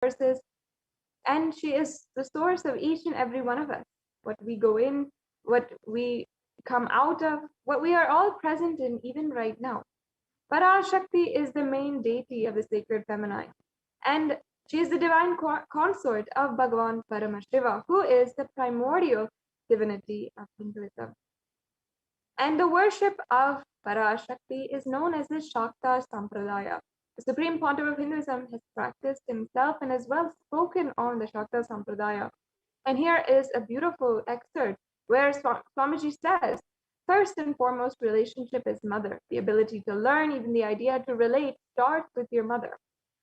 sources, and she is the source of each and every one of us. What we go in, what we come out of, what we are all present in even right now. Parashakti is the main deity of the sacred feminine, and she is the divine consort of Bhagavan Paramashiva, who is the primordial divinity of Hinduism. And the worship of Parashakti is known as the Shakta Sampradaya. The Supreme Pontiff of Hinduism has practiced himself and has well spoken on the Shakta Sampradaya. And here is a beautiful excerpt where Swamiji says, first and foremost, relationship is mother. The ability to learn, even the idea to relate, starts with your mother.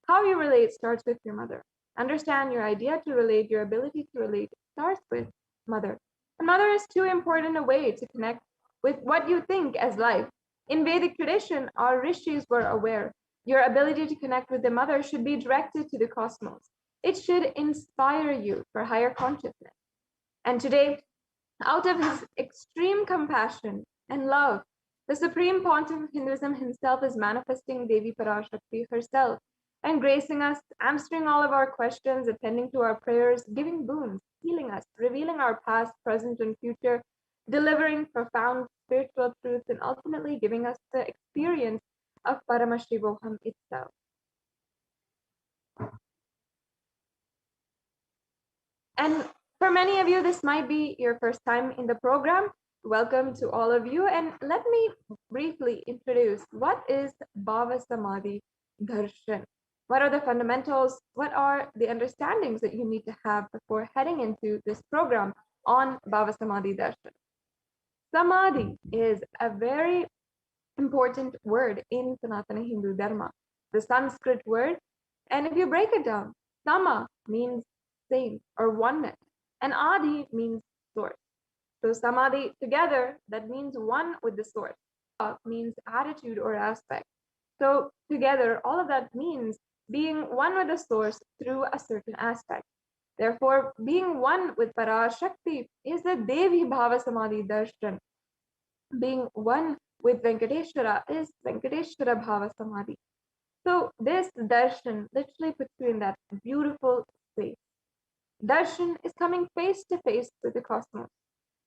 How you relate starts with your mother. Understand your idea to relate, your ability to relate starts with mother. And mother is too important a way to connect with what you think as life. In Vedic tradition, our rishis were aware your ability to connect with the mother should be directed to the cosmos. It should inspire you for higher consciousness. And today, out of his extreme compassion and love, the Supreme Pontiff of Hinduism himself is manifesting Devi Parashakti herself and gracing us, answering all of our questions, attending to our prayers, giving boons, healing us, revealing our past, present, and future, delivering profound spiritual truths, and ultimately giving us the experience of Paramashivoham itself. And for many of you, this might be your first time in the program. Welcome to all of you. And let me briefly introduce what is Bhava Samadhi Darshan. What are the fundamentals? What are the understandings that you need to have before heading into this program on Bhava Samadhi Darshan? Samadhi is a very important word in Sanatana Hindu Dharma, the Sanskrit word. And if you break it down, Sama means same or oneness, and Adi means source. So Samadhi together, that means one with the source. Means attitude or aspect. So together, all of that means being one with the source through a certain aspect. Therefore, being one with Parashakti is the Devi Bhava Samadhi Darshan. Being one with Venkateshwara is Venkateshwara Bhava Samadhi. So this darshan literally puts you in that beautiful space. Darshan is coming face to face with the cosmos.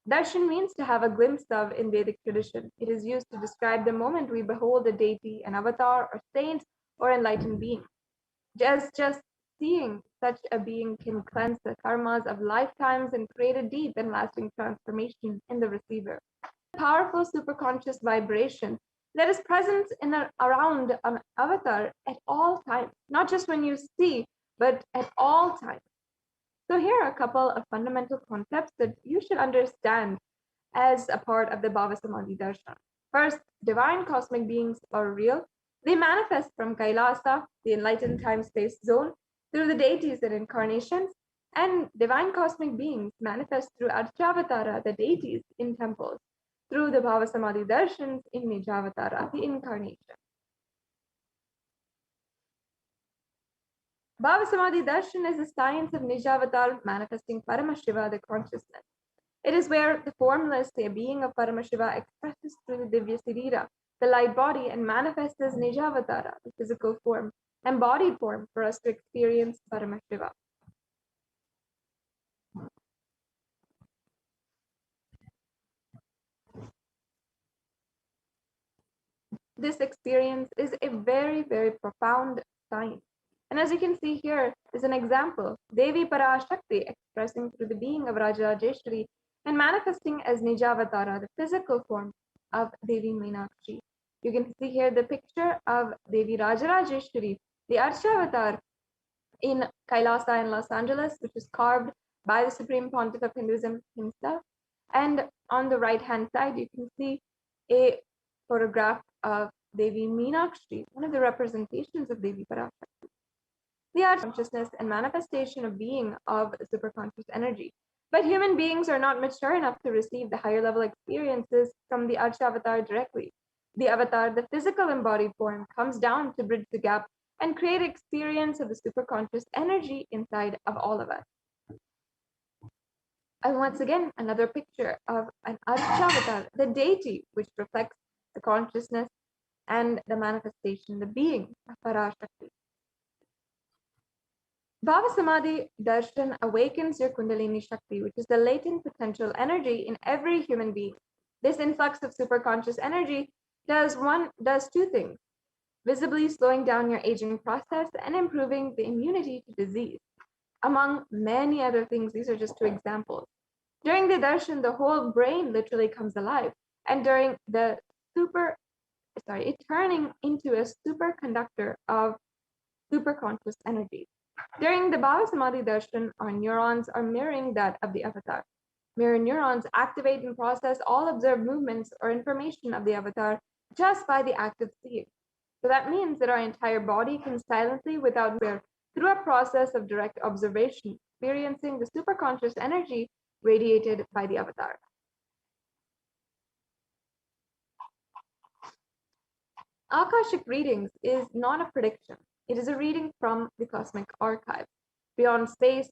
Darshan means to have a glimpse of in Vedic tradition. It is used to describe the moment we behold a deity, an avatar, or saint, or enlightened being. Just seeing such a being can cleanse the karmas of lifetimes and create a deep and lasting transformation in the receiver. Powerful superconscious vibration that is present in around an avatar at all times, not just when you see, but at all times. So here are a couple of fundamental concepts that you should understand as a part of the Bhava Samadhi Darshan. First, divine cosmic beings are real. They manifest from Kailasa, the enlightened time-space zone, through the deities and incarnations, and divine cosmic beings manifest through Archavatara, the deities in temples, through the Bhava Samadhi Darshans in Nijavatara, the incarnation. Bhava Samadhi Darshan is the science of Nijavatar manifesting Paramashiva, the consciousness. It is where the formless, the being of Paramashiva, expresses through the Divya Sirira, the light body, and manifests as Nijavatara, the physical form, embodied form for us to experience Paramashiva. This experience is a very, very profound science. And as you can see here is an example, Devi Parashakti expressing through the being of Rajarajeshwari and manifesting as Nijavatara, the physical form of Devi Meenakshi. You can see here the picture of Devi Rajarajeshwari, the Archavatar in Kailasa in Los Angeles, which is carved by the Supreme Pontiff of Hinduism himself. And on the right-hand side, you can see a photograph of Devi Meenakshi, one of the representations of Devi Parashakti. The art consciousness and manifestation of being of superconscious energy. But human beings are not mature enough to receive the higher level experiences from the Archavatar directly. The avatar, the physical embodied form, comes down to bridge the gap and create experience of the superconscious energy inside of all of us. And once again, another picture of an Archavatar, the deity, which reflects the consciousness and the manifestation, the being of Parashakti. Bhava Samadhi Darshan awakens your Kundalini Shakti, which is the latent potential energy in every human being. This influx of superconscious energy does two things: visibly slowing down your aging process and improving the immunity to disease. Among many other things, these are just two examples. During the darshan, the whole brain literally comes alive, and during the turning into a superconductor of superconscious energy. During the Bhava Samadhi darshan, our neurons are mirroring that of the avatar. Mirror neurons activate and process all observed movements or information of the avatar just by the act of seeing. So that means that our entire body can silently, without fear, through a process of direct observation, experiencing the superconscious energy radiated by the avatar. Akashic readings is not a prediction. It is a reading from the cosmic archive. Beyond space,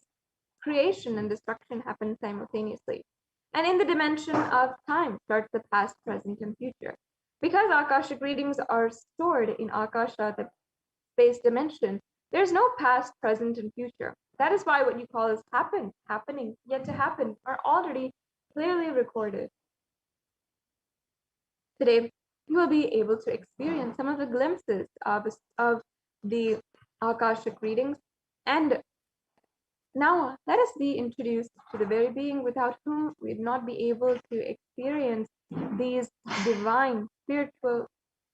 creation and destruction happen simultaneously. And in the dimension of time starts the past, present, and future. Because Akashic readings are stored in Akasha, the space dimension, there's no past, present, and future. That is why what you call as happened, happening, yet to happen are already clearly recorded. Today, you will be able to experience some of the glimpses of the Akashic readings. And now let us be introduced to the very being without whom we'd not be able to experience these divine spiritual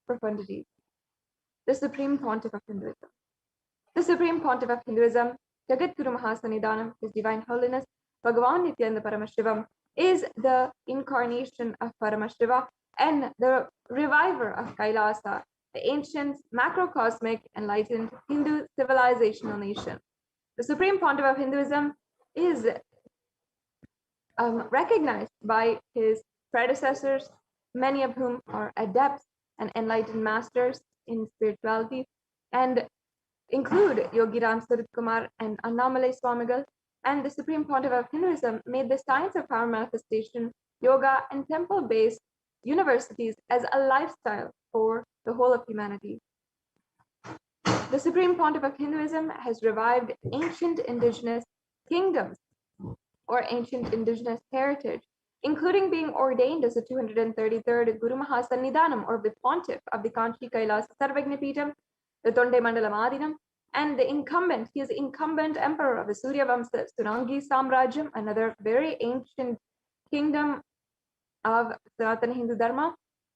profundities. The Supreme Pontiff of Hinduism. The Supreme Pontiff of Hinduism, Jagat Guru Mahasannidhanam, His Divine Holiness, Bhagavan Nithyananda Paramashivam, is the incarnation of Paramashiva and the reviver of Kailasa, the ancient, macrocosmic, enlightened Hindu civilizational nation. The Supreme Pontiff of Hinduism is recognized by his predecessors, many of whom are adepts and enlightened masters in spirituality, and include Yogiram Surit Kumar and Annamalai Swamigal. And the Supreme Pontiff of Hinduism made the science of power manifestation, yoga, and temple-based universities as a lifestyle for the whole of humanity. The Supreme Pontiff of Hinduism has revived ancient indigenous kingdoms or ancient indigenous heritage, including being ordained as the 233rd Guru Mahasannidhanam, or the Pontiff of the Kanchi Kailasa Sarvagnapitam, the Tonde Mandalam Adinam, and the incumbent, he is incumbent emperor of the Surya Vamsa Surangi Samrajyam, another very ancient kingdom of Sanatana Hindu Dharma.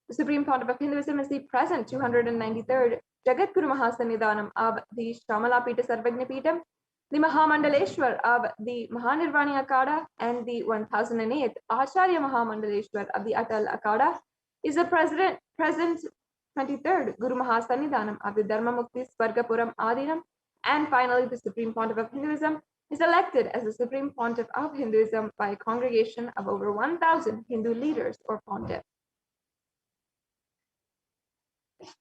The Supreme Pontiff of Hinduism is the present 293rd Jagat Guru Mahasannidhanam of the Shamalapita Sarvagnapitam, the Mahamandaleshwar of the Mahanirvani Akada, and the 1008th Acharya Mahamandaleshwar of the Atal Akada, is the present 23rd Guru Mahasannidhanam of the Dharma Mukti Swargapuram Adinam, and finally the Supreme Pontiff of Hinduism is elected as the Supreme Pontiff of Hinduism by a congregation of over 1,000 Hindu leaders or pontiffs.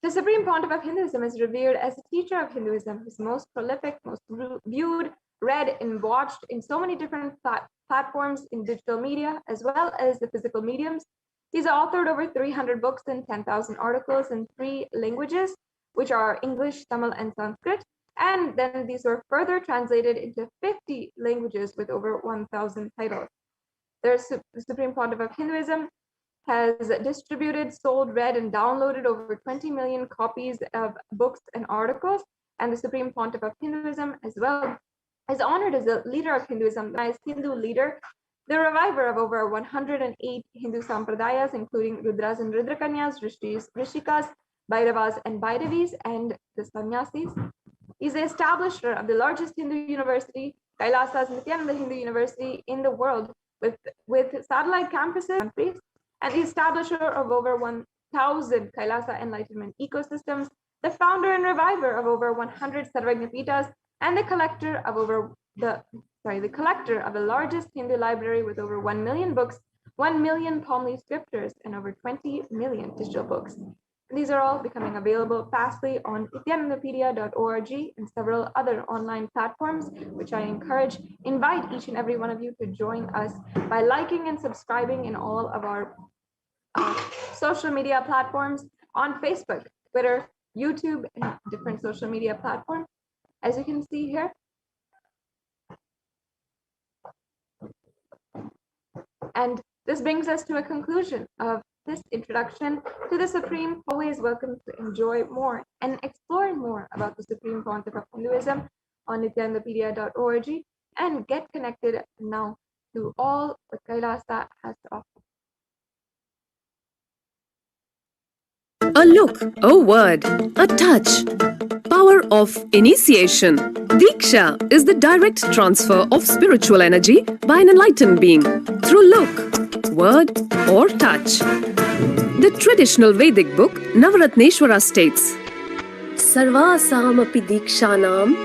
The Supreme Pontiff of Hinduism is revered as a teacher of Hinduism, who's most prolific, most viewed, read, and watched in so many different platforms in digital media, as well as the physical mediums. He's authored over 300 books and 10,000 articles in 3 languages, which are English, Tamil, and Sanskrit. And then these were further translated into 50 languages with over 1,000 titles. The Supreme Pontiff of Hinduism has distributed, sold, read, and downloaded over 20 million copies of books and articles. And the Supreme Pontiff of Hinduism as well is honored as a leader of Hinduism, the highest Hindu leader, the reviver of over 108 Hindu sampradayas, including Rudras and Rudrakanyas, Rishis, Rishikas, Bhairavas, and Bhairavis, and the Sannyasis. He's the establisher of the largest Hindu university, Kailasa's Nithyananda Hindu University in the world, with satellite campuses in countries, and the establisher of over 1,000 Kailasa enlightenment ecosystems, the founder and reviver of over 100 Sarvagnapitas, and the collector of the largest Hindu library with over 1 million books, 1 million palm leaf scriptures, and over 20 million digital books. These are all becoming available fastly on nithyanandapedia.org and several other online platforms, which I invite each and every one of you to join us by liking and subscribing in all of our social media platforms on Facebook, Twitter, YouTube, and different social media platforms. As you can see here, And this brings us to a conclusion of this introduction to the Supreme. Always welcome to enjoy more and explore more about the Supreme Pontiff of Hinduism on nithyanandapedia.org and get connected now to all what Kailasa has to offer. A look, a word, a touch. Power of initiation. Diksha is the direct transfer of spiritual energy by an enlightened being through look, word, or touch. The traditional Vedic book Navaratneshwara states, Sarvasamapi dikshanam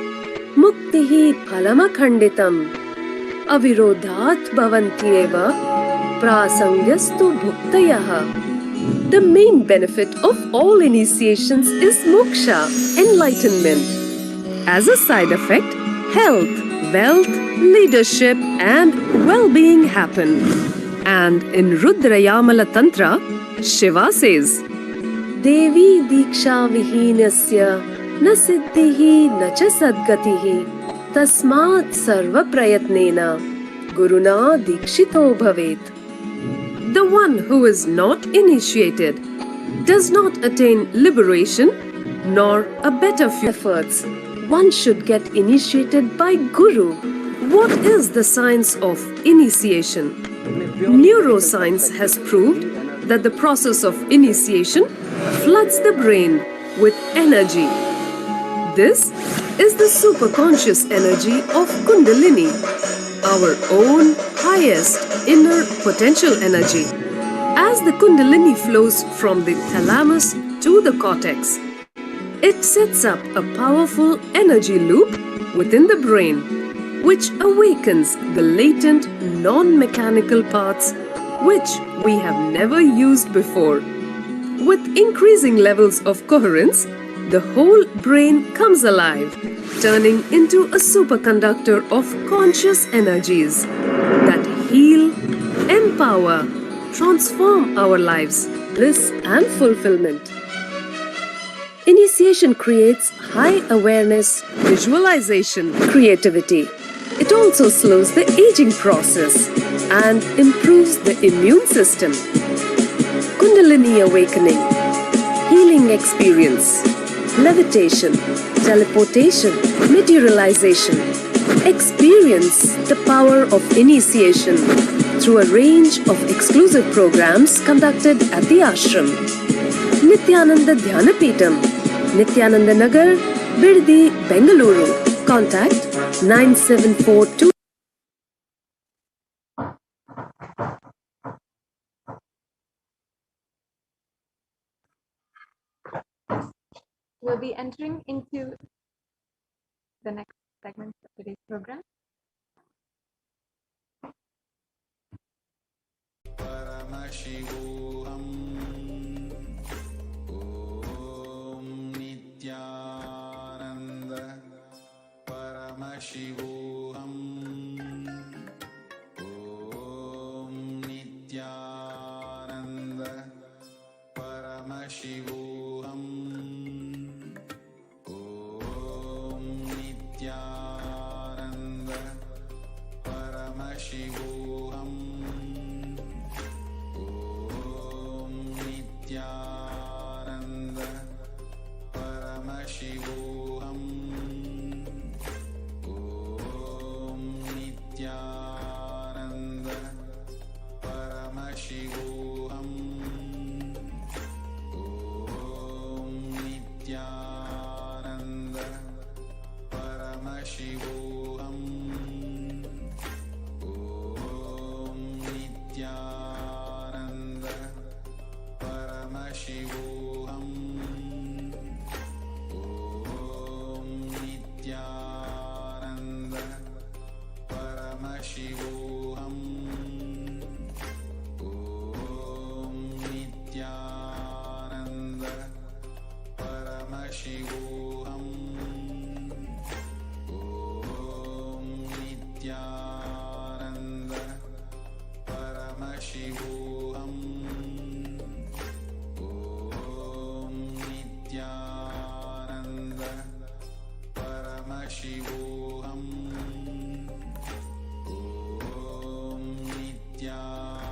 muktihi phalamakhanditam avirodhat bhavantyeva prasangyastu bhuktayaha. The main benefit of all initiations is moksha, enlightenment. As a side effect, health, wealth, leadership and well-being happen. And in Rudrayamala Tantra, Shiva says, Devi diksha vihinasya na siddhihi na cha sadgatihi tasmat sarva prayatnena guruna dikshito bhavet. The one who is not initiated does not attain liberation nor a better efforts. One should get initiated by Guru. What is the science of initiation? Neuroscience has proved that the process of initiation floods the brain with energy. This is the superconscious energy of Kundalini, our own highest inner potential energy. As the Kundalini flows from the thalamus to the cortex, it sets up a powerful energy loop within the brain, which awakens the latent non-mechanical parts which we have never used before. With increasing levels of coherence, the whole brain comes alive, turning into a superconductor of conscious energies that heal, empower, transform our lives, bliss and fulfillment. Initiation creates high awareness, visualization, creativity. It also slows the aging process and improves the immune system. Kundalini awakening, healing experience, levitation, teleportation, materialization. Experience the power of initiation through a range of exclusive programs conducted at the ashram. Nithyananda Dhyanapitham, Nithyananda Nagar, Birdi, Bengaluru. Contact 9742. We'll be entering into the next segment of today's program. Paramashivoham Om Nithyananda Paramashivoham Om Nithyananda Paramashivoham Om Nithyananda Paramashivoham Nithyananda Paramashivoham Om Nithyananda Paramashivoham Om Nithyananda Paramashivoham Om Nithyananda Paramashivoham Om Nithyananda Paramashivoham Om Nithyananda Paramashivoham Om Nithyananda Paramashivoham Om Nithyananda Paramashivoham Om Nithyananda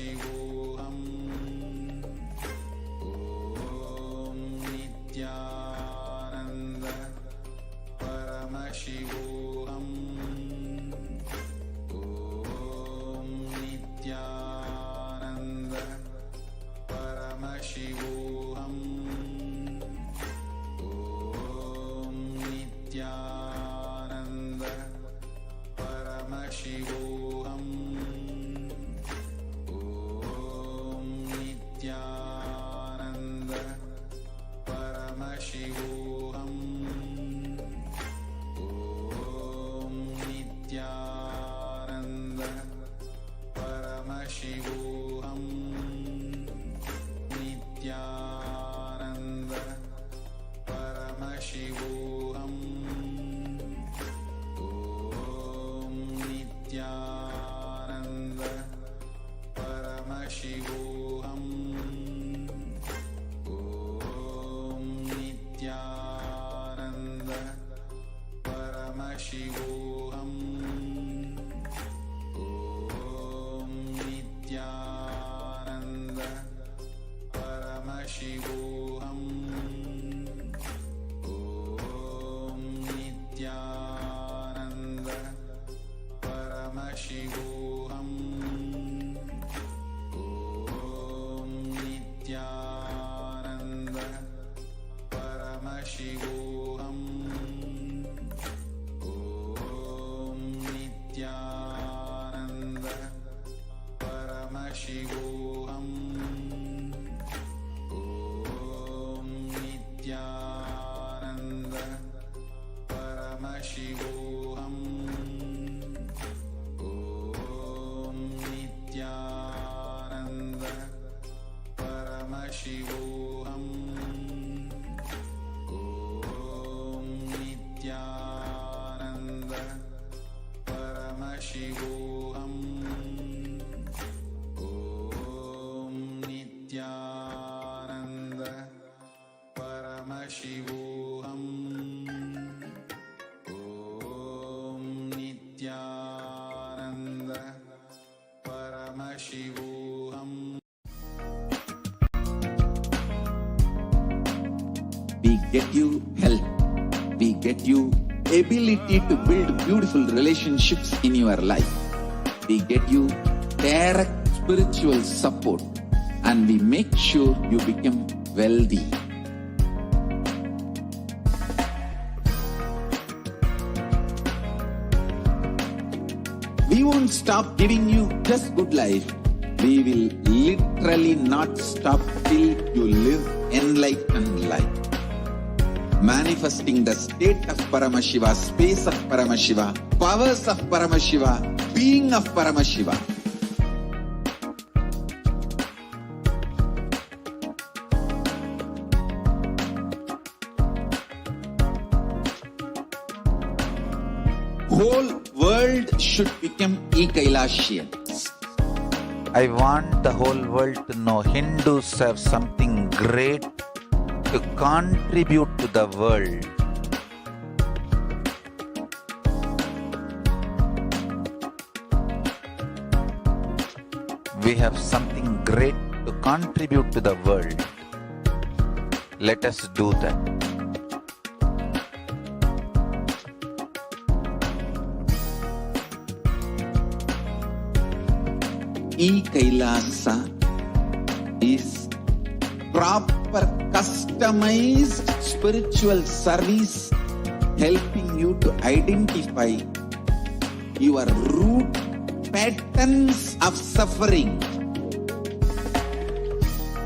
Paramashivoham. Om Nithyananda Paramashivoham. Om Nithyananda Paramashivoham. Om Nithyananda Paramashivoham. Om Nithyananda Paramashivoham. Om Nithyananda Paramashivoham. Nithyananda Paramashivoham. Om Nithyananda Paramashivoham. Om Nithyananda Paramashivoham. Om Nithyananda Paramashivoham. Om Nithyananda Paramashivoham. Om Nithyananda Paramashivoham. Om Nithyananda Paramashivoham. Om Nithyananda Paramashivoham. Om Nithyananda Paramashivoham. Om Nithyananda Paramashivoham. Om Nithyananda Paramashivoham. Om Nithyananda Paramashivoham. We get you health. We get you ability to build beautiful relationships in your life. We get you direct spiritual support, and we make sure you become wealthy. We won't stop giving you just good life. We will literally not stop till you live enlightened life. Manifesting the state of Paramashiva, space of Paramashiva, powers of Paramashiva, being of Paramashiva. Whole world should become Ekailashians. I want the whole world to know Hindus have something great to contribute to the world. We have something great to contribute to the world. Let us do that. E-Kailasa is proper customized spiritual service helping you to identify your root patterns of suffering.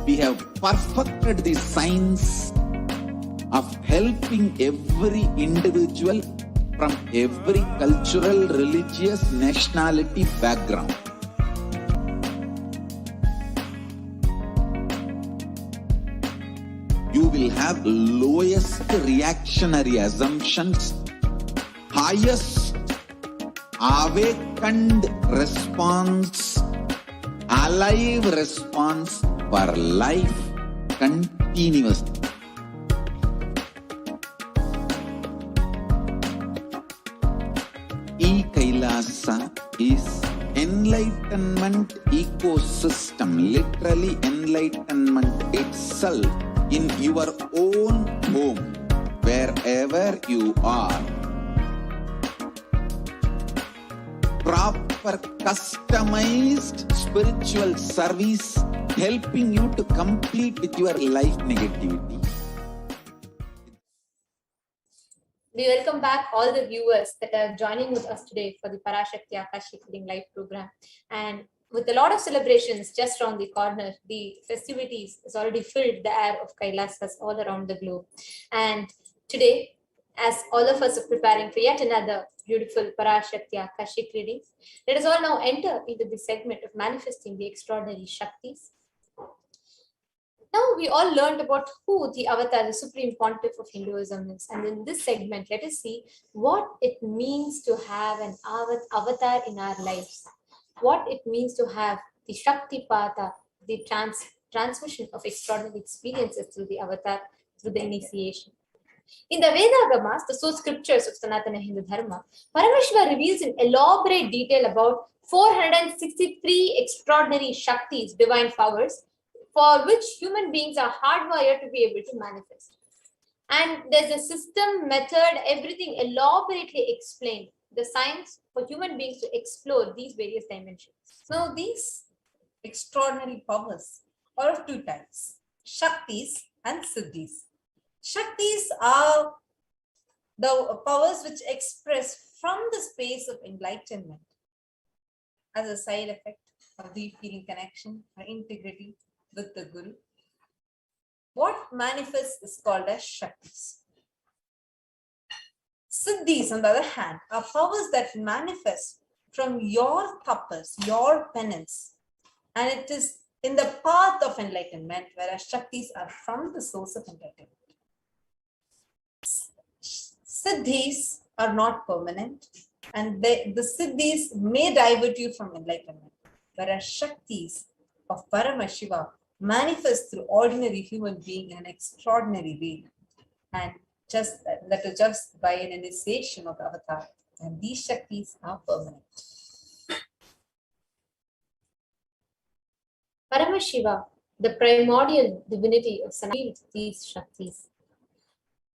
We have perfected the science of helping every individual from every cultural, religious, nationality background. You will have lowest reactionary assumptions, highest awakened response, alive response for life continuously. E-Kailasa is enlightened enlightenment ecosystem, literally enlightenment itself in your own home, wherever you are. Proper customized spiritual service helping you to complete with your life negativity. We welcome back all the viewers that are joining with us today for the Parashakti Akashic Reading Live program. And with a lot of celebrations just around the corner, the festivities has already filled the air of Kailasas all around the globe. And today, as all of us are preparing for yet another beautiful Parashakti Akashic readings, let us all now enter into the segment of manifesting the extraordinary Shaktis. Now we all learned about who the avatar, the supreme pontiff of Hinduism is. And in this segment, let us see what it means to have an avatar in our lives. What it means to have the Shakti Pata, the transmission of extraordinary experiences through the avatar, through the initiation. In the Vedagamas, the source scriptures of Sanatana Hindu Dharma, Paramashiva reveals in elaborate detail about 463 extraordinary Shaktis, divine powers, for which human beings are hardwired to be able to manifest. And there's a system, method, everything elaborately explained, the science for human beings to explore these various dimensions. So these extraordinary powers are of two types, Shaktis and Siddhis. Shaktis are the powers which express from the space of enlightenment as a side effect of deep feeling connection or integrity with the Guru. What manifests is called as Shaktis. Siddhis, on the other hand, are powers that manifest from your tapas, your penance, and it is in the path of enlightenment, whereas Shaktis are from the source of enlightenment. Siddhis are not permanent, and the Siddhis may divert you from enlightenment, whereas Shaktis of Paramashiva manifest through ordinary human being in an extraordinary way, and that is just by an initiation of the avatar, and these Shaktis are permanent. Paramashiva, the primordial divinity of Sanatana, these Shaktis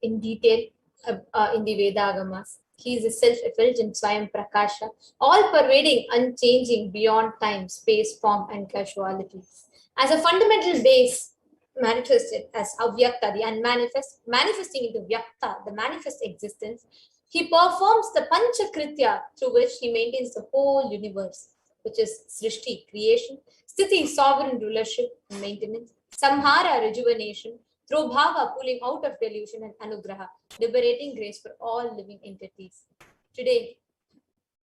in detail in the Vedagamas. He is a self-effulgent Swayam Prakasha, all-pervading, unchanging, beyond time, space, form, and causality. As a fundamental base, manifested as Avyakta, the unmanifest, manifesting into Vyakta, the manifest existence, he performs the Panchakritya through which he maintains the whole universe, which is Srishti, creation, Sthiti, sovereign rulership and maintenance, Samhara, rejuvenation, Throbhava, pulling out of delusion, and Anugraha, liberating grace for all living entities. Today,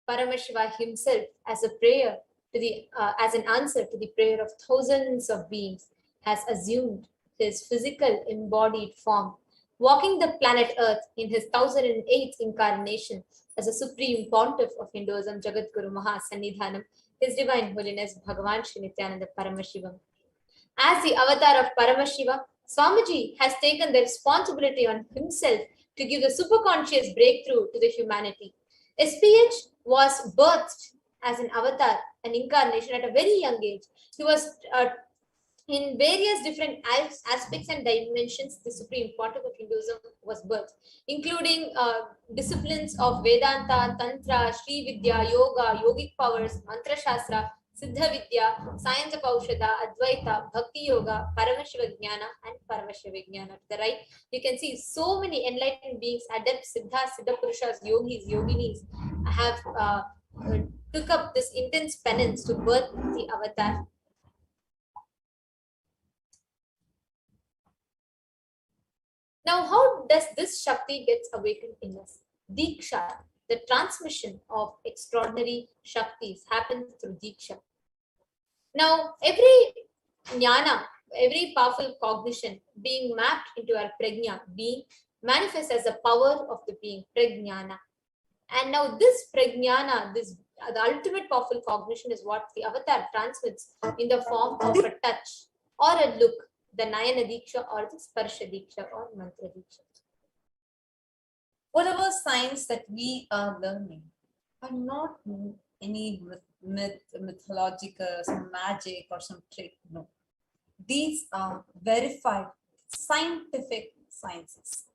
Paramashiva himself, as a prayer to the, as an answer to the prayer of thousands of beings, has assumed his physical embodied form, walking the planet Earth in his 1008th incarnation as a supreme pontiff of Hinduism, Jagadguru Mahasannidhanam, His Divine Holiness Bhagavan Shri Nithyananda Paramashivam. As the avatar of Paramashiva, Swamiji has taken the responsibility on himself to give the superconscious breakthrough to the humanity. SPH was birthed as an avatar, an incarnation at a very young age. He was in various different aspects and dimensions. The Supreme Pontiff of Hinduism was birthed, including disciplines of Vedanta, Tantra, Sri Vidya, Yoga, Yogic powers, Mantra Shastra, Siddha Vidya, Science of Aushadha, Advaita, Bhakti Yoga, Paramashiva Jnana, and Paramashiva Jnana. To the right, you can see so many enlightened beings, adepts, Siddhas, Siddha Purushas, Yogis, Yoginis, have took up this intense penance to birth the avatar. Now, how does this Shakti gets awakened in us? Diksha, the transmission of extraordinary Shaktis, happens through Diksha. Now, every jnana, every powerful cognition being mapped into our prajna, being manifests as a power of the being, prajnana. And now this prajnana, the ultimate powerful cognition is what the avatar transmits in the form of a touch or a look, the Nayana Diksha or the Sparsha Diksha or Mantra Diksha. Whatever science that we are learning are not any mythological, some magic or some trick. No. These are verified scientific sciences.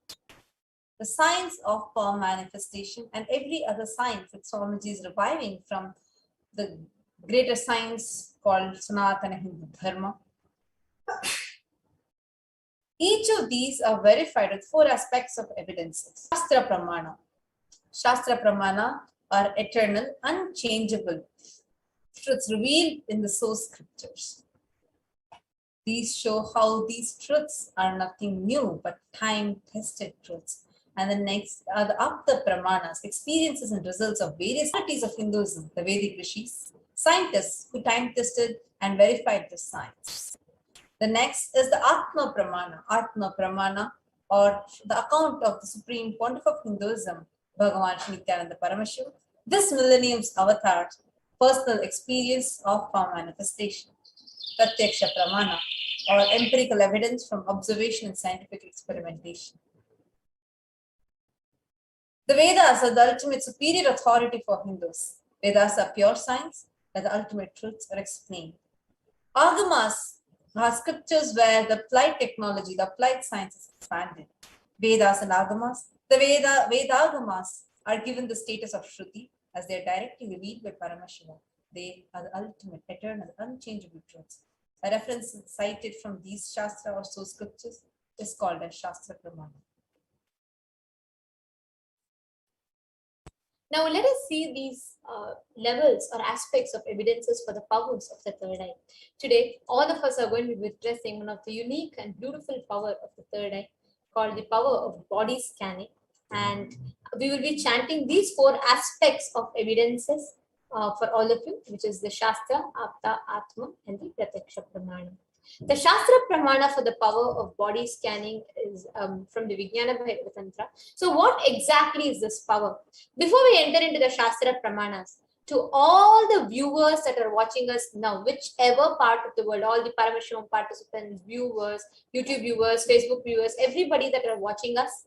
The science of power manifestation and every other science that Swamiji is reviving from the greater science called Sanatana Hindu Dharma. Each of these are verified with 4 aspects of evidences. Shastra Pramana. Shastra Pramana are eternal, unchangeable truths revealed in the source scriptures. These show how these truths are nothing new but time-tested truths. And the next are the Apta Pramanas, experiences and results of various parties of Hinduism, the Vedic rishis, scientists who time-tested and verified this science. The next is the Atma Pramana, or the account of the Supreme Pontiff of Hinduism, Bhagavan Nithyananda Paramashivam, this millennium's avatar's personal experience of power manifestation. Pratyaksha Pramana, or empirical evidence from observation and scientific experimentation. The Vedas are the ultimate superior authority for Hindus. Vedas are pure science, where the ultimate truths are explained. Agamas are scriptures where the applied technology, the applied science is expanded. Vedas and Agamas, the Vedagamas are given the status of Shruti as they are directly revealed by Paramashivoham. They are the ultimate, eternal, unchangeable truths. A reference cited from these Shastra or source scriptures is called as Shastra Pramana. Now let us see these levels or aspects of evidences for the powers of the third eye. Today, all of us are going to be witnessing one of the unique and beautiful power of the third eye called the power of body scanning. And we will be chanting these 4 aspects of evidences for all of you, which is the Shastra, Apta, Atma, and the Pratyaksha Pramana. The Shastra Pramana for the power of body scanning is from the Vijnana Bhairava Tantra. So what exactly is this power? Before we enter into the Shastra Pramanas, to all the viewers that are watching us now, whichever part of the world, all the Paramashivoham participants, viewers, YouTube viewers, Facebook viewers, everybody that are watching us,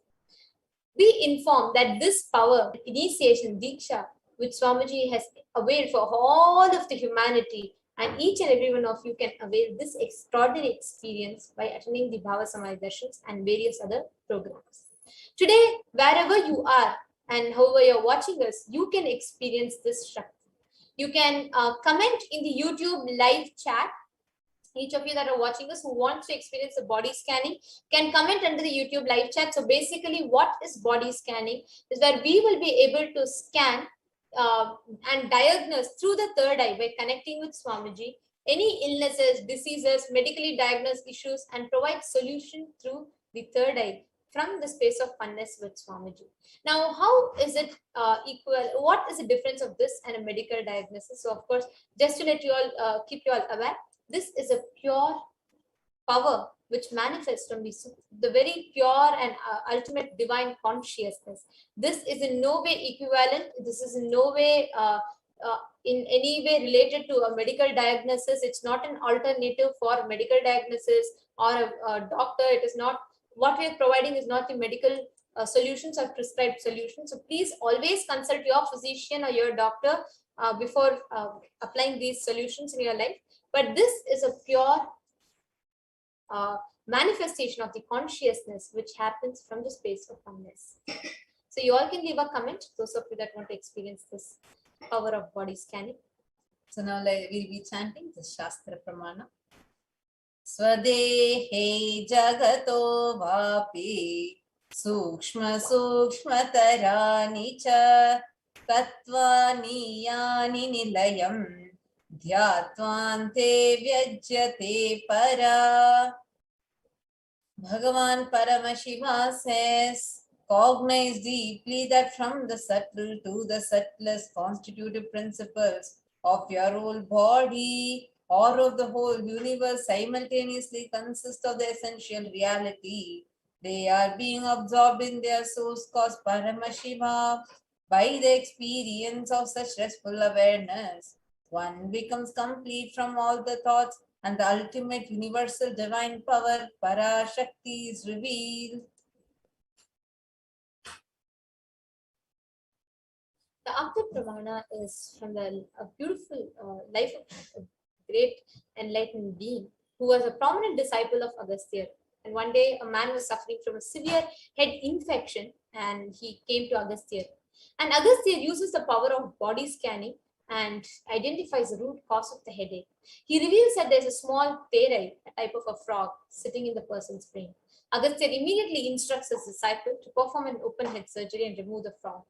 be informed that this power, initiation, Diksha, which Swamiji has availed for all of the humanity, and each and every one of you can avail this extraordinary experience by attending the Bhava Samadhi Darshans and various other programs. Today, wherever you are and however you're watching us, you can experience this Shakti. You can comment in the YouTube live chat. Each of you that are watching us who wants to experience the body scanning can comment under the YouTube live chat. So basically, what is body scanning is where we will be able to scan and diagnose through the third eye by connecting with Swamiji any illnesses, diseases, medically diagnosed issues, and provide solution through the third eye from the space of oneness with Swamiji. Now, how is it equal? What is the difference of this and a medical diagnosis? So, of course, just to let you all keep you all aware, this is a pure power which manifests from the very pure and ultimate divine consciousness. This is in no way equivalent. This is in no way in any way related to a medical diagnosis. It's not an alternative for medical diagnosis or a doctor. It is not, what we are providing is not the medical solutions or prescribed solutions. So please always consult your physician or your doctor before applying these solutions in your life. But this is a pure manifestation of the consciousness which happens from the space of oneness. So you all can leave a comment, those of you that want to experience this power of body scanning. So now we'll be chanting the Shastra Pramana. Swadehe jagato vapi sukshma sukshmatarani cha tattvani yani nilayam dhyatvante vyajyate para. Bhagavan Paramashiva says, cognize deeply that from the subtle to the subtlest constitutive principles of your whole body or of the whole universe simultaneously consist of the essential reality. They are being absorbed in their source cause Paramashiva by the experience of such restful awareness. One becomes complete from all the thoughts and the ultimate universal divine power, Parashakti, is revealed. The Abdul Pramana is from the a beautiful life of a great enlightened being who was a prominent disciple of Agastya. And one day, a man was suffering from a severe head infection, and he came to Agastya. And Agastya uses the power of body scanning and identifies the root cause of the headache. He reveals that there's a small terai, a type of a frog, sitting in the person's brain. Agastya immediately instructs his disciple to perform an open head surgery and remove the frog.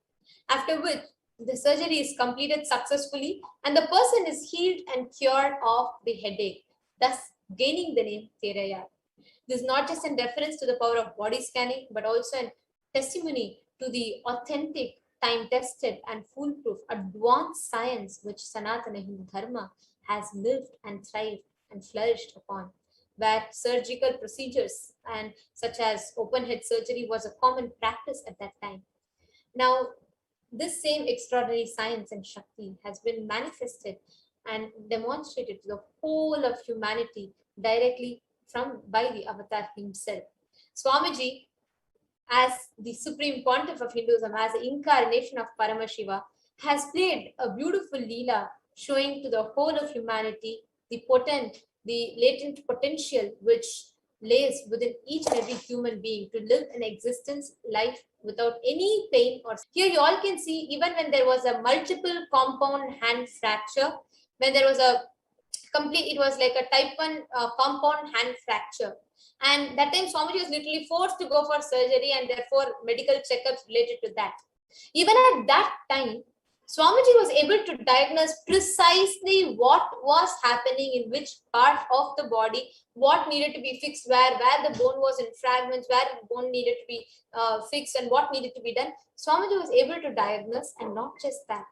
After which, the surgery is completed successfully and the person is healed and cured of the headache, thus gaining the name Teraya. This is not just in reference to the power of body scanning, but also a testimony to the authentic, time-tested and foolproof advanced science which Sanatana Hindu Dharma has lived and thrived and flourished upon, where surgical procedures and such as open head surgery was a common practice at that time. Now, this same extraordinary science and Shakti has been manifested and demonstrated to the whole of humanity directly by the avatar himself. Swamiji, as the supreme pontiff of Hinduism, as the incarnation of Paramashiva, has played a beautiful leela showing to the whole of humanity the latent potential which lays within each and every human being to live an existence life without any pain. Or here you all can see, even when there was a multiple compound hand fracture, when there was a it was like a type 1 compound hand fracture, and that time Swamiji was literally forced to go for surgery and therefore medical checkups related to that. Even at that time, Swamiji was able to diagnose precisely what was happening in which part of the body, what needed to be fixed where the bone was in fragments, where the bone needed to be fixed and what needed to be done. Swamiji was able to diagnose, and not just that,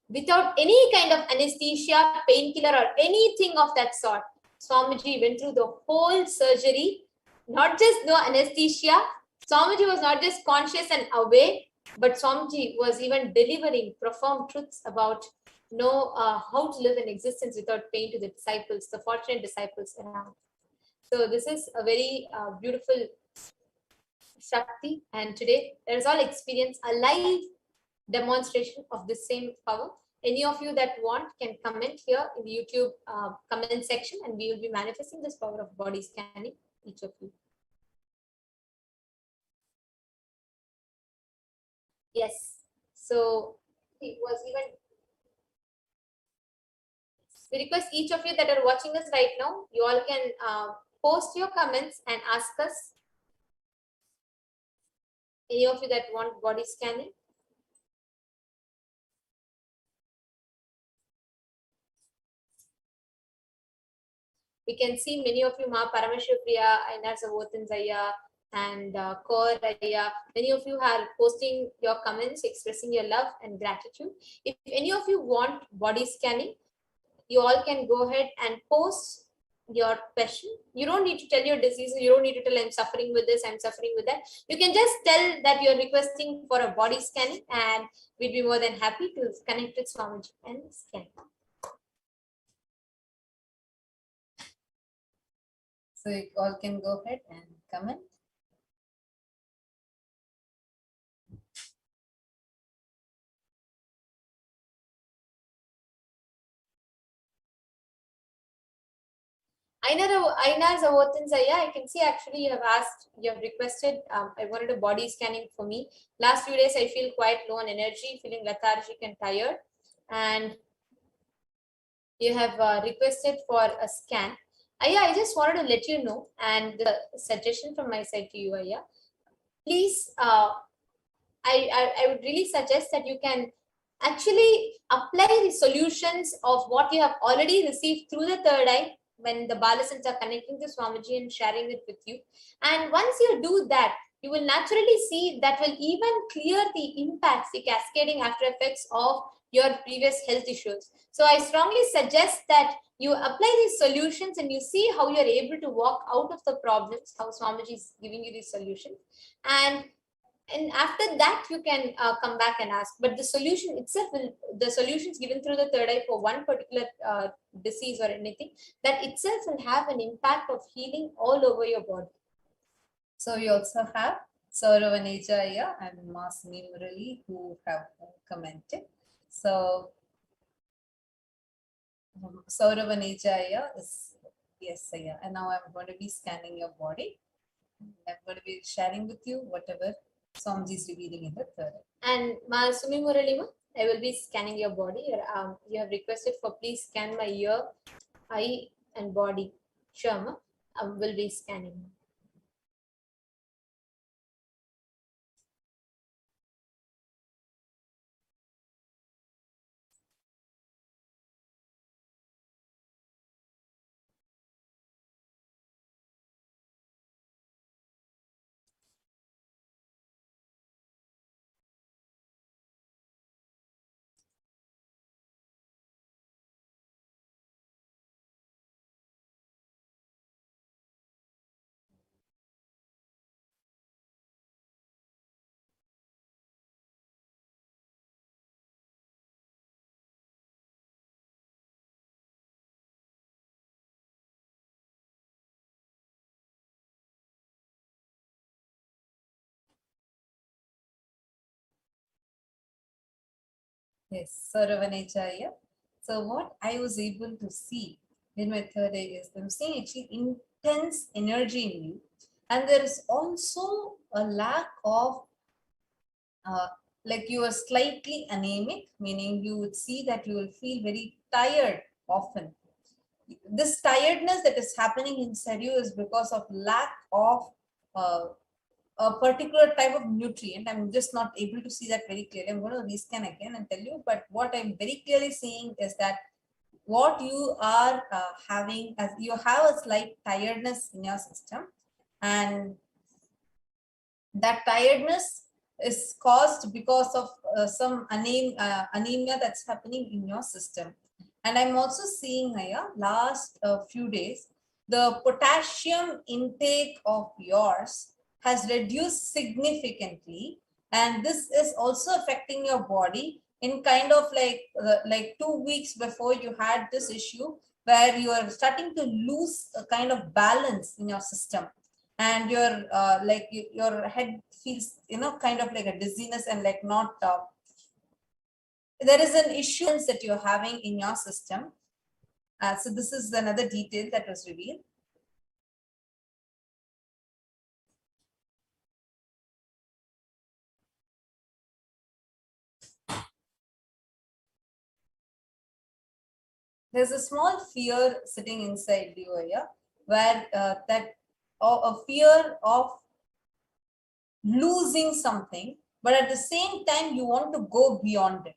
without any kind of anesthesia, painkiller or anything of that sort. Swamiji went through the whole surgery, not just no anesthesia. Swamiji was not just conscious and aware, but Swamiji was even delivering profound truths about how to live an existence without pain to the disciples, the fortunate disciples around. So this is a very beautiful Shakti, and today let us all experience a live demonstration of the same power. Any of you that want can comment here in the YouTube comment section, and we will be manifesting this power of body scanning, each of you. Yes, so it was even. We request each of you that are watching us right now, you all can post your comments and ask us. Any of you that want body scanning? We can see many of you, Ma Paramashivoham, Ainar Zaya, and Kaur Aya. Many of you are posting your comments, expressing your love and gratitude. If any of you want body scanning, you all can go ahead and post your question. You don't need to tell your disease. You don't need to tell I'm suffering with this, I'm suffering with that. You can just tell that you're requesting for a body scanning, and we'd be more than happy to connect with Swamiji and scan. So you all can go ahead and comment. Ainar Zaya, I can see actually you have requested, I wanted a body scanning for me. Last few days I feel quite low on energy, feeling lethargic and tired. And you have requested for a scan. Aya, I just wanted to let you know, and the suggestion from my side to you, Aya, please, I would really suggest that you can actually apply the solutions of what you have already received through the third eye when the Balasans are connecting to Swamiji and sharing it with you. And once you do that, you will naturally see that will even clear the impacts, the cascading after effects of your previous health issues. So I strongly suggest that you apply these solutions and you see how you're able to walk out of the problems, how Swamiji is giving you these solutions. And after that, you can come back and ask. But the solution itself, the solutions given through the third eye for one particular disease or anything, that itself will have an impact of healing all over your body. So we also have Sauravaneja and Masni Murali who have commented. So Sauravanejaya is, yes, yeah. And now I'm going to be scanning your body. I'm going to be sharing with you whatever Swamiji is revealing in the third. And Ma Sumi Muralima, I will be scanning your body. You have requested for please scan my ear, eye, and body. Sure, Ma. I will be scanning. Yes, Sauravanejaya. So what I was able to see in my third eye is I'm seeing actually intense energy in you. And there is also a lack of like you are slightly anemic, meaning you would see that you will feel very tired often. This tiredness that is happening inside you is because of lack of uh, a particular type of nutrient. I'm just not able to see that very clearly. I'm going to rescan again and tell you, but what I'm very clearly seeing is that what you are having, as you have a slight tiredness in your system, and that tiredness is caused because of some anemia that's happening in your system. And I'm also seeing here last few days, the potassium intake of yours has reduced significantly. And this is also affecting your body in kind of like 2 weeks before you had this issue where you are starting to lose a kind of balance in your system, and your like your head feels kind of like a dizziness and like not there is an issue that you're having in your system. So this is another detail that was revealed. There's a small fear sitting inside you here, where that a fear of losing something, but at the same time you want to go beyond it,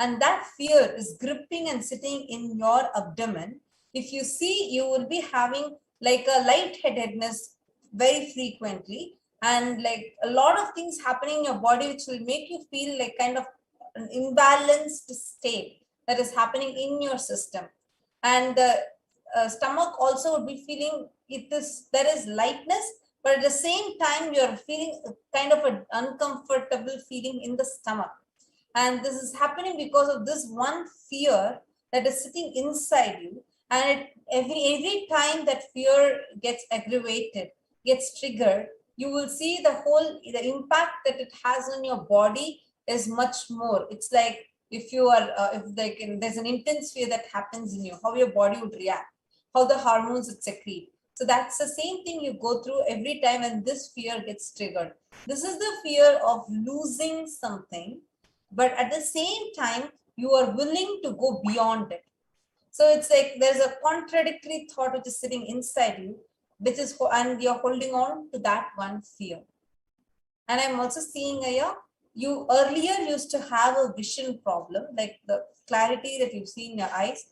and that fear is gripping and sitting in your abdomen. If you see, you will be having like a lightheadedness very frequently, and like a lot of things happening in your body which will make you feel like kind of an imbalanced state that is happening in your system. And the stomach also would be feeling there is lightness, but at the same time you're feeling kind of an uncomfortable feeling in the stomach. And this is happening because of this one fear that is sitting inside you. And every time that fear gets aggravated, gets triggered, you will see the impact that it has on your body is much more. It's like if you are if like there's an intense fear that happens in you, how your body would react, how the hormones would secrete. So that's the same thing you go through every time when this fear gets triggered. This is the fear of losing something, but at the same time you are willing to go beyond it. So it's like there's a contradictory thought which is sitting inside you, which is and you're holding on to that one fear. And I'm also seeing here, you earlier used to have a vision problem, like the clarity that you see in your eyes,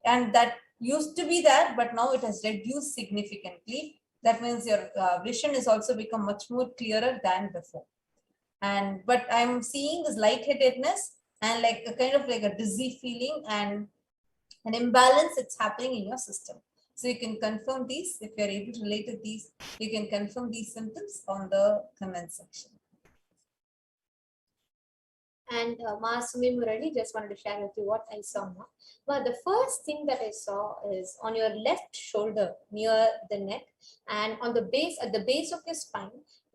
and that used to be there, but now it has reduced significantly. That means your vision is also become much more clearer than before. And but I'm seeing this lightheadedness and like a kind of like a dizzy feeling and an imbalance that's happening in your system. So you can confirm these. If you're able to relate to these, you can confirm these symptoms on the comment section. And Ma Sumi Murali, just wanted to share with you what I saw, Ma. But the first thing that I saw is on your left shoulder near the neck and on the base, at the base of your spine,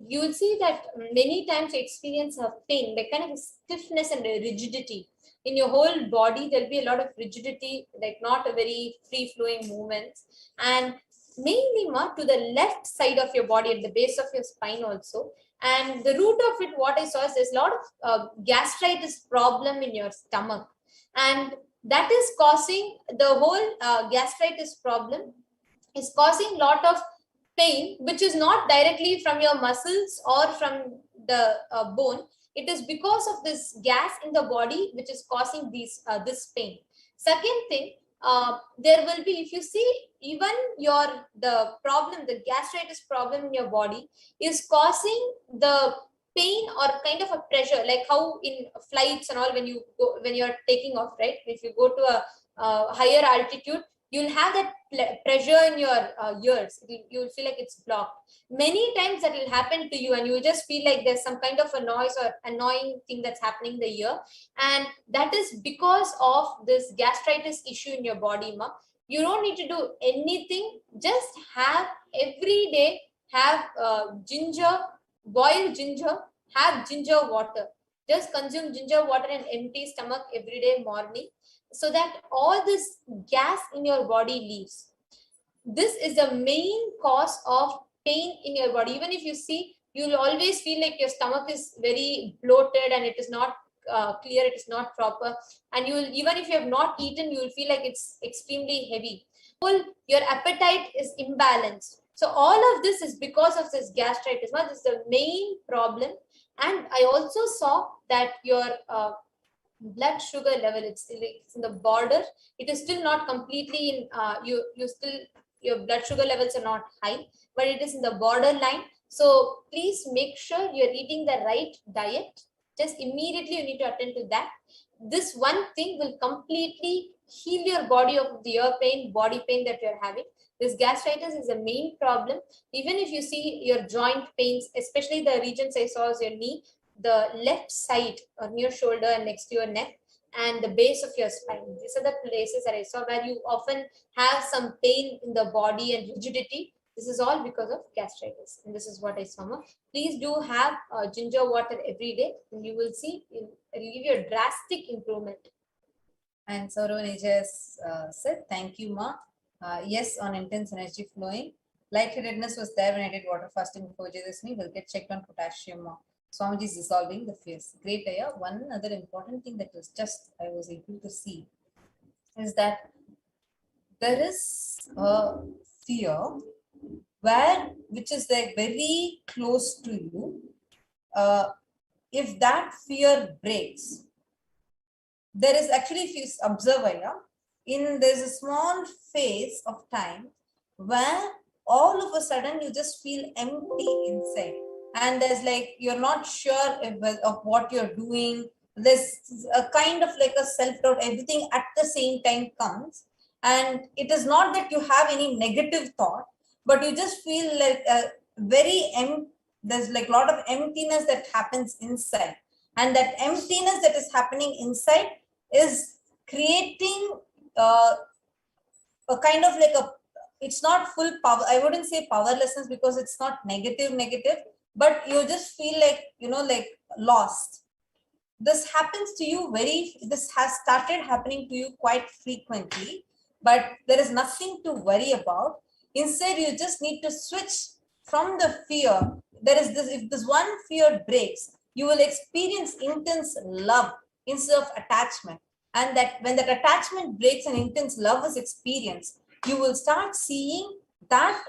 you will see that many times you experience a pain, like kind of a stiffness and a rigidity. In your whole body, there'll be a lot of rigidity, like not a very free-flowing movements. And mainly, Ma, to the left side of your body, at the base of your spine also. And the root of it, what I saw is there's a lot of gastritis problem in your stomach. And that is causing the whole gastritis problem is causing lot of pain, which is not directly from your muscles or from the bone. It is because of this gas in the body which is causing this pain. Second thing, there will be, if you see, even the gastritis problem in your body is causing the pain or kind of a pressure, like how in flights and all, when you're taking off, right? If you go to a higher altitude, you'll have that pressure in your ears. You'll feel like it's blocked. Many times that will happen to you and you just feel like there's some kind of a noise or annoying thing that's happening in the ear. And that is because of this gastritis issue in your body, Ma. You don't need to do anything. Just have every day, have ginger, boil ginger, have ginger water. Just consume ginger water in empty stomach every day morning, so that all this gas in your body leaves. This is the main cause of pain in your body. Even if you see, you'll always feel like your stomach is very bloated and it is not clear, it is not proper. And you will, even if you have not eaten, you will feel like it's extremely heavy. Your appetite is imbalanced. So all of this is because of this gastritis. This is the main problem. And I also saw that your blood sugar level, it's in the border. It is still not completely in your blood sugar levels are not high, but it is in the borderline. So please make sure you're eating the right diet. Just immediately you need to attend to that. This one thing will completely heal your body of the ear pain, body pain that you're having. This gastritis is a main problem. Even if you see your joint pains, especially the regions I saw as your knee, the left side or near shoulder and next to your neck, and the base of your spine. These are the places that I saw where you often have some pain in the body and rigidity. This is all because of gastritis. And this is what I saw. Please do have ginger water every day, and you will see it will give you a drastic improvement. And Saurabh just said, thank you, Ma. Yes, on intense energy flowing. Lightheadedness was there when I did water fasting before Vijayadashmi. We'll get checked on potassium, Ma. Swamiji is dissolving the fears. Great, Aya. One other important thing that I was able to see is that there is a fear which is like very close to you. If that fear breaks, there is actually, if you observe, Aya, there's a small phase of time where all of a sudden you just feel empty inside. And there's like, you're not sure of what you're doing. There's a kind of like a self-doubt, everything at the same time comes. And it is not that you have any negative thought, but you just feel like there's like a lot of emptiness that happens inside. And that emptiness that is happening inside is creating a kind of like it's not full power. I wouldn't say powerlessness because it's not negative, but you just feel like, like lost. This happens to you this has started happening to you quite frequently, but there is nothing to worry about. Instead, you just need to switch from the fear. If this one fear breaks, you will experience intense love instead of attachment. And that when that attachment breaks and intense love is experienced, you will start seeing that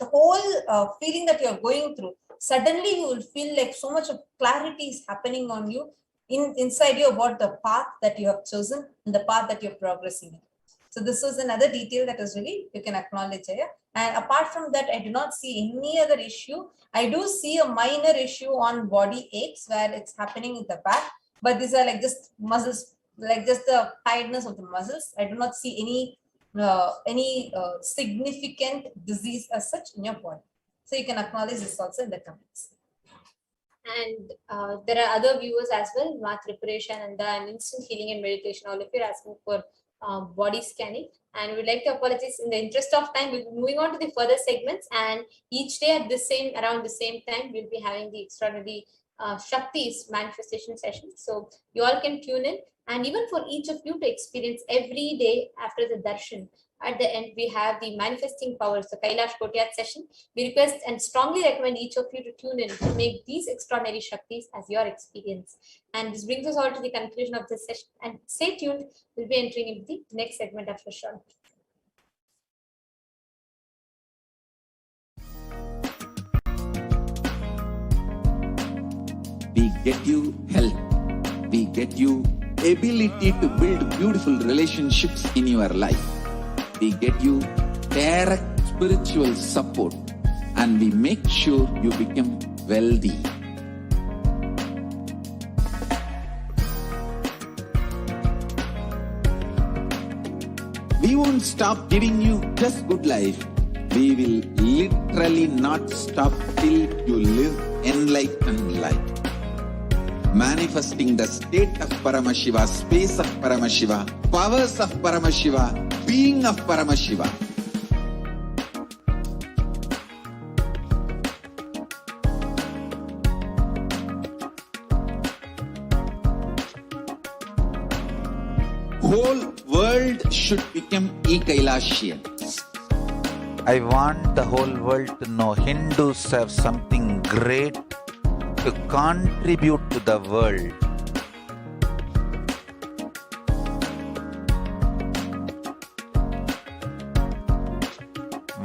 whole feeling that you're going through. Suddenly you will feel like so much of clarity is happening on you inside you about the path that you have chosen and the path that you're progressing in. So this is another detail that is really, you can acknowledge here. And apart from that, I do not see any other issue. I do see a minor issue on body aches where it's happening in the back, but these are like just muscles, like just the tiredness of the muscles. I do not see any significant disease as such in your body. So you can acknowledge this also in the comments. And there are other viewers as well, math preparation and instant healing and meditation. All of you are asking for body scanning, and we'd like to apologize. In the interest of time, we'll be moving on to the further segments, and each day at around the same time, we'll be having the extraordinary Shakti's manifestation session. So you all can tune in, and even for each of you to experience every day after the darshan, at the end we have the manifesting powers, the Kailash Kotyat session. We request and strongly recommend each of you to tune in to make these extraordinary Shaktis as your experience. And this brings us all to the conclusion of this session. And stay tuned, we'll be entering into the next segment after short. We get you health. We get you ability to build beautiful relationships in your life. We get you direct spiritual support, and we make sure you become wealthy. We won't stop giving you just good life. We will literally not stop till you live enlightened life. Manifesting the state of Paramashiva, space of Paramashiva, powers of Paramashiva, being of Paramashiva. Whole world should become e-Kailashians. I want the whole world to know Hindus have something great to contribute to the world.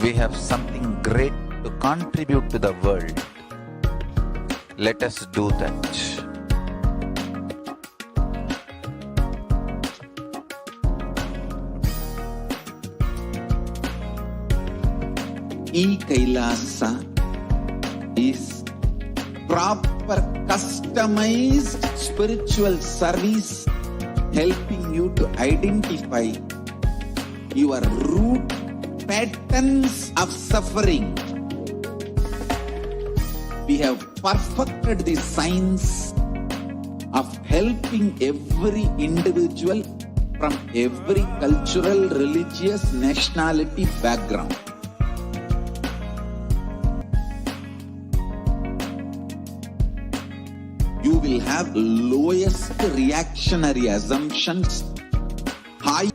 We have something great to contribute to the world. Let us do that. E-Kailasa is proper customized spiritual service helping you to identify your root patterns of suffering. We have perfected the science of helping every individual from every cultural, religious, nationality background. You will have lowest reactionary assumptions, high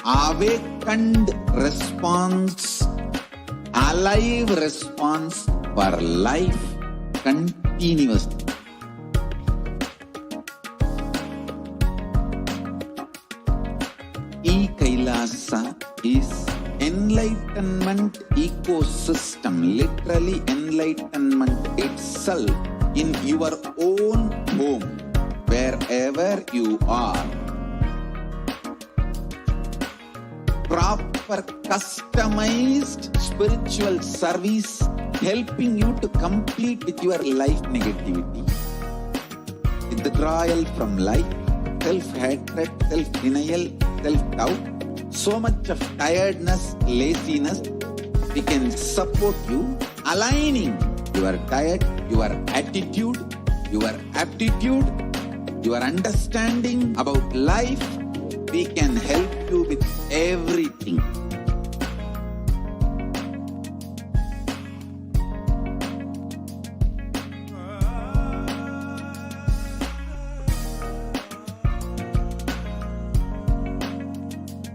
awakened response, alive response for life continuously. E-Kailasa is enlightenment ecosystem, literally enlightenment itself in your own home, wherever you are. Proper customized spiritual service helping you to complete with your life negativity, withdrawal from life, self-hatred, self-denial, self-doubt, so much of tiredness, laziness. We can support you aligning your diet, your attitude, your aptitude, your understanding about life. We can help you with everything.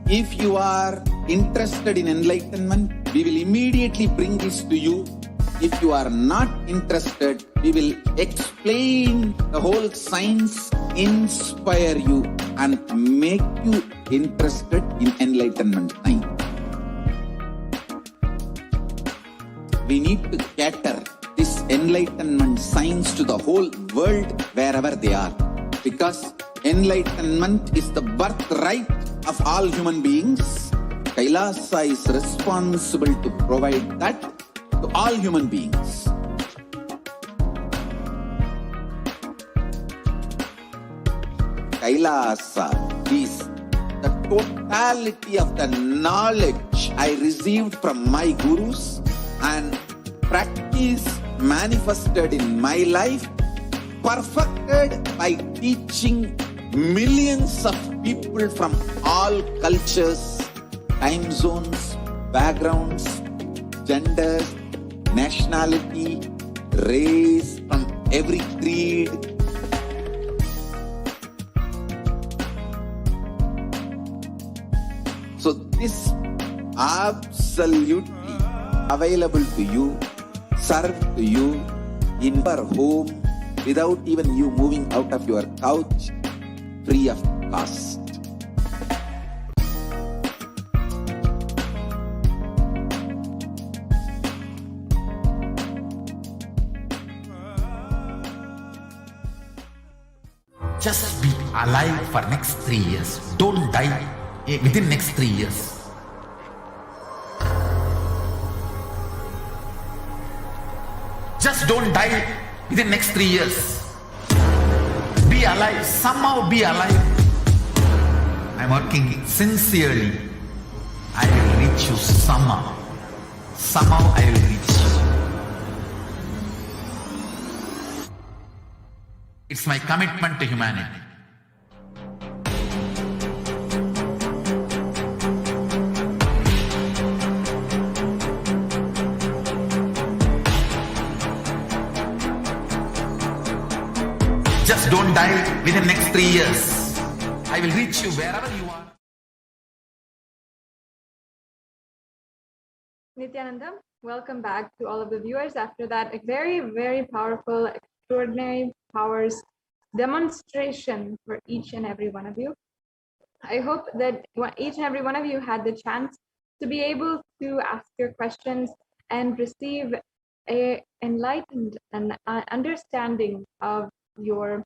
If you are interested in enlightenment, we will immediately bring this to you. If you are not interested, we will explain the whole science, inspire you, and make you interested in enlightenment time. We need to cater this enlightenment science to the whole world wherever they are, because enlightenment is the birthright of all human beings. Kailasa is responsible to provide that to all human beings. Kailasa is the totality of the knowledge I received from my gurus and practice manifested in my life perfected by teaching millions of people from all cultures, time zones, backgrounds, genders, nationality, race, from every creed. So this absolutely available to you, served to you in your home without even you moving out of your couch, free of cost. Just be alive for next 3 years. Don't die within next 3 years. Just don't die within next 3 years. Be alive. Somehow be alive. I'm working sincerely. I will reach you somehow. Somehow I will reach you. It's my commitment to humanity. Just don't die within next 3 years. I will reach you wherever you are. Nithyananda, welcome back to all of the viewers after that very, very powerful, extraordinary powers demonstration for each and every one of you. I hope that each and every one of you had the chance to be able to ask your questions and receive a enlightened and understanding of your,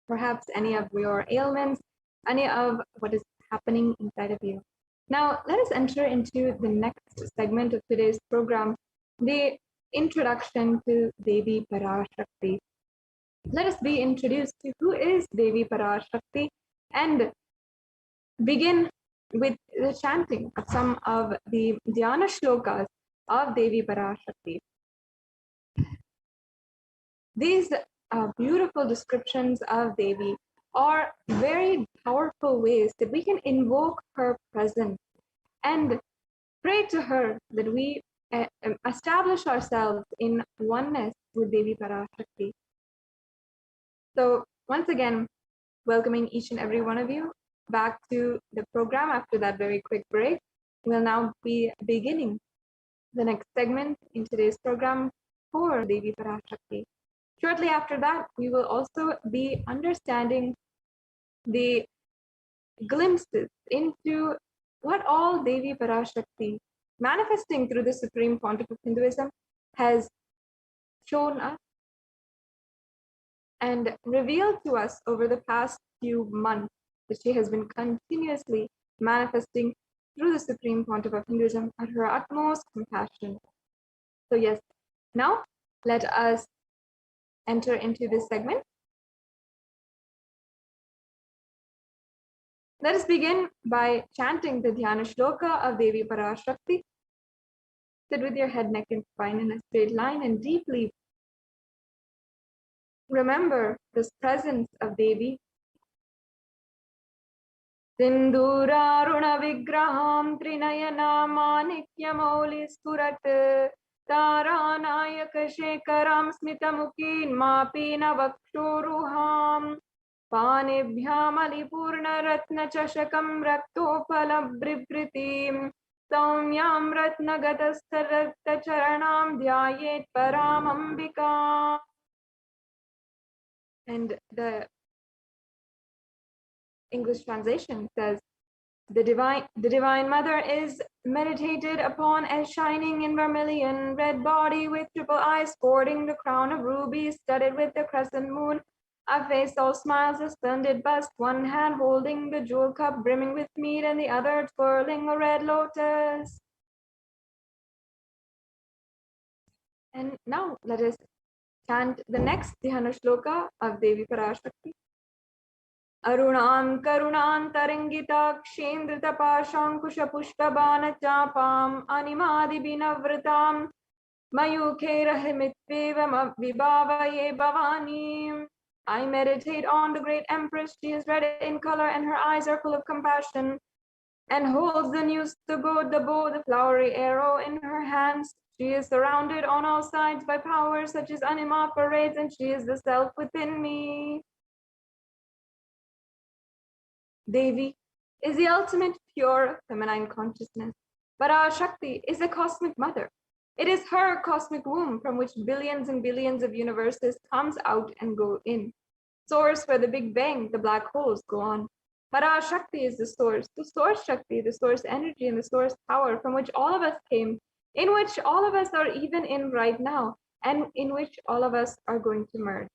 perhaps any of your ailments, any of what is happening inside of you. Now, let us enter into the next segment of today's program, the introduction to Devi Parashakti. Let us be introduced to who is Devi Parashakti and begin with the chanting of some of the Dhyana shlokas of Devi Parashakti. These beautiful descriptions of Devi are very powerful ways that we can invoke her presence and pray to her that we establish ourselves in oneness with Devi Parashakti. So once again, welcoming each and every one of you back to the program after that very quick break. We'll now be beginning the next segment in today's program for Devi Parashakti. Shortly after that, we will also be understanding the glimpses into what all Devi Parashakti, manifesting through the Supreme Pontiff of Hinduism, has shown us and revealed to us over the past few months, that she has been continuously manifesting through the Supreme Pontiff of Hinduism at her utmost compassion. So yes, now let us enter into this segment. Let us begin by chanting the Dhyana Shloka of Devi Parashakti. Sit with your head, neck, and spine in a straight line and deeply remember this presence of Devi. Sindhuraruna vigraham trinayana manikyamauli spurat taranayaka shekaram smitamukin mapina vakshuruham panibhyam alipurna ratna chashakam raktopalabhribritim saumyam ratna gatastarata charanam dhyayet paramambika. And the English translation says, the divine mother is meditated upon as shining in vermilion red body with triple eyes sporting the crown of rubies studded with the crescent moon, a face all smiles, a splendid bust, one hand holding the jewel cup brimming with mead and the other twirling a red lotus. And now let us chant the next Dhyana Shloka of Devi Parashakti. Arunam karunam tarangita kshendrita pashankusha pushtabana chapam animadi binavritam Mayukerahimitveva vibhavaye bhavani. I meditate on the great empress. She is red in color and her eyes are full of compassion, and holds the news, the good, the bow, the flowery arrow in her hands. She is surrounded on all sides by powers such as anima parades, and she is the self within me. Devi is the ultimate pure feminine consciousness. Parashakti is a cosmic mother. It is her cosmic womb from which billions and billions of universes comes out and go in. Source where the Big Bang, the black holes go on. Parashakti is the source Shakti, the source energy, and the source power from which all of us came, in which all of us are even in right now, and in which all of us are going to merge.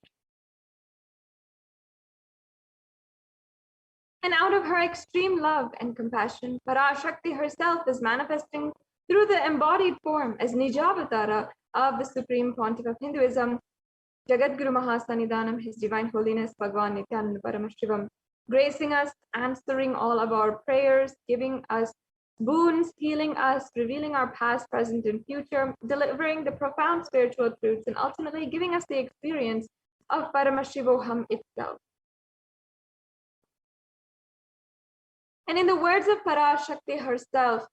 And out of her extreme love and compassion, Parashakti herself is manifesting through the embodied form as Nijavatara of the Supreme Pontiff of Hinduism, Jagadguru Mahasannidhanam, His Divine Holiness Bhagavan Nithyananda Paramashivam, gracing us, answering all of our prayers, giving us boons, healing us, revealing our past, present, and future, delivering the profound spiritual truths, and ultimately giving us the experience of Paramashivoham itself. And in the words of Parashakti herself,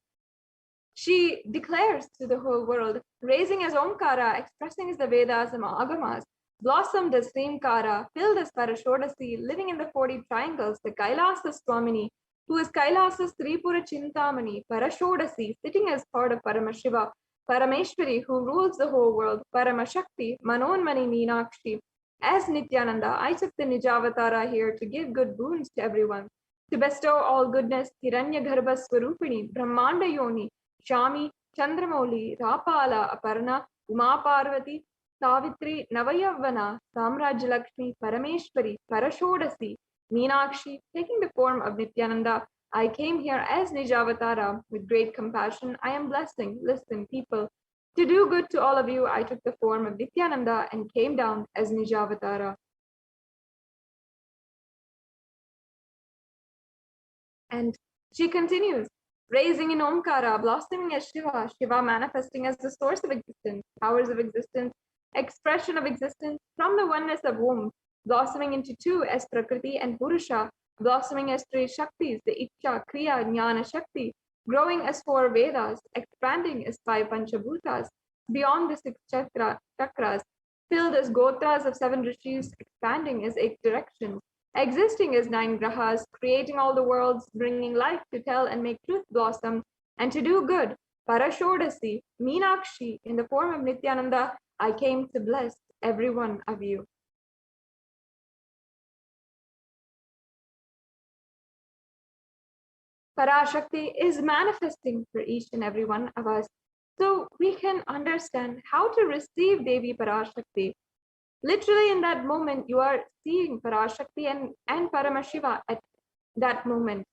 she declares to the whole world, raising as Omkara, expressing as the Vedas and Agamas, blossomed as Kara, filled as Parashodasi, living in the 40 triangles, the Kailasa Swamini, who is Kailasa's Tripura Chintamani, Parashodasi, sitting as part of Paramashiva, Parameshwari, who rules the whole world, Paramashakti, Manonmani Meenakshi. As Nityananda, I took the Nijavatara here to give good boons to everyone, to bestow all goodness, Hiranya Garbha Swarupini, Brahmanda Yoni, Shami, Chandramauli, Rapala, Aparna, Uma Parvati, Savitri, Navayavana, Samrajalakshmi, Parameshwari, Parashodasi, Meenakshi, taking the form of Nityananda, I came here as Nijavatara with great compassion. I am blessing, listen, people. To do good to all of you, I took the form of Nityananda and came down as Nijavatara. And she continues, raising in Omkara, blossoming as Shiva, Shiva manifesting as the source of existence, powers of existence, expression of existence from the oneness of womb, blossoming into two as Prakriti and Purusha, blossoming as three Shaktis, the Icha, Kriya, Jnana Shakti, growing as four Vedas, expanding as five Panchabhutas, beyond the six chakras, filled as Gotras of seven Rishis, expanding as eight directions, existing as nine grahas, creating all the worlds, bringing life to tell and make truth blossom, and to do good. Parashodasi, Meenakshi, in the form of Nityananda, I came to bless every one of you. Parashakti is manifesting for each and every one of us, so we can understand how to receive Devi Parashakti. Literally in that moment, you are seeing Parashakti and Paramashiva at that moment.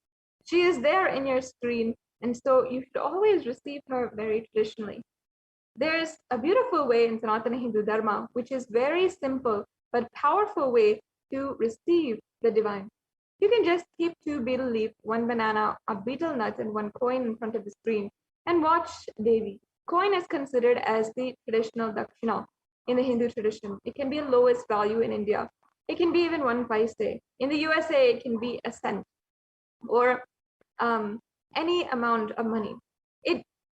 She is there in your screen, and so you should always receive her very traditionally. There's a beautiful way in Sanatana Hindu Dharma, which is very simple but powerful way to receive the divine. You can just keep 2 betel leaf, 1 banana, a betel nut, and 1 coin in front of the screen and watch Devi. Coin is considered as the traditional dakshina in the Hindu tradition. It can be the lowest value in India. It can be even 1 paise. In the USA, it can be a cent or any amount of money.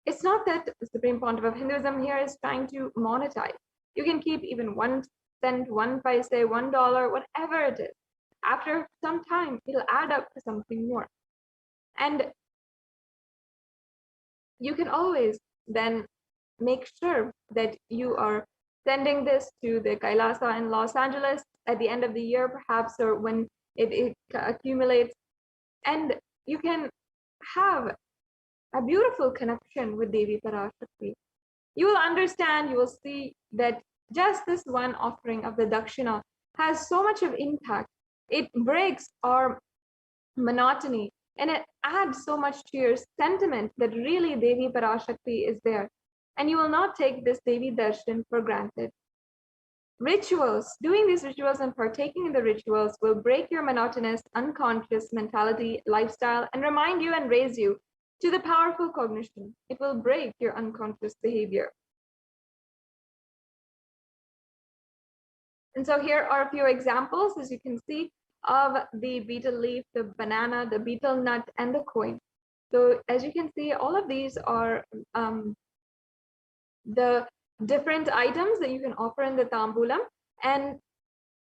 It's not that the Supreme Pontiff of Hinduism here is trying to monetize. You can keep even 1 cent, 1 paise, $1, whatever it is. After some time, it'll add up to something more. And you can always then make sure that you are sending this to the Kailasa in Los Angeles at the end of the year, perhaps, or when it accumulates. And you can have a beautiful connection with Devi Parashakti. You will understand, you will see that just this one offering of the Dakshina has so much of impact. It breaks our monotony and it adds so much to your sentiment that really Devi Parashakti is there. And you will not take this Devi Darshan for granted. Rituals, doing these rituals and partaking in the rituals will break your monotonous, unconscious mentality, lifestyle, and remind you and raise you to the powerful cognition. It will break your unconscious behavior. And so here are a few examples, as you can see, of the betel leaf, the banana, the betel nut, and the coin. So as you can see, all of these are the different items that you can offer in the tambulam, and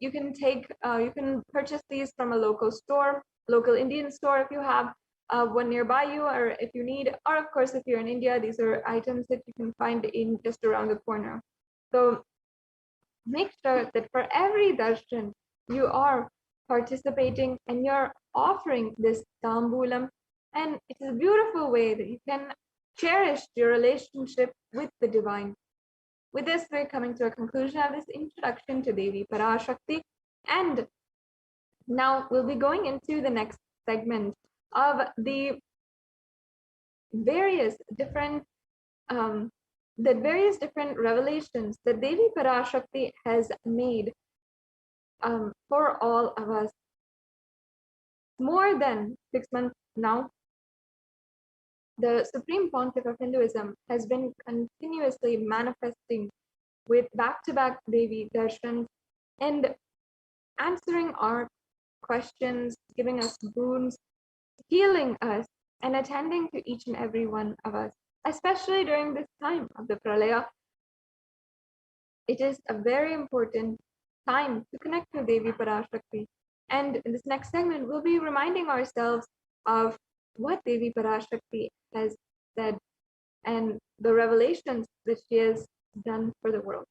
you can purchase these from a local store, local Indian store if you have one nearby you, or if you need, or of course if you're in India, these are items that you can find in just around the corner. So make sure that for every darshan you are participating and you're offering this tambulam, and it's a beautiful way that you can cherish your relationship with the divine. With this, we're coming to a conclusion of this introduction to Devi Parashakti, and now we'll be going into the next segment of the various different revelations that Devi Parashakti has made for all of us. More than 6 months now, the Supreme Pontiff of Hinduism has been continuously manifesting with back-to-back Devi darshans and answering our questions, giving us boons, healing us, and attending to each and every one of us, especially during this time of the Pralaya. It is a very important time to connect to Devi Parashakti. And in this next segment, we'll be reminding ourselves of what Devi Parashakti has said and the revelations that she has done for the world.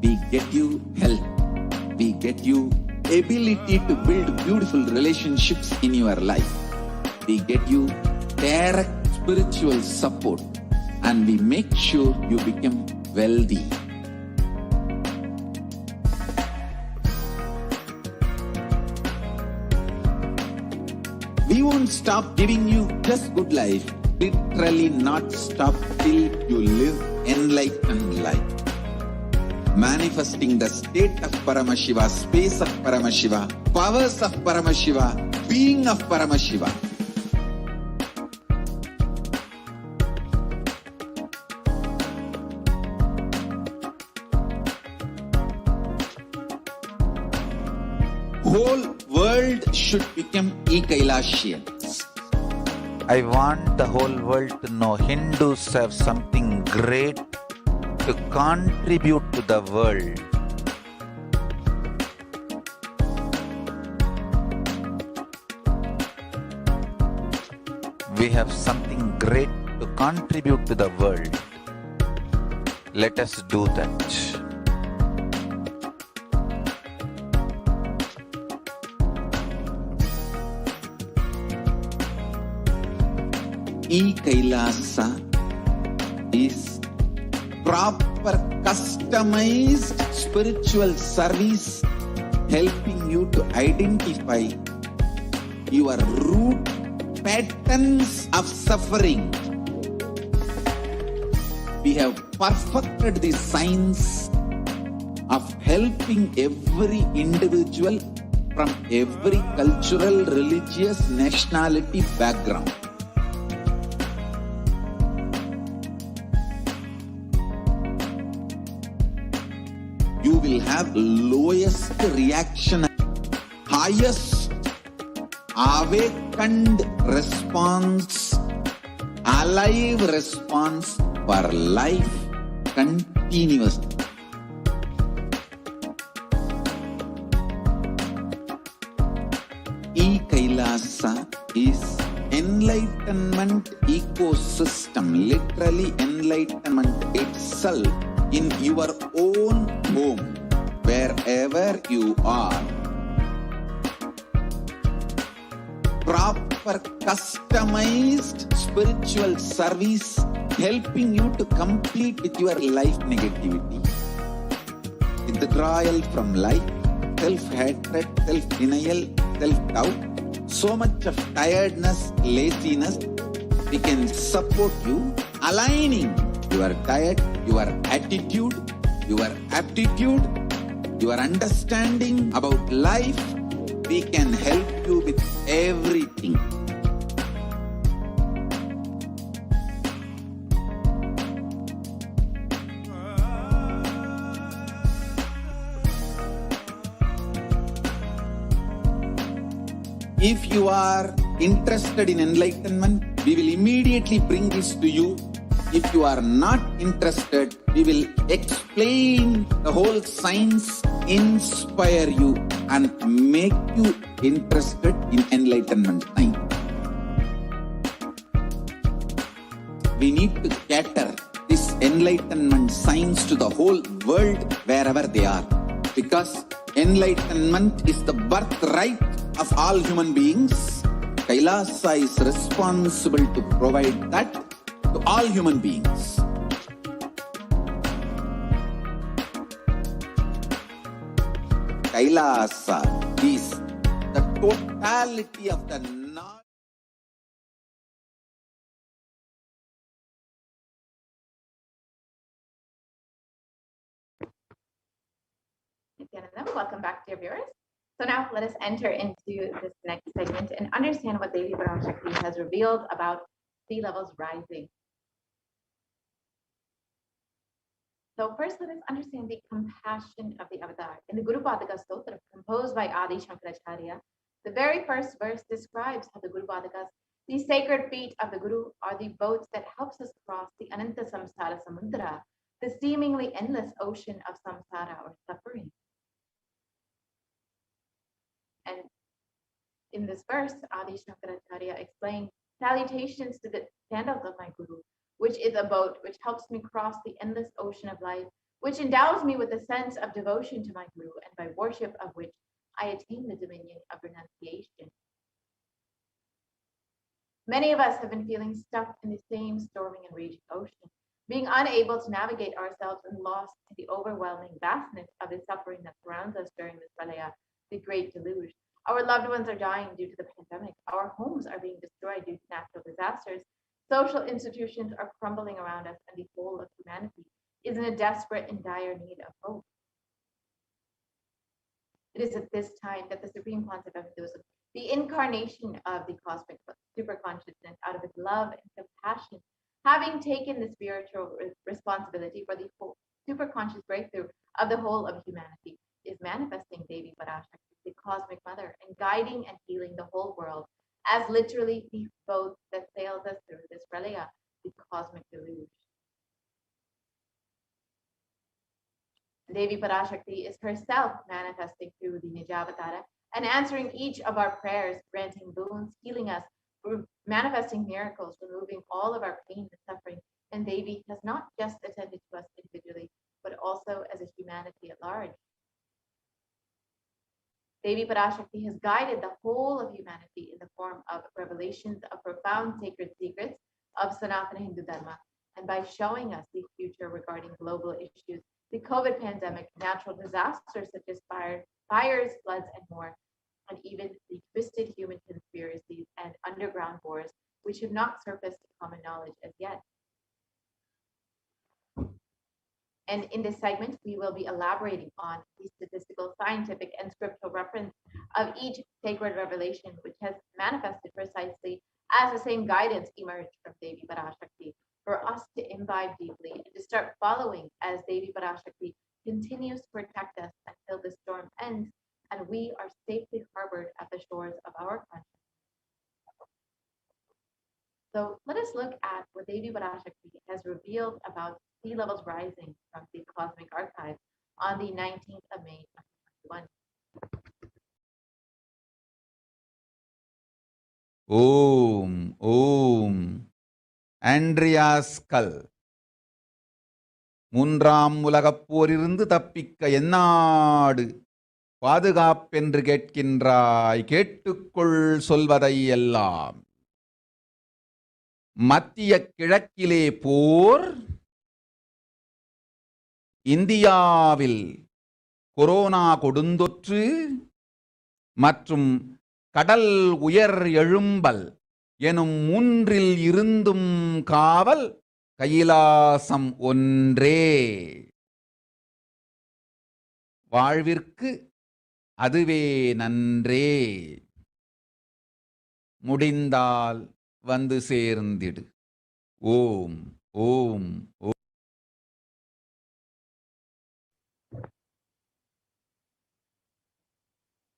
We get you help. We get you ability to build beautiful relationships in your life. We get you direct spiritual support, and we make sure you become wealthy. We won't stop giving you just good life, literally not stop till you live enlightened life. Manifesting the state of Paramashiva, space of Paramashiva, powers of Paramashiva, being of Paramashiva. Whole world should become e-Kailashians. I want the whole world to know Hindus have something great to contribute to the world. We have something great to contribute to the world. Let us do that. E-Kailasa is proper customized spiritual service helping you to identify your root patterns of suffering. We have perfected the science of helping every individual from every cultural, religious, nationality background. You will have lowest reaction, highest awakened response, alive response for life continuously. E-Kailasa is enlightenment ecosystem, literally enlightenment itself in your own home, wherever you are. Proper offer customized spiritual service, helping you to complete with your life negativity, withdrawal from life, self-hatred, self-denial, self-doubt, so much of tiredness, laziness. We can support you, aligning your diet, your attitude, your aptitude, your understanding about life. We can help you with everything. If you are interested in enlightenment, we will immediately bring this to you. If you are not interested, we will explain the whole science, inspire you, and make you interested in enlightenment science. We need to cater this enlightenment science to the whole world wherever they are, because enlightenment is the birthright of all human beings. Kailasa is responsible to provide that to all human beings. Kailasa is the totality of the knowledge. Nithyananda, welcome back, dear viewers. So now let us enter into this next segment and understand what Devi Parashakti has revealed about sea levels rising. So first, let us understand the compassion of the avatar. In the Guru Padaka Stotra, composed by Adi Shankaracharya, the very first verse describes how the Guru Padakas, the sacred feet of the Guru, are the boats that helps us cross the Ananta Samsara Samudra, the seemingly endless ocean of samsara or suffering. And in this verse, Adi Shankaracharya explained, salutations to the sandals of my Guru, which is a boat which helps me cross the endless ocean of life, which endows me with a sense of devotion to my Guru, and by worship of which I attain the dominion of renunciation. Many of us have been feeling stuck in the same storming and raging ocean, being unable to navigate ourselves and lost in the overwhelming vastness of the suffering that surrounds us during this pralaya, the great deluge. Our loved ones are dying due to the pandemic. Our homes are being destroyed due to natural disasters. Social institutions are crumbling around us, and the whole of humanity is in a desperate and dire need of hope. It is at this time that the Supreme Concept of Hinduism, the incarnation of the cosmic superconsciousness, out of its love and compassion, having taken the spiritual responsibility for the whole superconscious breakthrough of the whole of humanity, is manifesting Devi Parashakti, the cosmic mother, and guiding and healing the whole world as literally the boat that sails us through this pralaya, the cosmic deluge. Devi Parashakti is herself manifesting through the Nijavatara and answering each of our prayers, granting boons, healing us, manifesting miracles, removing all of our pain and suffering. And Devi has not just attended to us individually, but also as a humanity at large. Devi Parashakti has guided the whole of humanity in the form of revelations of profound sacred secrets of Sanatana Hindu Dharma, and by showing us the future regarding global issues, the COVID pandemic, natural disasters such as fires, floods, and more, and even the twisted human conspiracies and underground wars, which have not surfaced to common knowledge as yet. And in this segment, we will be elaborating on the statistical, scientific, and scriptural reference of each sacred revelation, which has manifested precisely as the same guidance emerged from Devi Parashakti, for us to imbibe deeply and to start following as Devi Parashakti continues to protect us until the storm ends and we are safely harbored at the shores of our country. So let us look at what Devi Parashakti has revealed about sea levels rising from the Cosmic Archive on the 19th of May 2021. ஓம் Andreas கல் மூன்றாம் உலகப் போரிலிருந்து தப்பிக்க எந்நாடு பாதுகாப்பென்று கேட்கின்றாய், கேட்டுக்கொள் சொல்வதை எல்லாம். மத்திய கிழக்கிலே போர், இந்தியாவில் கொரோனா கொடுந்தொற்று மற்றும் கடல் உயர் எழும்பல் எனும் மூன்றில் இருந்தும் காவல் கைலாசம் ஒன்றே. வாழ்விற்கு அதுவே நன்றே. முடிந்தால் வந்து சேர்ந்திடு. ஓம் ஓம் ஓம்.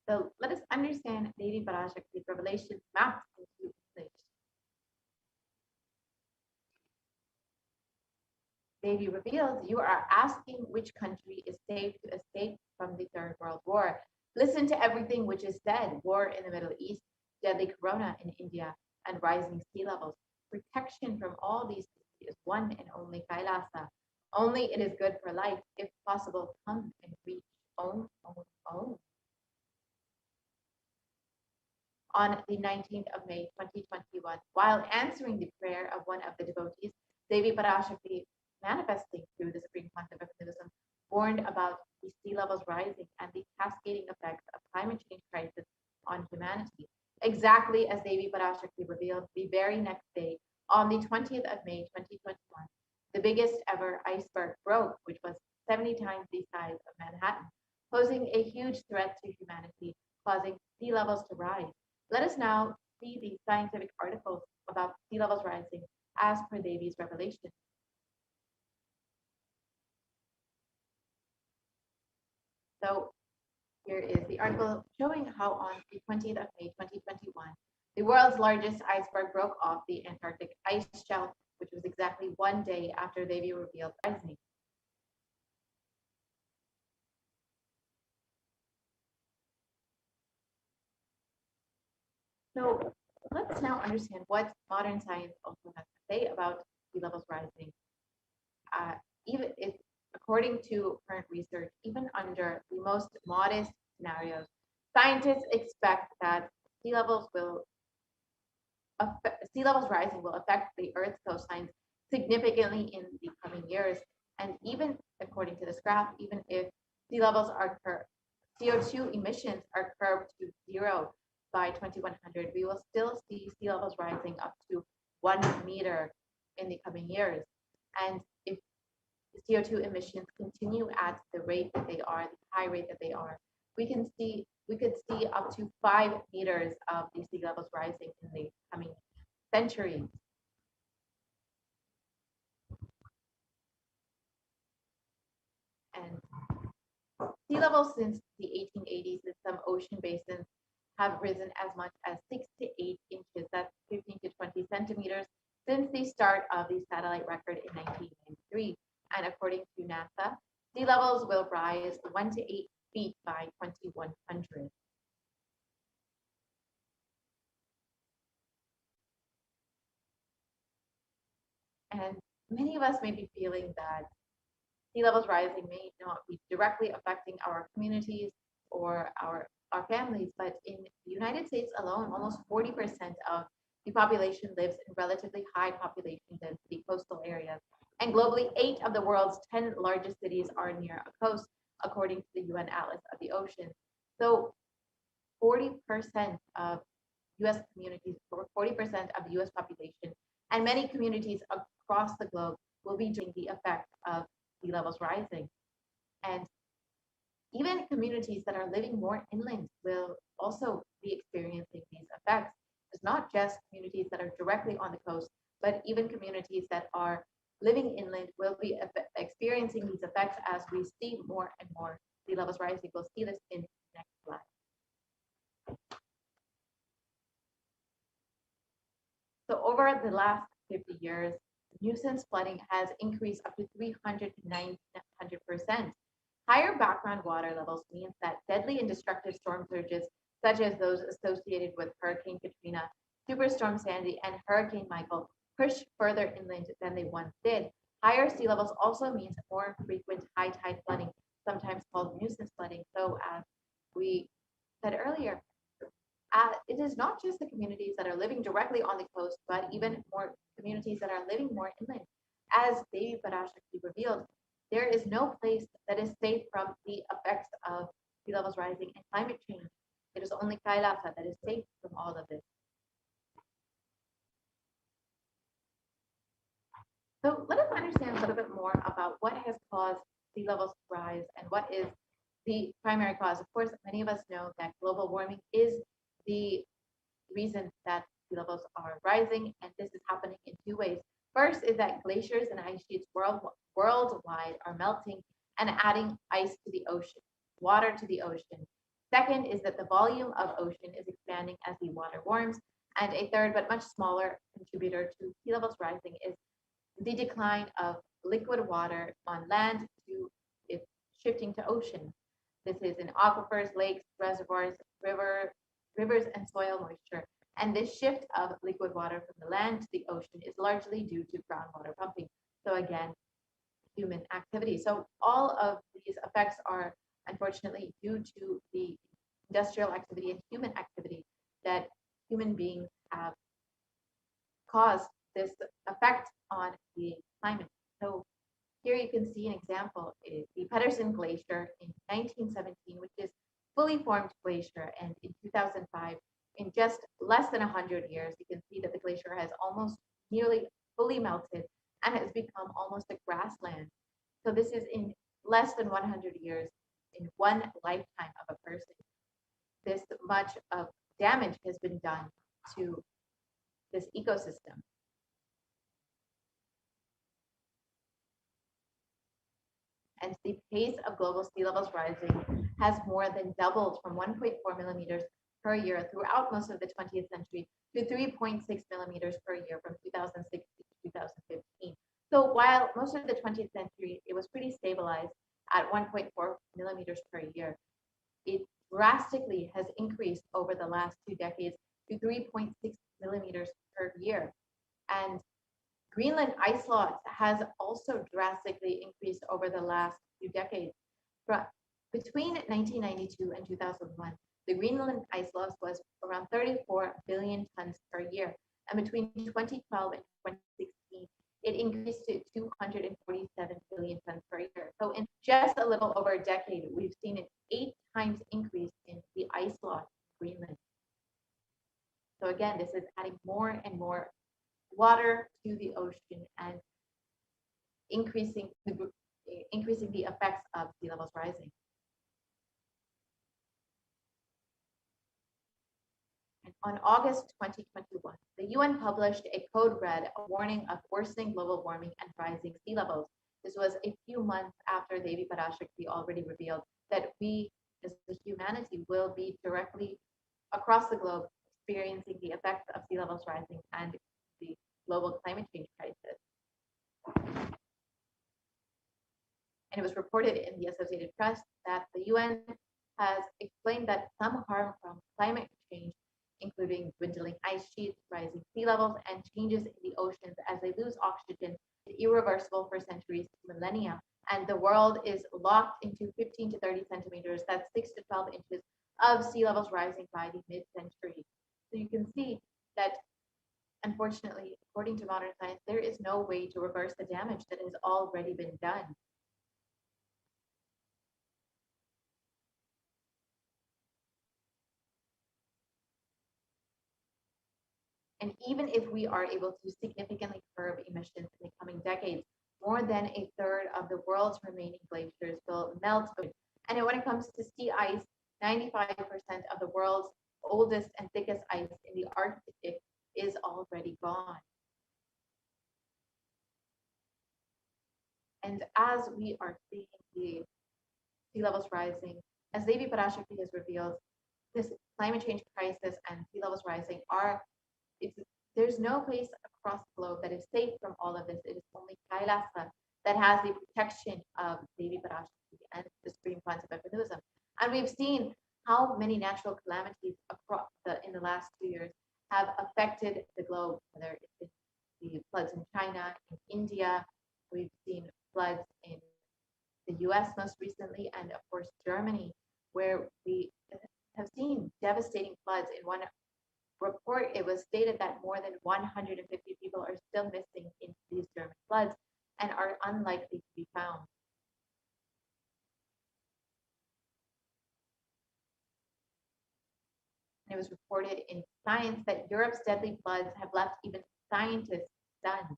So let us understand Devi Parashakti's revelation mapped into English. Devi reveals, you are asking which country is safe to escape from the Third World War. Listen to everything which is said: war in the Middle East, deadly corona in India, and rising sea levels. Protection from all these is one and only Kailasa. Only it is good for life. If possible, come and reach Om, Om, Om. On the 19th of May, 2021, while answering the prayer of one of the devotees, Devi Parashakti, manifesting through the Supreme Concept of Hinduism, warned about the sea levels rising and the cascading effects of climate change crisis on humanity. Exactly as Devi Parashakti revealed, the very next day, on the 20th of May, 2021, the biggest ever iceberg broke, which was 70 times the size of Manhattan, posing a huge threat to humanity, causing sea levels to rise. Let us now see the scientific articles about sea levels rising as per Devi's revelation. So here is the article showing how on the 20th of May, 2021, the world's largest iceberg broke off the Antarctic ice shelf, which was exactly one day after Devi revealed rising. So let's now understand what modern science also has to say about sea levels rising. Even if, according to current research, even under the most modest scenarios, scientists expect that sea levels rising will affect the Earth's coastlines significantly in the coming years. And even according to this graph, even if sea levels are CO2 emissions are curbed to zero by 2100, we will still see sea levels rising up to 1 meter in the coming years. And if CO2 emissions continue at the rate that they are, the high rate that they are, we could see up to 5 meters of the sea levels rising in the coming centuries. And sea levels since the 1880s in some ocean basins have risen as much as 6 to 8 inches, that's 15 to 20 centimeters, since the start of the satellite record in 1993. And according to NASA, sea levels will rise 1 to 8 feet by 2100. And many of us may be feeling that sea levels rising may not be directly affecting our communities or our families, but in the United States alone, almost 40% of the population lives in relatively high population density coastal areas. And globally, 8 of the world's 10 largest cities are near a coast, according to the UN Atlas of the Ocean. So 40% of US communities, or 40% of the US population, and many communities across the globe will be doing the effect of sea levels rising. And even communities that are living more inland will also be experiencing these effects. It's not just communities that are directly on the coast, but even communities that are living inland will be experiencing these effects as we see more and more sea levels rising. We'll see this in the next slide. So over the last 50 years, nuisance flooding has increased up to 300 to 900%. Higher background water levels means that deadly and destructive storm surges, such as those associated with Hurricane Katrina, Superstorm Sandy, and Hurricane Michael, push further inland than they once did. Higher sea levels also means more frequent high tide flooding, sometimes called nuisance flooding, so as we said earlier, it is not just the communities that are living directly on the coast, but even more communities that are living more inland. As Devi Parashakti revealed, there is no place that is safe from the effects of sea levels rising and climate change. It is only Kailasa that is safe from all of this. So let us understand a little bit more about what has caused sea levels to rise and what is the primary cause. Of course, many of us know that global warming is the reason that sea levels are rising, and this is happening in two ways. First is that glaciers and ice sheets worldwide are melting and adding ice to the ocean, water to the ocean. Second is that the volume of ocean is expanding as the water warms. And a third, but much smaller contributor to sea levels rising is the decline of liquid water on land to it shifting to ocean. This is in aquifers, lakes, reservoirs, rivers, and soil moisture. And this shift of liquid water from the land to the ocean is largely due to groundwater pumping. So again, human activity. So all of these effects are unfortunately due to the industrial activity and human activity that human beings have caused this effect on the climate. So here you can see an example is the Pedersen Glacier in 1917, which is fully formed glacier. And in 2005, in just less than 100 years, you can see that the glacier has almost nearly fully melted and has become almost a grassland. So this is in less than 100 years, in one lifetime of a person. This much of damage has been done to this ecosystem. And the pace of global sea levels rising has more than doubled from 1.4 millimeters per year throughout most of the 20th century to 3.6 millimeters per year from 2006 to 2015. So while most of the 20th century, it was pretty stabilized at 1.4 millimeters per year, it drastically has increased over the last 2 decades to 3.6 millimeters per year. And Greenland ice loss has also drastically increased over the last few decades. Between 1992 and 2001, the Greenland ice loss was around 34 billion tons per year. And between 2012 and 2016, it increased to 247 billion tons per year. So in just a little over a decade, we've seen an 8 times increase in the ice loss in Greenland. So again, this is adding more and more water to the ocean and increasing the effects of sea levels rising. And on August 2021, the UN published a code red, a warning of worsening global warming and rising sea levels. This was a few months after Devi Parashakti already revealed that we as the humanity will be directly across the globe experiencing the effects of sea levels rising and the global climate change crisis. And it was reported in the Associated Press that the UN has explained that some harm from climate change, including dwindling ice sheets, rising sea levels, and changes in the oceans as they lose oxygen, is irreversible for centuries to millennia. And the world is locked into 15 to 30 centimeters, that's 6 to 12 inches of sea levels rising by the mid-century. So you can see that, unfortunately, according to modern science, there is no way to reverse the damage that has already been done. And even if we are able to significantly curb emissions in the coming decades, more than a third of the world's remaining glaciers will melt. And when it comes to sea ice, 95% of the world's oldest and thickest ice in the Arctic is already gone. And as we are seeing the sea levels rising, as Devi Parashakti has revealed, this climate change crisis and sea levels rising there's no place across the globe that is safe from all of this. It is only Kailasa that has the protection of Devi Parashakti and the supreme concept of Hinduism. And we've seen how many natural calamities in the last 2 years have affected the globe, whether it's been the floods in China, in India, we've seen floods in the US most recently, and of course Germany, where the have seen devastating floods. In one report, it was stated that more than 150 people are still missing in these German floods and are unlikely to be found. It was reported in Science that Europe's deadly floods have left even scientists stunned.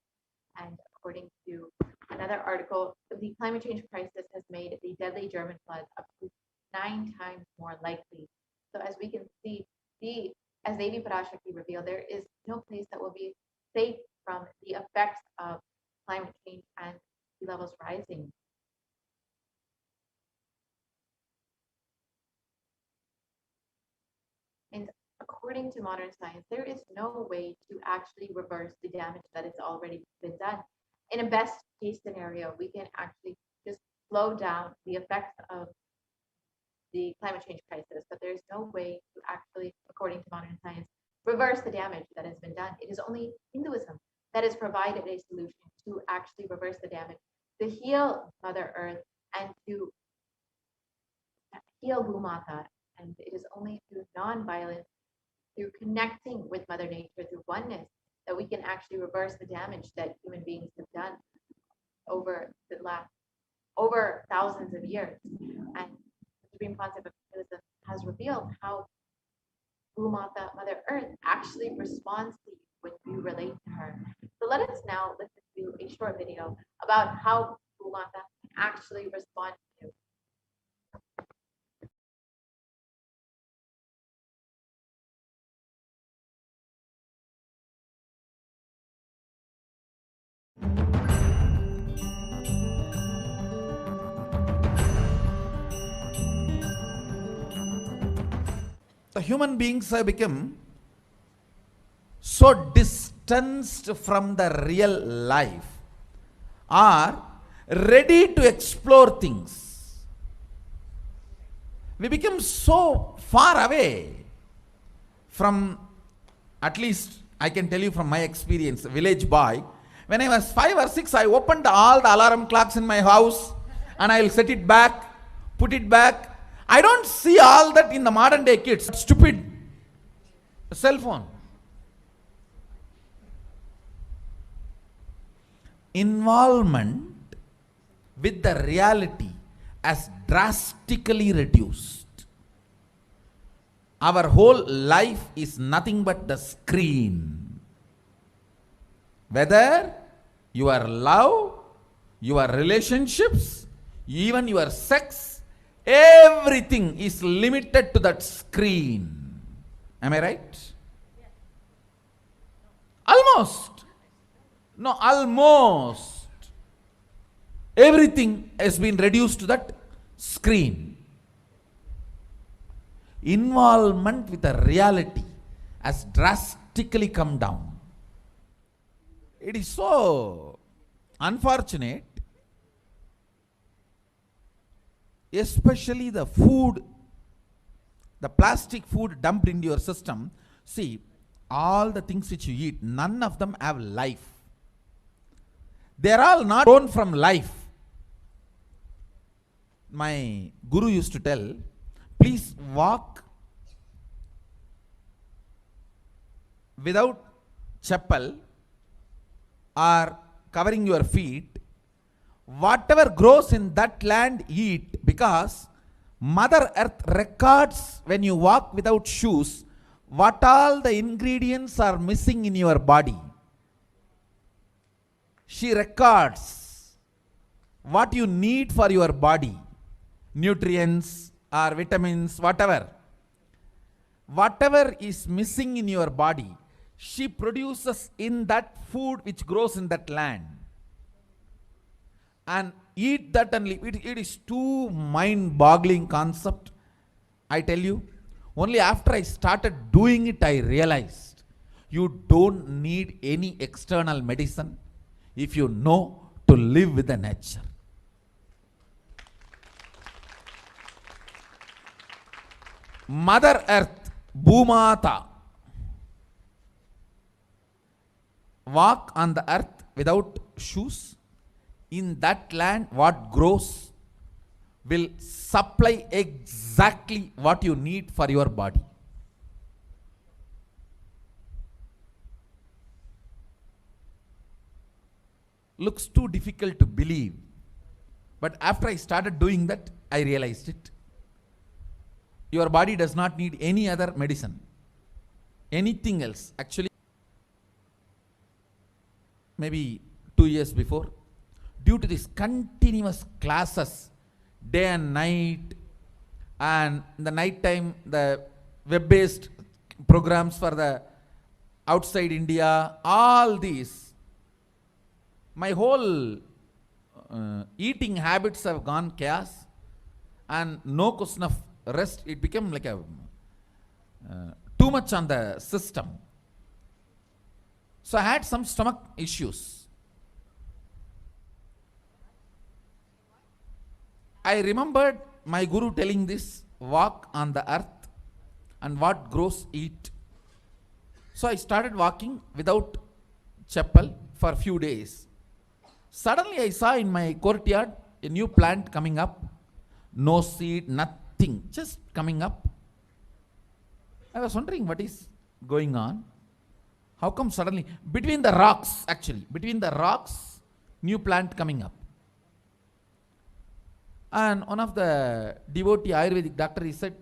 And according to another article, the climate change crisis has made the deadly German floods up to 9 times more likely. So as we can see, as Devi Parashakti revealed, there is no place that will be safe from the effects of climate change and sea levels rising. And according to modern science, there is no way to actually reverse the damage that has already been done. In a best case scenario, we can actually just slow down the effects of the climate change crisis, but there's no way to actually, according to modern science, reverse the damage that has been done. It is only Hinduism that has provided a solution to actually reverse the damage, to heal Mother Earth and to heal Bhumata. And it is only through non-violence, through connecting with Mother Nature, through oneness, that we can actually reverse the damage that human beings have done over thousands of years. And the supreme concept of Hinduism has revealed how Bhumata, Mother Earth, actually responds to you when you relate to her. So let us now listen to a short video about how Bhumata can actually respond to you. The human beings have become so distanced from the real life, are ready to explore things. We become so far away from, at least I can tell you from my experience, village boy. When I was 5 or 6, I opened all the alarm clocks in my house and I'll set it back, put it back. I don't see all that in the modern day kids. Stupid cell phone. Involvement with the reality has drastically reduced. Our whole life is nothing but the screen. Whether your love, your relationships, even your sex, everything is limited to that screen. Am I right? Almost. No, almost. Everything has been reduced to that screen. Involvement with the reality has drastically come down. It is so unfortunate, especially the food, the plastic food dumped into your system. See, all the things which you eat, none of them have life. They are all not grown from life. My guru used to tell, please walk without chappal or covering your feet. Whatever grows in that land, eat, because Mother Earth records when you walk without shoes what all the ingredients are missing in your body. She records what you need for your body, nutrients or vitamins, whatever. Whatever is missing in your body, she produces in that food which grows in that land. And eat that and live. It is too mind-boggling concept. I tell you, only after I started doing it, I realized you don't need any external medicine if you know to live with the nature. Mother Earth, Bhumata, walk on the earth without shoes. In that land, what grows? will supply exactly what you need for your body. Looks too difficult to believe, but after I started doing that, I realized it. Your body does not need any other medicine, anything else. Actually, maybe 2 years before, due to this continuous classes, day and night, and in the night time, the web-based programs for the outside India, all these, my whole eating habits have gone chaos, and no question of rest. It became like a too much on the system. So I had some stomach issues. I remembered my guru telling this, walk on the earth and what grows eat. So I started walking without chappal for a few days. Suddenly I saw in my courtyard a new plant coming up. No seed, nothing, just coming up. I was wondering what is going on. How come suddenly, between the rocks, new plant coming up. And one of the devotee Ayurvedic doctor, he said,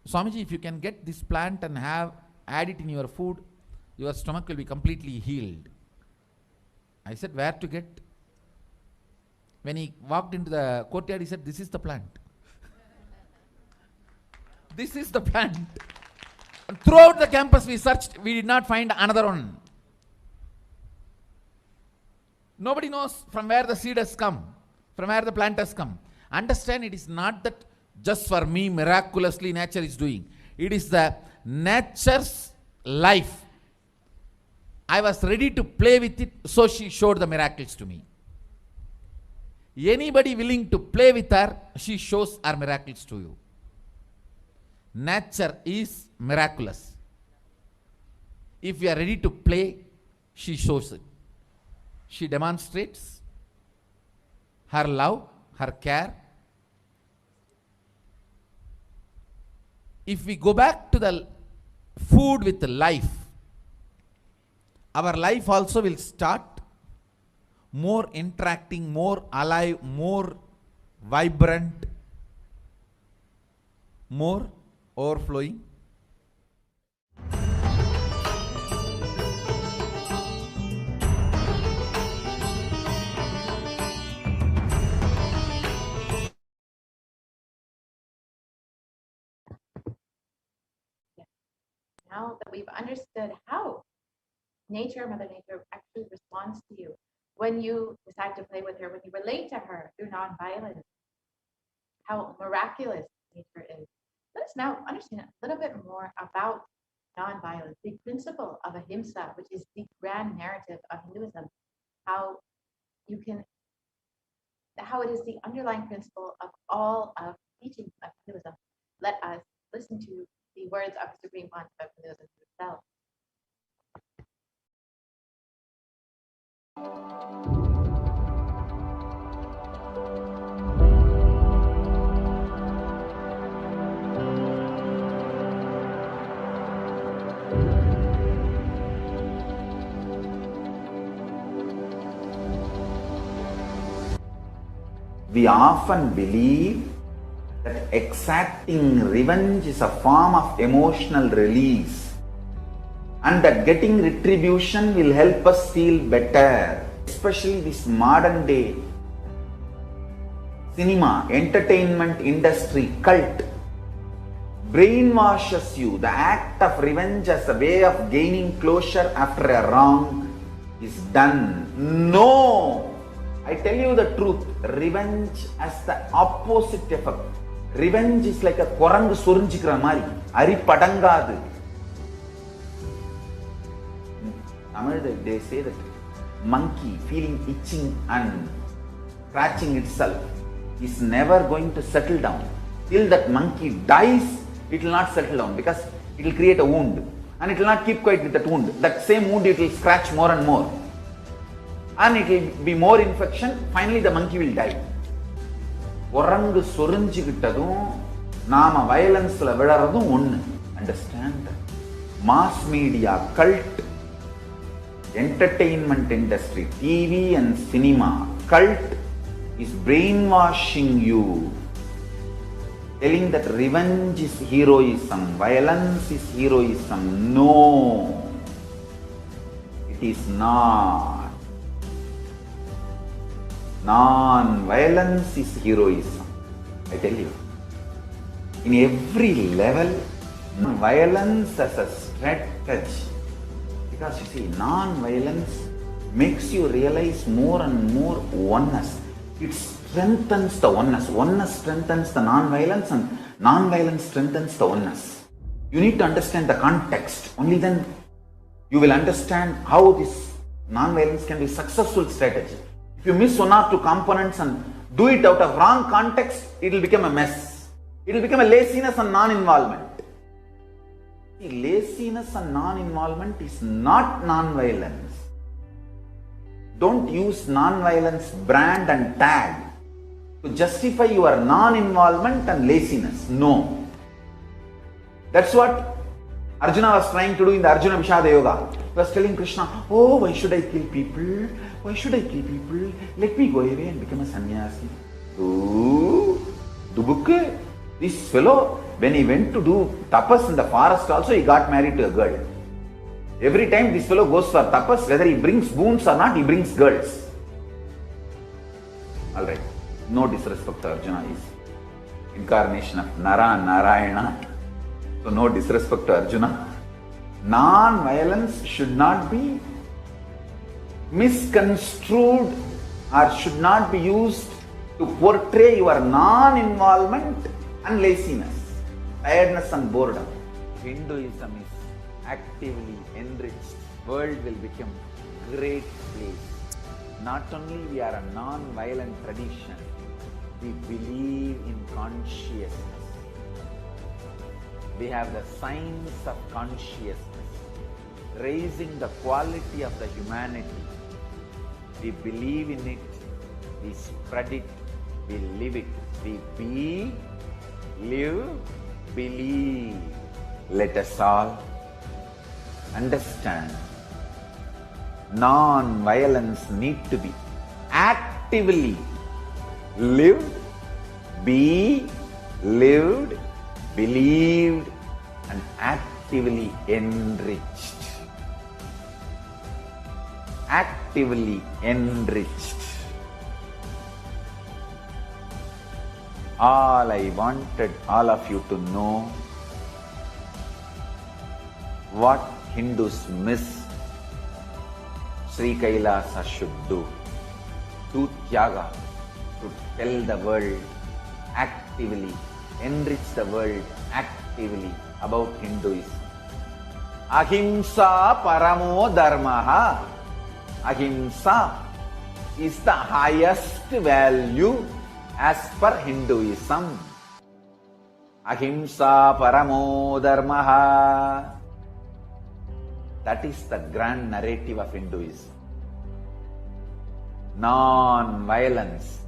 Swamiji, if you can get this plant and add it in your food, your stomach will be completely healed. I said, where to get? When he walked into the courtyard, he said, this is the plant. This is the plant. And throughout the campus we searched, we did not find another one. Nobody knows from where the seed has come, from where the plant has come. Understand, it is not that just for me miraculously nature is doing. It is the nature's life. I was ready to play with it, so she showed the miracles to me. Anybody willing to play with her, she shows her miracles to you. Nature is miraculous. If we are ready to play, she shows it. She demonstrates her love, her care. If we go back to the food with life, our life also will start more interacting, more alive, more vibrant, more overflowing. Now that we've understood how Mother Nature actually responds to you when you decide to play with her, when you relate to her through nonviolence, how miraculous nature is. Let us now understand a little bit more about nonviolence, the principle of ahimsa, which is the grand narrative of Hinduism, how it is the underlying principle of all of teachings of Hinduism. Let us listen to the words of the Supreme Pontiff of Hinduism himself. We often believe that exacting revenge is a form of emotional release and that getting retribution will help us feel better. Especially this modern day cinema, entertainment industry cult brainwashes you. The act of revenge as a way of gaining closure after a wrong is done. No! I tell you the truth, revenge has the opposite effect. Revenge is like a korangu sorinjikra mari, ari padangadu. They say that monkey feeling itching and scratching itself is never going to settle down. Till that monkey dies, it will not settle down because it will create a wound and it will not keep quiet with that wound. That same wound it will scratch more and more. And it will be more infection, finally the monkey will die. குரங்கு சொரிஞ்சுக்கிட்டதும் நாம வயலன்ஸ்ல விழறதும் ஒண்ணு. Understand? Mass media, cult, entertainment industry, TV and cinema, cult is brainwashing you, telling that revenge is heroism, violence is heroism. No, it is not. Non-violence is heroism. I tell you, in every level, violence as a strategy. Because you see, non-violence makes you realize more and more oneness. It strengthens the oneness. Oneness strengthens the non-violence and non-violence strengthens the oneness. You need to understand the context. Only then you will understand how this non-violence can be a successful strategy. If you miss one or two components and do it out of wrong context, it will become a mess. It will become a laziness and non-involvement. Laziness and non-involvement is not non-violence. Don't use non-violence brand and tag to justify your non-involvement and laziness. No. That's what Arjuna was trying to do in the Arjuna Vishada Yoga. He was telling Krishna, oh, why should I kill people? Why should I kill people? Let me go away and become a sannyasi. Oh, Dubukke, this fellow, when he went to do tapas in the forest also, he got married to a girl. Every time this fellow goes for tapas, whether he brings boons or not, he brings girls. Alright, no disrespect to Arjuna, is incarnation of Nara and Narayana. So no disrespect to Arjuna. Non-violence should not be misconstrued or should not be used to portray your non-involvement and laziness, tiredness and boredom. Hinduism is actively enriched. World will become great place. Not only we are a non-violent tradition, we believe in consciousness. We have the science of consciousness, raising the quality of the humanity. We believe in it, we spread it, we live it. We be, live, believe. Let us all understand, non-violence need to be actively lived, be lived, believed and actively enriched. Actively enriched. All I wanted all of you to know, what Hindus miss, Sri Kailasa should do. Do Tyaga, to tell the world actively, enrich the world actively about Hinduism. Ahimsa paramo dharmaha. Ahimsa is the highest value as per Hinduism. Ahimsa paramo dharmaha. That is the grand narrative of Hinduism. Non-violence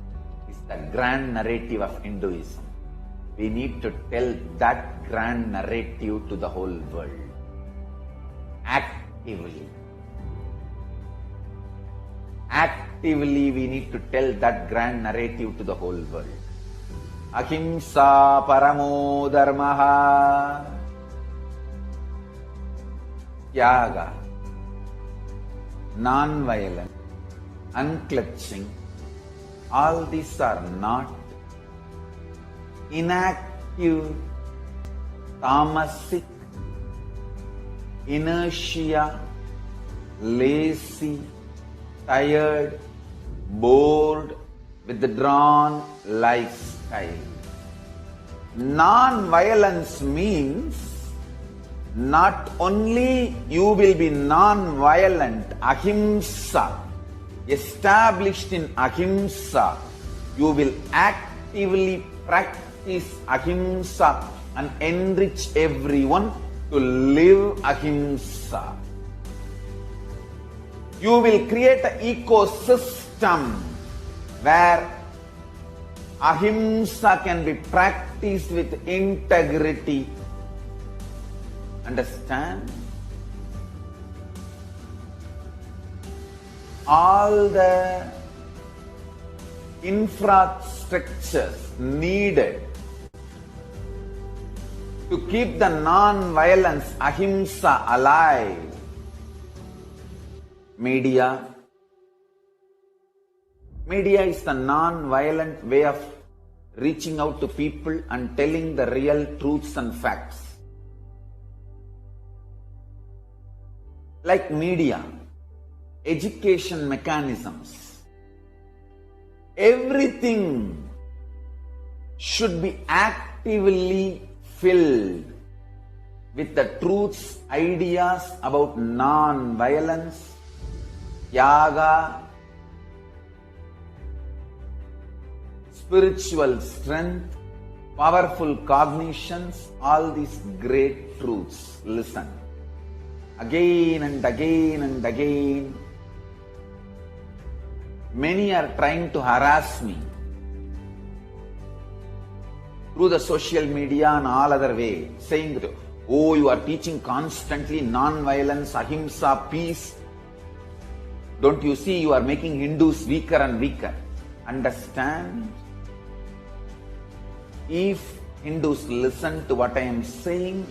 is the grand narrative of Hinduism. We need to tell that grand narrative to the whole world. Actively. Actively we need to tell that grand narrative to the whole world. Ahimsa paramo dharmaha. Tyaga, non-violent, unclutching, all these are not inactive, tamasic, inertia, lazy, tired, bored, withdrawn lifestyle. Non-violence means not only you will be non-violent, ahimsa, established in ahimsa, you will actively practice ahimsa and enrich everyone to live ahimsa. You will create an ecosystem where Ahimsa can be practiced with integrity. Understand? All the infrastructures needed to keep the non-violence ahimsa alive. Media is the non-violent way of reaching out to people and telling the real truths and facts. Like media, education mechanisms, everything should be actively filled with the truths, ideas about non-violence, yaga, spiritual strength, powerful cognitions, all these great truths. Listen. Again and again and again, many are trying to harass me through the social media and all other way, saying that, oh, you are teaching constantly non-violence, ahimsa, peace. Don't you see you are making Hindus weaker and weaker? Understand? If Hindus listen to what I am saying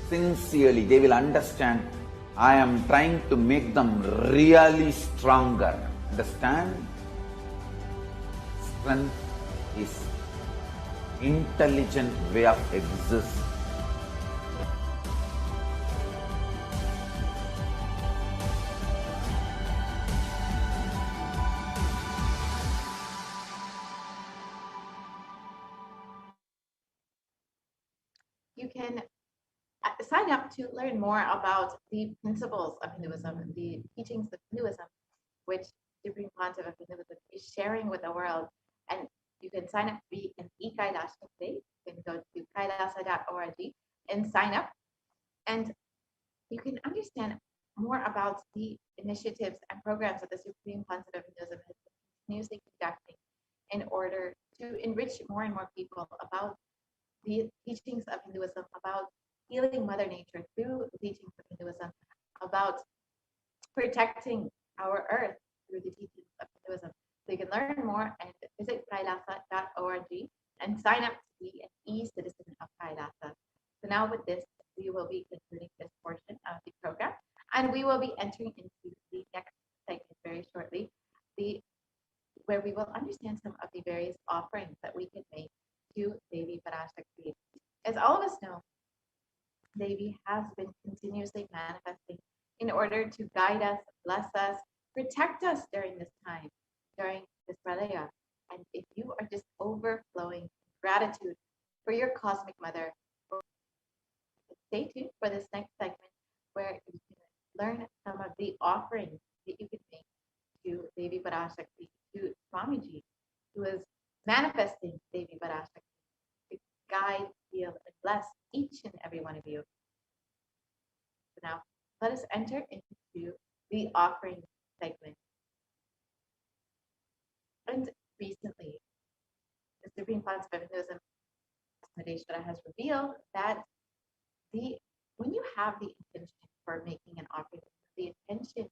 sincerely, they will understand I am trying to make them really stronger. Understand? Strength is intelligent way of existing. You can sign up to learn more about the principles of Hinduism, the teachings of Hinduism, which Supreme Pontiff of Hinduism is sharing with the world. And you can sign up to be an e-Kailasha today. You can go to kailasa.org and sign up. And you can understand more about the initiatives and programs that the Supreme Pontiff of Hinduism has been continuously conducting in order to enrich more and more people about the teachings of Hinduism, about healing Mother Nature through the teachings of Hinduism, about protecting our earth through the teachings of Hinduism. So you can learn more and visit kailasa.org and sign up to be an e-citizen of Kailasa. So now with this, we will be concluding this portion of the program, and we will be entering into the next segment very shortly, where we will understand some of the various offerings that we can make to Devi Parashakti. As all of us know, Devi has been continuously manifesting in order to guide us, bless us, protect us during this time, during this Pralaya. And if you are just overflowing gratitude for your cosmic mother, stay tuned for this next segment where you can learn some of the offerings that you can make to Devi Parashakti, to Swamiji, who is manifesting Devi Parashakti to guide, heal, and bless each and every one of you. So now, let us enter into the offering segment. And recently, the Supreme Pontiff of Hinduism, Madheshwara, has revealed that when you have the intention for making an offering, the intention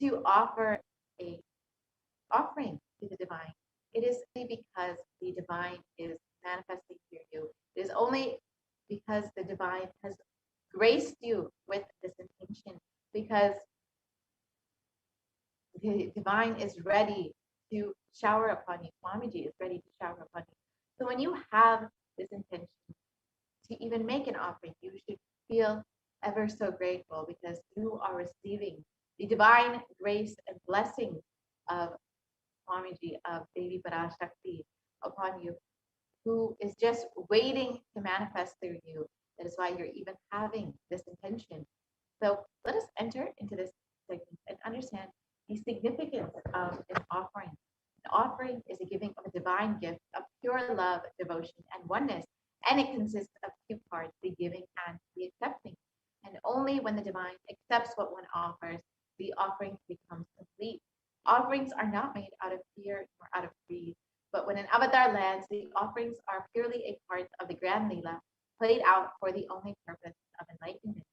to offer a offering to the divine, it is only because the divine is manifesting through you. It is only because the divine has graced you with this intention, because the divine is ready to shower upon you. Swamiji is ready to shower upon you. So when you have this intention to even make an offering, you should feel ever so grateful, because you are receiving the divine grace and blessing of Swamiji, of Devi Parashakti upon you, who is just waiting to manifest through you. That is why you're even having this intention. So let us enter into this segment and understand the significance of an offering. An offering is a giving of a divine gift of pure love, devotion, and oneness, and it consists of two parts, the giving and the accepting. And only when the divine accepts what one offers, the offering becomes complete. Offerings are not made out of fear or out of greed. But when an avatar lands, the offerings are purely a part of the grand lila, played out for the only purpose of enlightenment.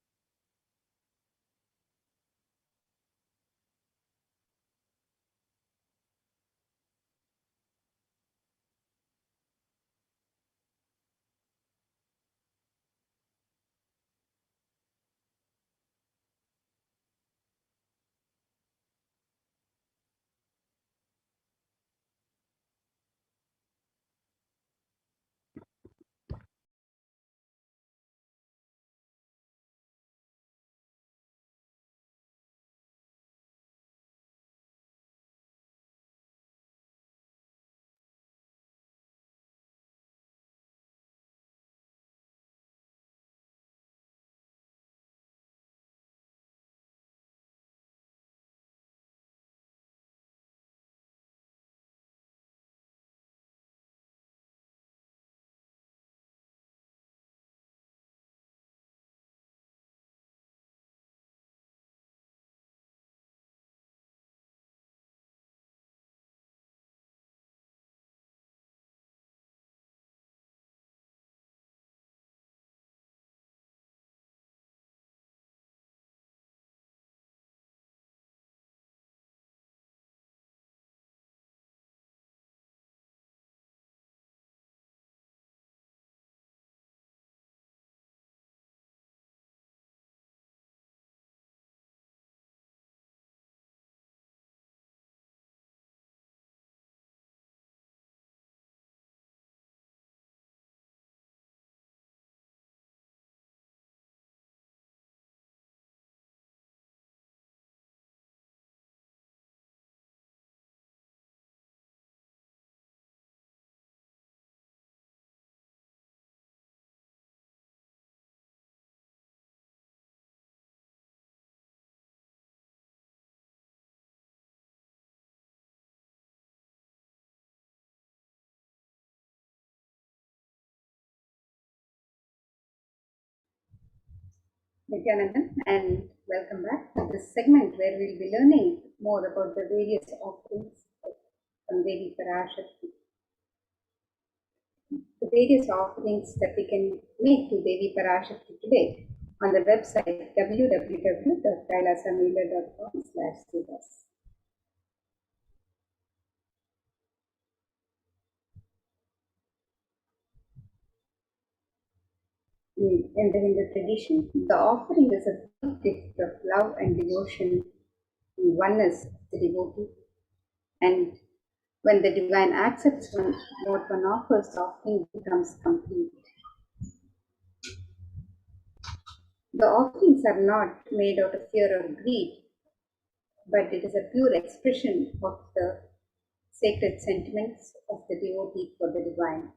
Nithyananda, and welcome back to this segment where we'll be learning more about the various offerings from Devi Parashakti. The various offerings that we can make to Devi Parashakti today on the website www.kailasamela.com/siddhas. In the Hindu tradition, the offering is a gift of love and devotion and oneness of the devotee. And when the divine accepts what one offers, the offering becomes complete. The offerings are not made out of fear or greed, but it is a pure expression of the sacred sentiments of the devotee for the divine.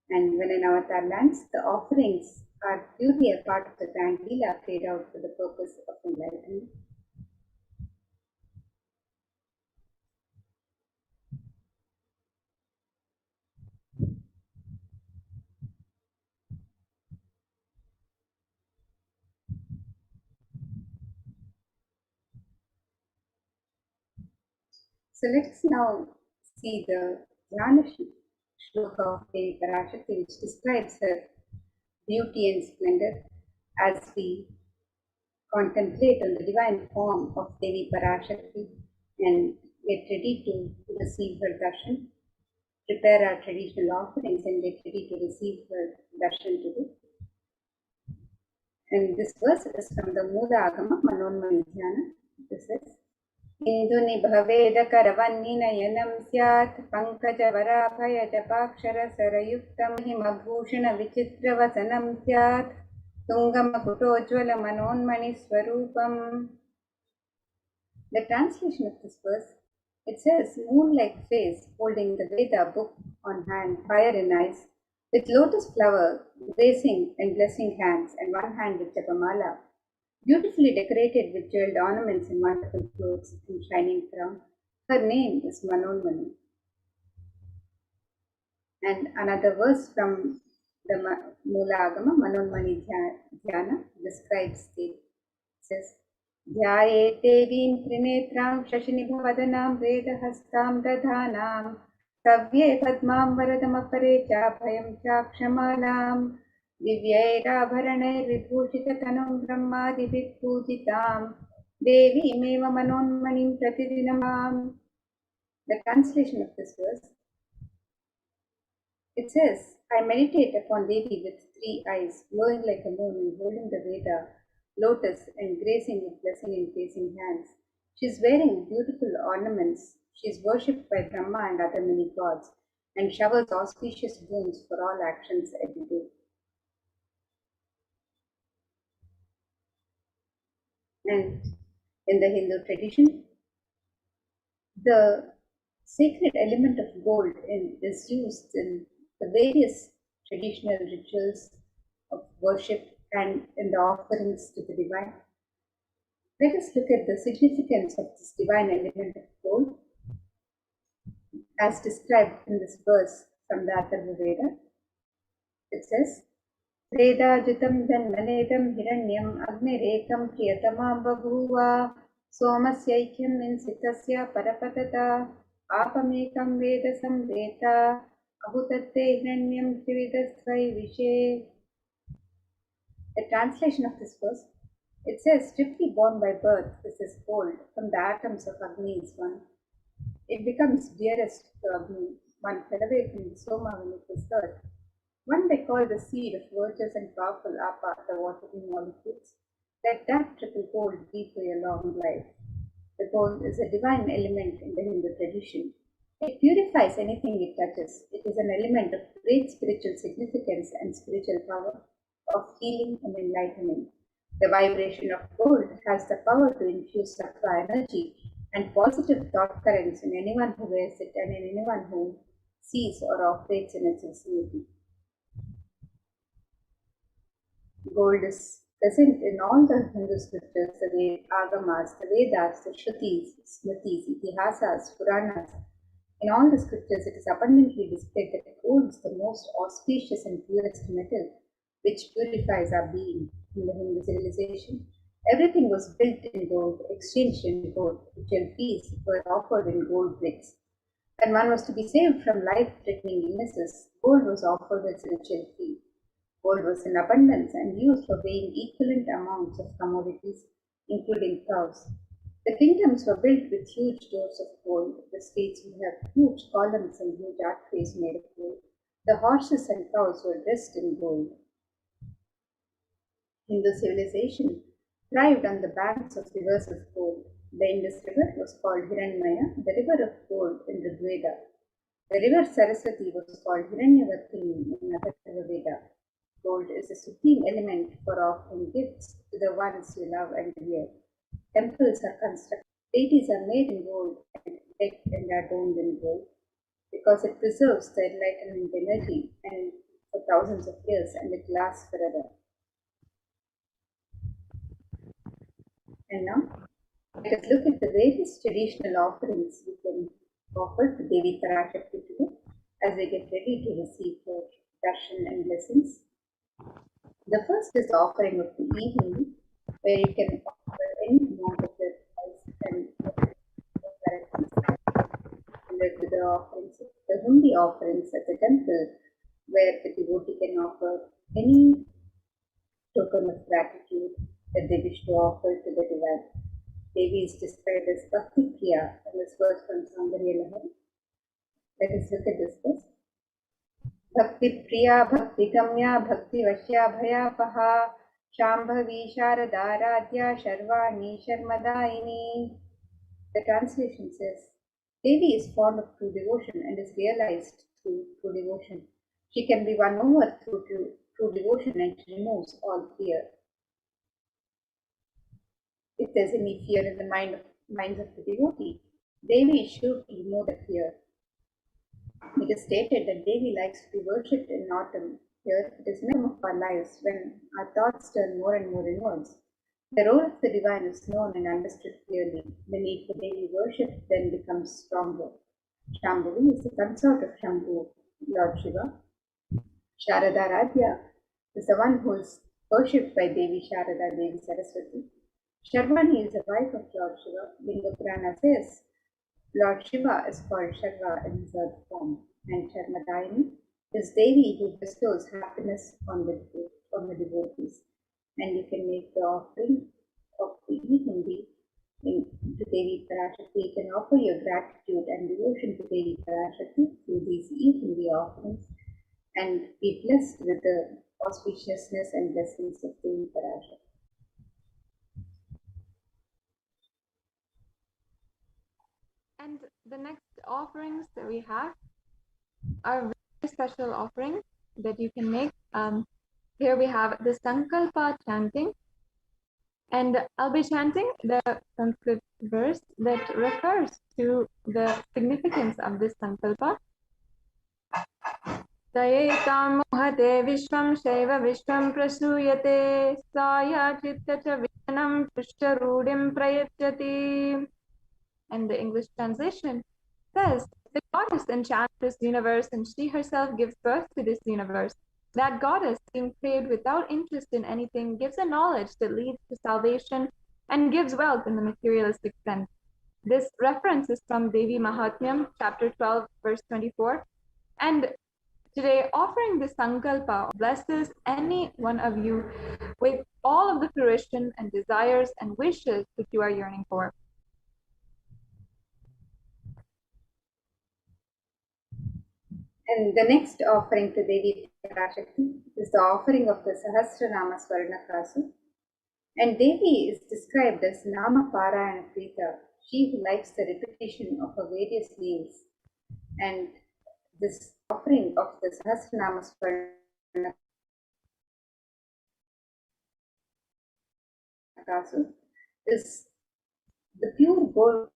And when an avatar lands, the offerings are purely a part of the grand lila played out for the purpose of enlightenment. So let's now see the Dhyana shloka of Devi Parashakti, which describes her beauty and splendor as we contemplate on the divine form of Devi Parashakti and get ready to receive her darshan, prepare our traditional offerings and get ready to receive her darshan today. And this verse is from the Mula Agama Manonmani Dhyana. This is Induni Bhaveda Karavanninayanam Syat Pankajavaraphaya Japakshara Sarayuktam Himabhushana Vichitravasanam Syat Tungamakutojvala Manonmani Swarupam. The translation of this verse, it says, moon-like face holding the Veda book on hand, fire in eyes, with lotus flower gracing and blessing hands, and one hand with Japamala, beautifully decorated with jeweled ornaments and wonderful clothes and shining crown. Her name is Manonmani. And another verse from the Mula Agama, Manonmani Dhyana, describes the, says, ध्याये देवीं त्रिनेत्रां शशिनिभवदनां वेदहस्तां दधानां सव्ये पद्मां वरदमपरे चाभयं चाक्षमालां दिव्यैराभरणैर्विभूषिततनुं ब्रह्मादिभिः पूजितां देवीमेव मनोन्मणिं प्रतिदिनमाम्. The translation of this verse, it says, I meditate upon Devi with 3 eyes, glowing like a moon and holding the Veda, lotus and gracing with blessing and facing hands. She is wearing beautiful ornaments. She is worshipped by Brahma and other many gods and showers auspicious boons for all actions every day. And in the Hindu tradition, the sacred element of gold is used in the various traditional rituals of worship and in the offerings to the divine. Let us look at the significance of this divine element of gold as described in this verse from the Atharva Veda. It says, Vedajutam janmanedam hiranyam agnirekam priyatamam babhuva somasyaikyam insitasya parapatata apamekam vedasam veta ahutatte hiranyam trividasvai vishe. The translation of this verse, it says, strictly born by birth, this is gold from the atoms of Agni is one. It becomes dearest to Agni. One fell away from the Soma when it was earth. One they call the seed of virtuous and powerful Apa, the watery molecules. Let that triple gold be for your long life. The gold is a divine element in the Hindu tradition. It purifies anything it touches. It is an element of great spiritual significance and spiritual power, of healing and enlightenment. The vibration of gold has the power to infuse sattva energy and positive thought currents in anyone who wears it and in anyone who sees or operates in its vicinity. Gold is present in all the Hindu scriptures, the Agamas, the Vedas, the Shrutis, Smritis, Itihasas, Puranas. In all the scriptures, it is abundantly displayed that gold is the most auspicious and purest metal which purifies our being. In the Hindu civilization, everything was built in gold, exchanged in gold. Ritual feasts were offered in gold bricks. When one was to be saved from life-threatening illnesses, gold was offered as a ritual fee. Gold was in abundance and used for weighing equivalent amounts of commodities, including cows. The kingdoms were built with huge doors of gold. The streets would have huge columns and huge archways made of gold. The horses and cows were dressed in gold. Hindu civilization thrived on the banks of rivers of gold. The Indus River was called Hiranmaya, the river of gold in Rigveda. The river Saraswati was called Hiranyavartini in Atharva Veda. Gold is a supreme element for offering gifts to the ones you love and revere. Temples are constructed. Deities are made in gold and decked and adorned in gold because it preserves the enlightenment energy and for thousands of years and it lasts forever. And now, let us look at the various traditional offerings we can offer to Devi Parashakti today as we get ready to receive her darshan and blessings. The first is the offering of the evening, where you can offer any amount of your rice and similar to the offerings, the hundi offerings at the temple, where the devotee can offer any token of gratitude that they wish to offer to the divine. Devi is described as Bhakti Priya in this verse from Saundarya Lahari. Let us look at this verse. Bhakti Priya, Bhakti Gamya, Bhakti Vashya Bhayapaha, Shambhavi Sharadaradhya Sharvani Sharmadaini. The translation says, Devi is fond of true devotion and is realized through true devotion. She can be won over through true devotion and removes all fear. If there's any fear in the minds of the devotee, Devi should remove the fear. It is stated that Devi likes to be worshipped in autumn. Here, it is minimum of our lives when our thoughts turn more and more inwards. The role of the divine is known and understood clearly. The need for Devi worship then becomes stronger. Shambhavi is the consort of Shambhu, Lord Shiva. Sharadaradhya is the one who is worshipped by Devi Sharada, Devi Saraswati. Sharvani is the wife of Lord Shiva. Linga Purana says Lord Shiva is called Sharva in his earth form, and Sharmadayini is Devi who bestows happiness on the devotees. And you can make the offering of the e-hundi to Devi Parashakti. You can offer your gratitude and devotion to Devi Parashakti through these e-hundi offerings and be blessed with the auspiciousness and blessings of Devi Parashakti. And the next offerings that we have are very special offerings that you can make. Here we have the Sankalpa chanting, and I'll be chanting the Sanskrit verse that refers to the significance of this Sankalpa. Sayetam mohate vishvam shaiva vishvam prasuyate saya chitta cha vijanam prishtarudim prayachati. And the English translation says, the goddess enchants this universe and she herself gives birth to this universe. That goddess, being created without interest in anything, gives a knowledge that leads to salvation and gives wealth in the materialistic sense. This reference is from Devi Mahatmyam, chapter 12, verse 24. And today, offering this Sankalpa blesses any one of you with all of the fruition and desires and wishes that you are yearning for. And the next offering to Devi Parashakti is the offering of the Sahasranama Swarnakasu. And Devi is described as Nama Parayana Prita, she who likes the repetition of her various names. And this offering of the Sahasranama Swarnakasu is the pure gold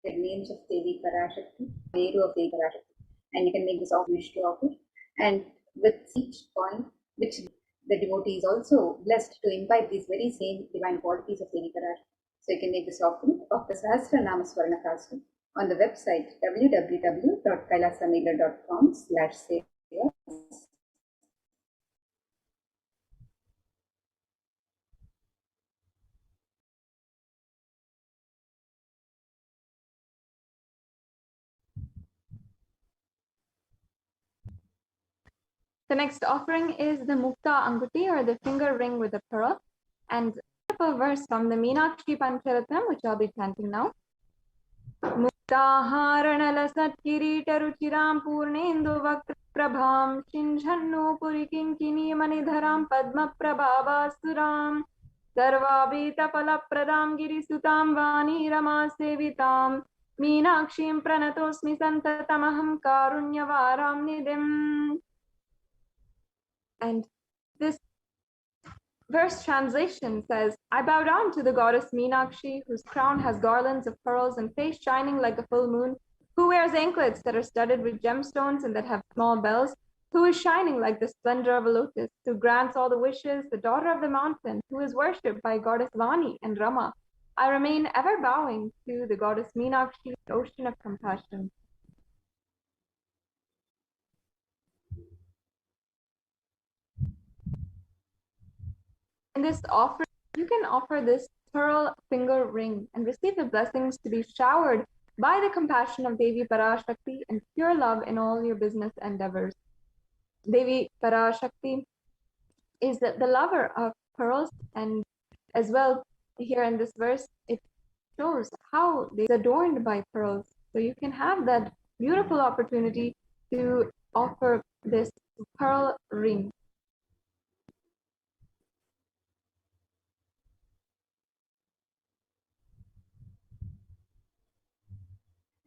the names of Devi Parashakti, Veru of Devi Parashakti, and you can make this offering wish to offer. And with each coin, which the devotee is also blessed to imbibe these very same divine qualities of Devi Parashakti. So you can make this offering of the Sahasranama Swarnakastu on the website www.kailasamela.com/seva. The next offering is the Mukta Anguti, or the finger ring with a pearl. And a verse from the Meenakshi Pancharatham, which I'll be chanting now. Muktaharanala Kirita Ruchiram Purnendu Vakta Prabham Shinjhannu Purikinkini Manidharam Padma Prabhava Suram Sarvabhita Palapradam Girisutam Vani Rama Sevitam Meenakshim Pranatosmi Santatamaham Karunyavaram Nidim. And this verse translation says, I bow down to the goddess Meenakshi, whose crown has garlands of pearls and face shining like a full moon, who wears anklets that are studded with gemstones and that have small bells, who is shining like the splendor of a lotus, who grants all the wishes, the daughter of the mountain, who is worshipped by goddess Vani and Rama. I remain ever bowing to the goddess Meenakshi, the ocean of compassion. In this offering, you can offer this pearl finger ring and receive the blessings to be showered by the compassion of Devi Parashakti and pure love in all your business endeavors. Devi Parashakti is the lover of pearls, and as well here in this verse, it shows how they are adorned by pearls. So you can have that beautiful opportunity to offer this pearl ring.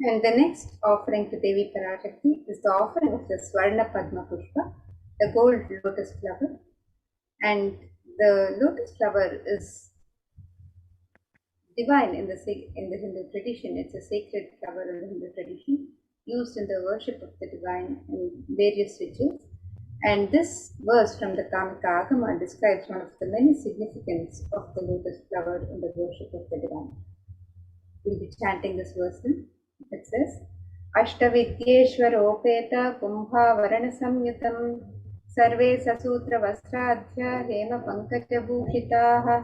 And the next offering to Devi Parashakti is the offering of the Swarna Padma Pushpa, the gold lotus flower. And the lotus flower is divine in the Hindu tradition. It's a sacred flower in the Hindu tradition, used in the worship of the divine in various rituals. And this verse from the Kamika Agama describes one of the many significance of the lotus flower in the worship of the divine. We'll be chanting this verse now. It says, Ashtavidyeshwaropeta Kumbha Varana Samyutam Sarve Sasutra Vastradhya Hema Pankaja Bhushitaha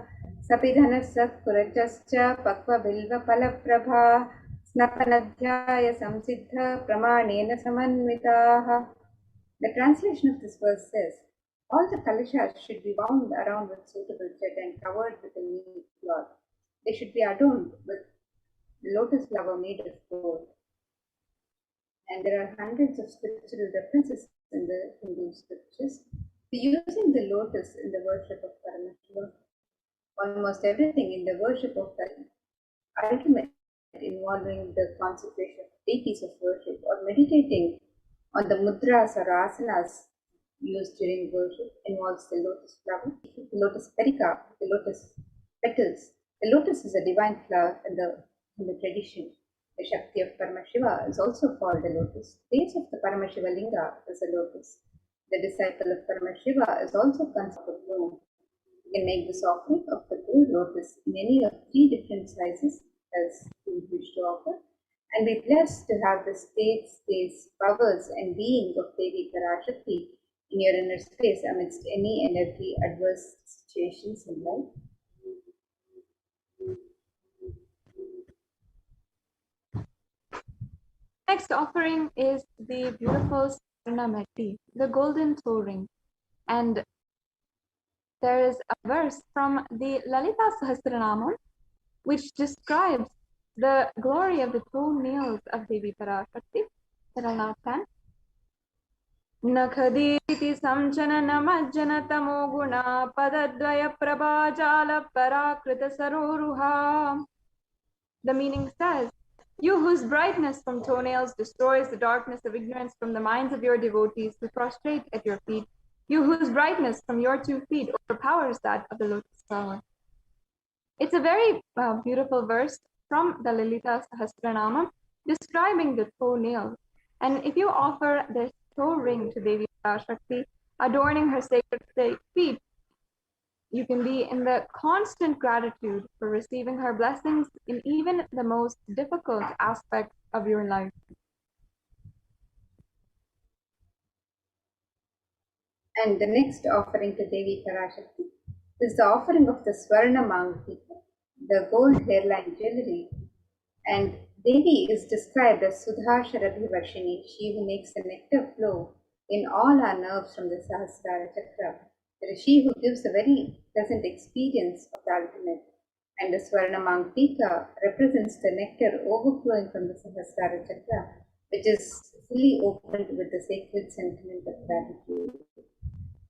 Sapidhanasat Kurachascha Pakva Bilva Palaprabha Snapanadhyaya Samsiddha Pramanena Samanvitaha. The translation of this verse says, all the kalashas should be wound around with suitable thread and covered with a neat cloth. They should be adorned with lotus flower made of gold. And there are hundreds of scriptural references in the Hindu scriptures to using the lotus in the worship of Paramashivoham. Almost everything in the worship of the ultimate involving the consecration of deities of worship or meditating on the mudras or asanas used during worship involves the lotus flower, the lotus pericarp, the lotus petals. The lotus is a divine flower in the tradition. The Shakti of Paramashiva is also called the lotus. The base of the Paramashiva linga is a lotus. The disciple of Paramashiva is also considered a bloom. You can make this offering of the gold lotus in any of 3 different sizes as you wish to offer, and be blessed to have the states, powers, and being of Devi Parashakti in your inner space amidst any and every adverse situations in life. Next offering is the beautiful Swarnamati, the golden toe ring. And there is a verse from the Lalita Sahasranamam which describes the glory of the toenails of Devi Parashakti. That I'll now chant. Nakhaditi samjana namajjana tamo guna padadvaya prabhajala parakrita saroruha. The meaning says, you whose brightness from toenails destroys the darkness of ignorance from the minds of your devotees who prostrate at your feet, you whose brightness from your 2 feet overpowers that of the lotus flower. It's a very beautiful verse from the Lalita Sahasranama describing the toenails. And if you offer this toe ring to Devi Parashakti, adorning her sacred feet, you can be in the constant gratitude for receiving her blessings in even the most difficult aspects of your life. And the next offering to Devi Parashakti is the offering of the Swarna Mangatika, the gold hairline jewelry. And Devi is described as Sudha Sharabhivarshini, she who makes the nectar flow in all our nerves from the Sahasrara Chakra. It is she who gives a very pleasant experience of the ultimate. And the Swarna Mangatika represents the nectar overflowing from the Sahasrara Chakra, which is fully opened with the sacred sentiment of gratitude.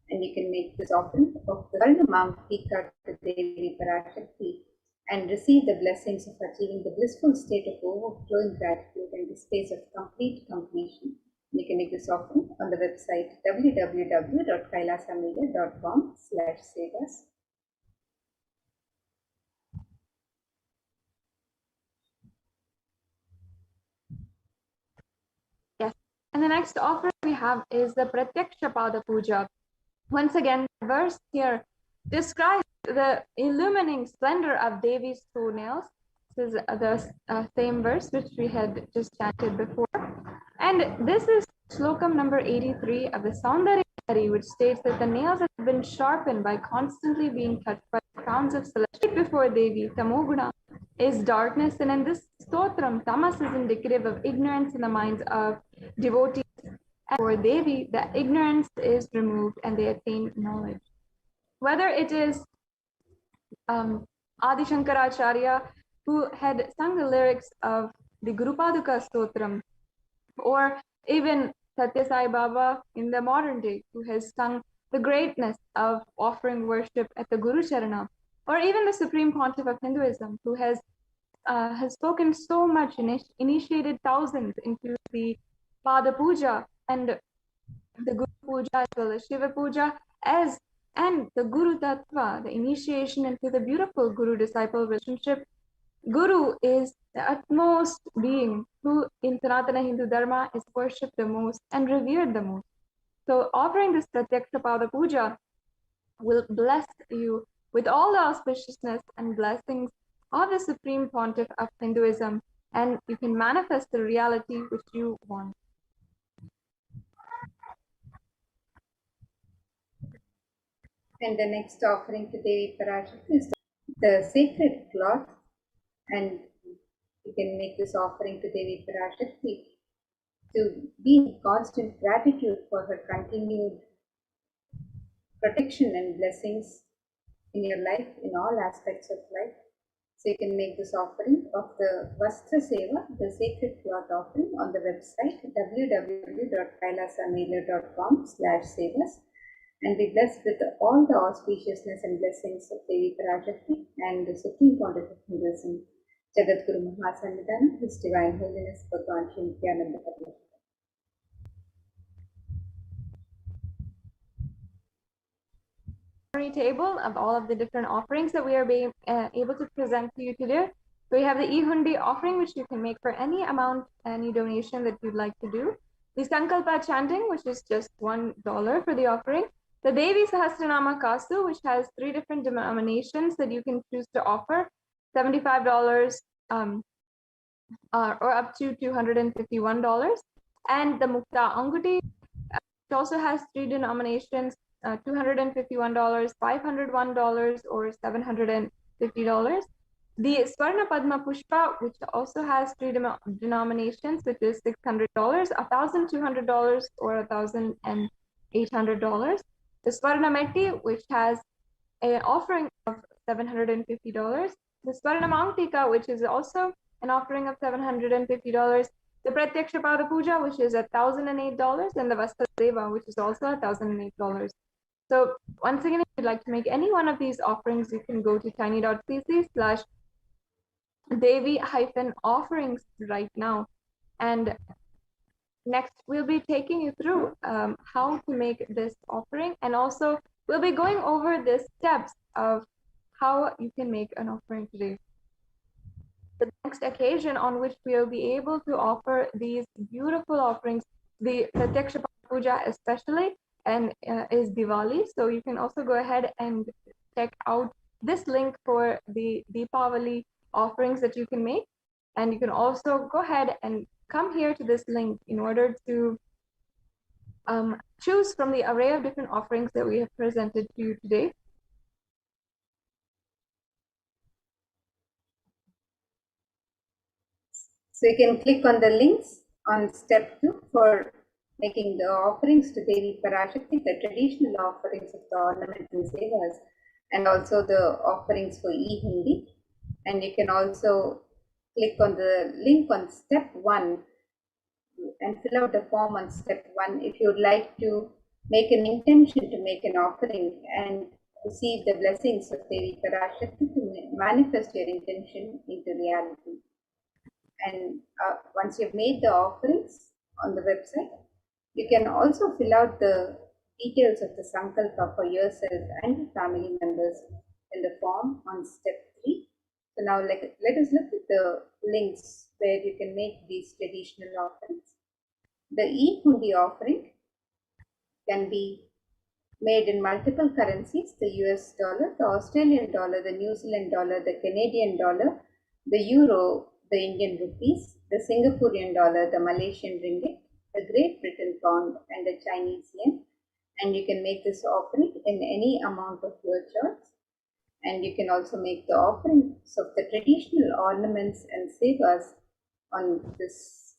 And you can make this offering of the Swarna Mangatika to Devi Parashakti and receive the blessings of achieving the blissful state of overflowing gratitude and the space of complete completion. You can make this offering on the website www.kailasamedia.com/sevas. Yes. And the next offering we have is the Pratyaksha Pada Puja. Once again, the verse here describes the illumining splendor of Devi's toenails. This is the same verse which we had just chanted before. And this is Slokam number 83 of the Saundarya Hari, which states that the nails have been sharpened by constantly being touched by the crowns of celestial. Before Devi, Tamoguna is darkness, and in this stotram, tamas is indicative of ignorance in the minds of devotees. And for Devi, the ignorance is removed and they attain knowledge. Whether it is Adi Shankaracharya, who had sung the lyrics of the Gurupaduka Stotram, or even Satya Sai Baba in the modern day, who has sung the greatness of offering worship at the Guru Charana, or even the Supreme Pontiff of Hinduism, who has spoken so much, initiated thousands into the Pada Puja and the Guru Puja as well as Shiva Puja, and the Guru Tattva, the initiation into the beautiful Guru-disciple relationship. Guru is the utmost being who in Sanatana Hindu Dharma is worshipped the most and revered the most. So offering this Pratyaksha Pada Puja will bless you with all the auspiciousness and blessings of the Supreme Pontiff of Hinduism, and you can manifest the reality which you want. And the next offering to Devi Parashakti is the sacred cloth, and you can make this offering to Devi Parashakti to be in constant gratitude for her continued protection and blessings in your life, in all aspects of life. So you can make this offering of the Vastra Seva, the sacred cloth offering, on the website www.kailasamela.com/sevas, and be blessed with all the auspiciousness and blessings of Devi Parashakti and the Supreme Pontiff of Hinduism, Jagadguru Mahasannidhanam, His Divine Holiness Bhagavan Sri Nithyananda Paramashivam. Table of all of the different offerings that we are being able to present to you today. So we have the E-Hundi offering, which you can make for any amount, any donation that you'd like to do. The Sankalpa chanting, which is just $1 for the offering. The Devi Sahasranama Kasu, which has 3 different denominations that you can choose to offer, $75 or up to $251. And the Mukta Anguti, which also has 3 denominations, $251, $501, or $750. The Swarna Padma Pushpa, which also has 3 denominations, which is $600, $1,200, or $1,800. The Swarna Metti, which has an offering of $750. The Swarna Mangtika, which is also an offering of $750. The Pratyaksha Pada Puja, which is $1,008, and the Vastra Seva, which is also $1,008. So once again, if you'd like to make any one of these offerings, you can go to tiny.cc/Devi-offerings right now. And next, we'll be taking you through how to make this offering, and also we'll be going over the steps of how you can make an offering today. The next occasion on which we'll be able to offer these beautiful offerings, the Pratyaksha Puja especially, and is Diwali. So you can also go ahead and check out this link for the Deepavali offerings that you can make. And you can also go ahead and come here to this link in order to choose from the array of different offerings that we have presented to you today. So you can click on the links on step 2 for making the offerings to Devi Parashakti, the traditional offerings of the ornaments and sevas, and also the offerings for E-Hindi. And you can also click on the link on step 1 and fill out the form on step 1 if you would like to make an intention to make an offering and receive the blessings of Devi Parashakti, to manifest your intention into reality. And once you've made the offerings on the website, you can also fill out the details of the Sankalpa for yourself and your family members in the form on step 3. So now let us look at the links where you can make these traditional offerings. The E-Hundi offering can be made in multiple currencies: the US dollar, the Australian dollar, the New Zealand dollar, the Canadian dollar, the euro, the Indian rupees, the Singaporean dollar, the Malaysian ringgit, the Great Britain pound, and the Chinese yen. And you can make this offering in any amount of your choice. And you can also make the offerings of the traditional ornaments and sevas on this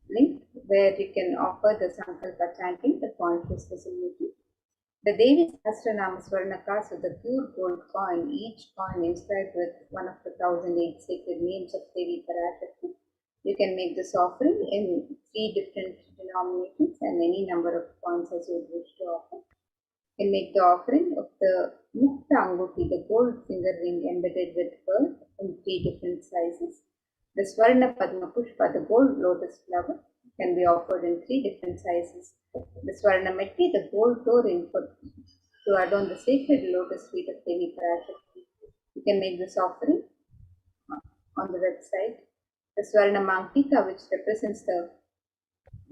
link, where you can offer the Sankalpa chanting, the conscious facility. The Devi Sahasranama Swarnaka, so the pure gold coin, each coin inscribed with one of the 1008 sacred names of Devi Parashakti. You can make this offering in 3 different denominations and any number of coins as you wish to offer. You can make the offering of the Mukta Anguti, the gold finger ring embedded with pearl, in 3 different sizes. The Swarna Padma Pushpa, the gold lotus flower, can be offered in 3 different sizes. The Swarna Metti, the gold toe ring to adorn the sacred lotus feet of Devi Parashakti. You can make this offering on the website. The Swarna Mangtika, which represents the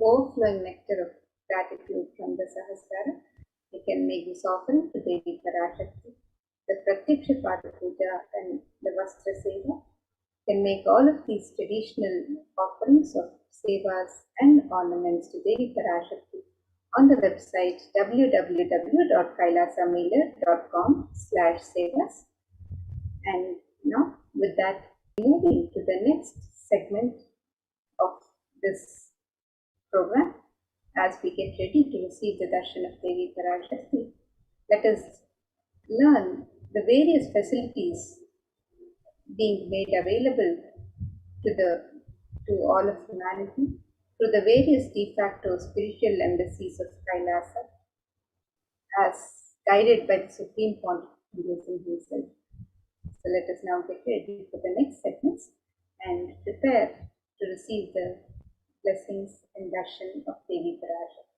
overflowing nectar of gratitude from the Sahasrara, we can make this offering to Devi Parashakti, the Pratyaksha Pada Puja and the Vastra Seva. Can make all of these traditional offerings of sevas and ornaments to Devi Parashakti on the website www.kailasamailer.com/sevas. And now, with that, moving to the next segment of this program, as we get ready to receive the darshan of Devi Parashakti, let us learn the various facilities being made available to all of humanity through the various de facto spiritual embassies of Kailasa, as guided by the Supreme Pontiff himself. So let us now get ready for the next segments and prepare to receive the blessings and darshan of Devi Parashakti.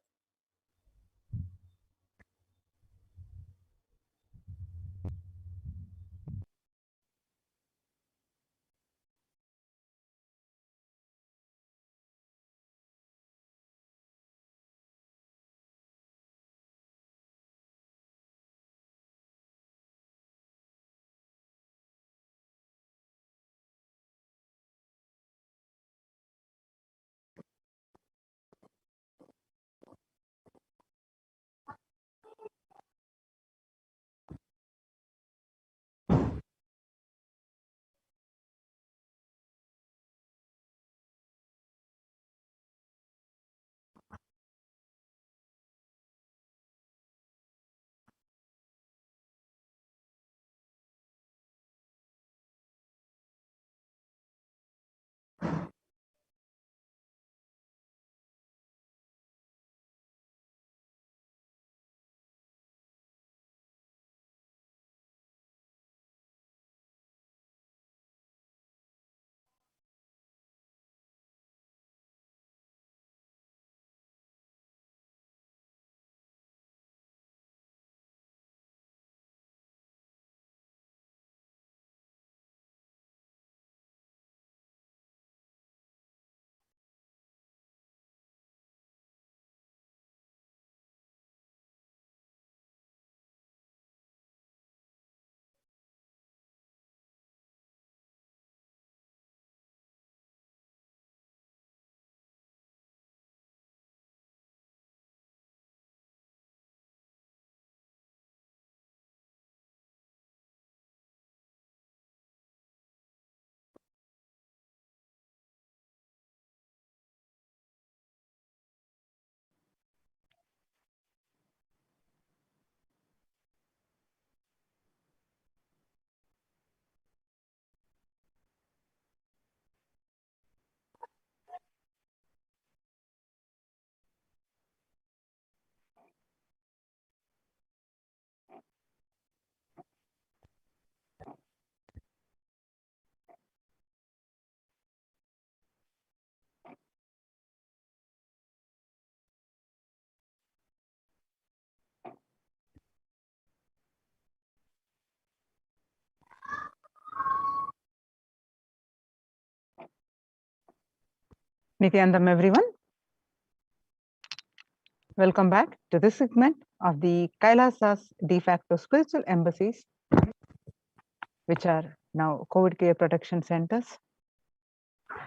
Nithyanandam, everyone. Welcome back to this segment of the Kailasa's de facto spiritual embassies, which are now COVID care protection centers.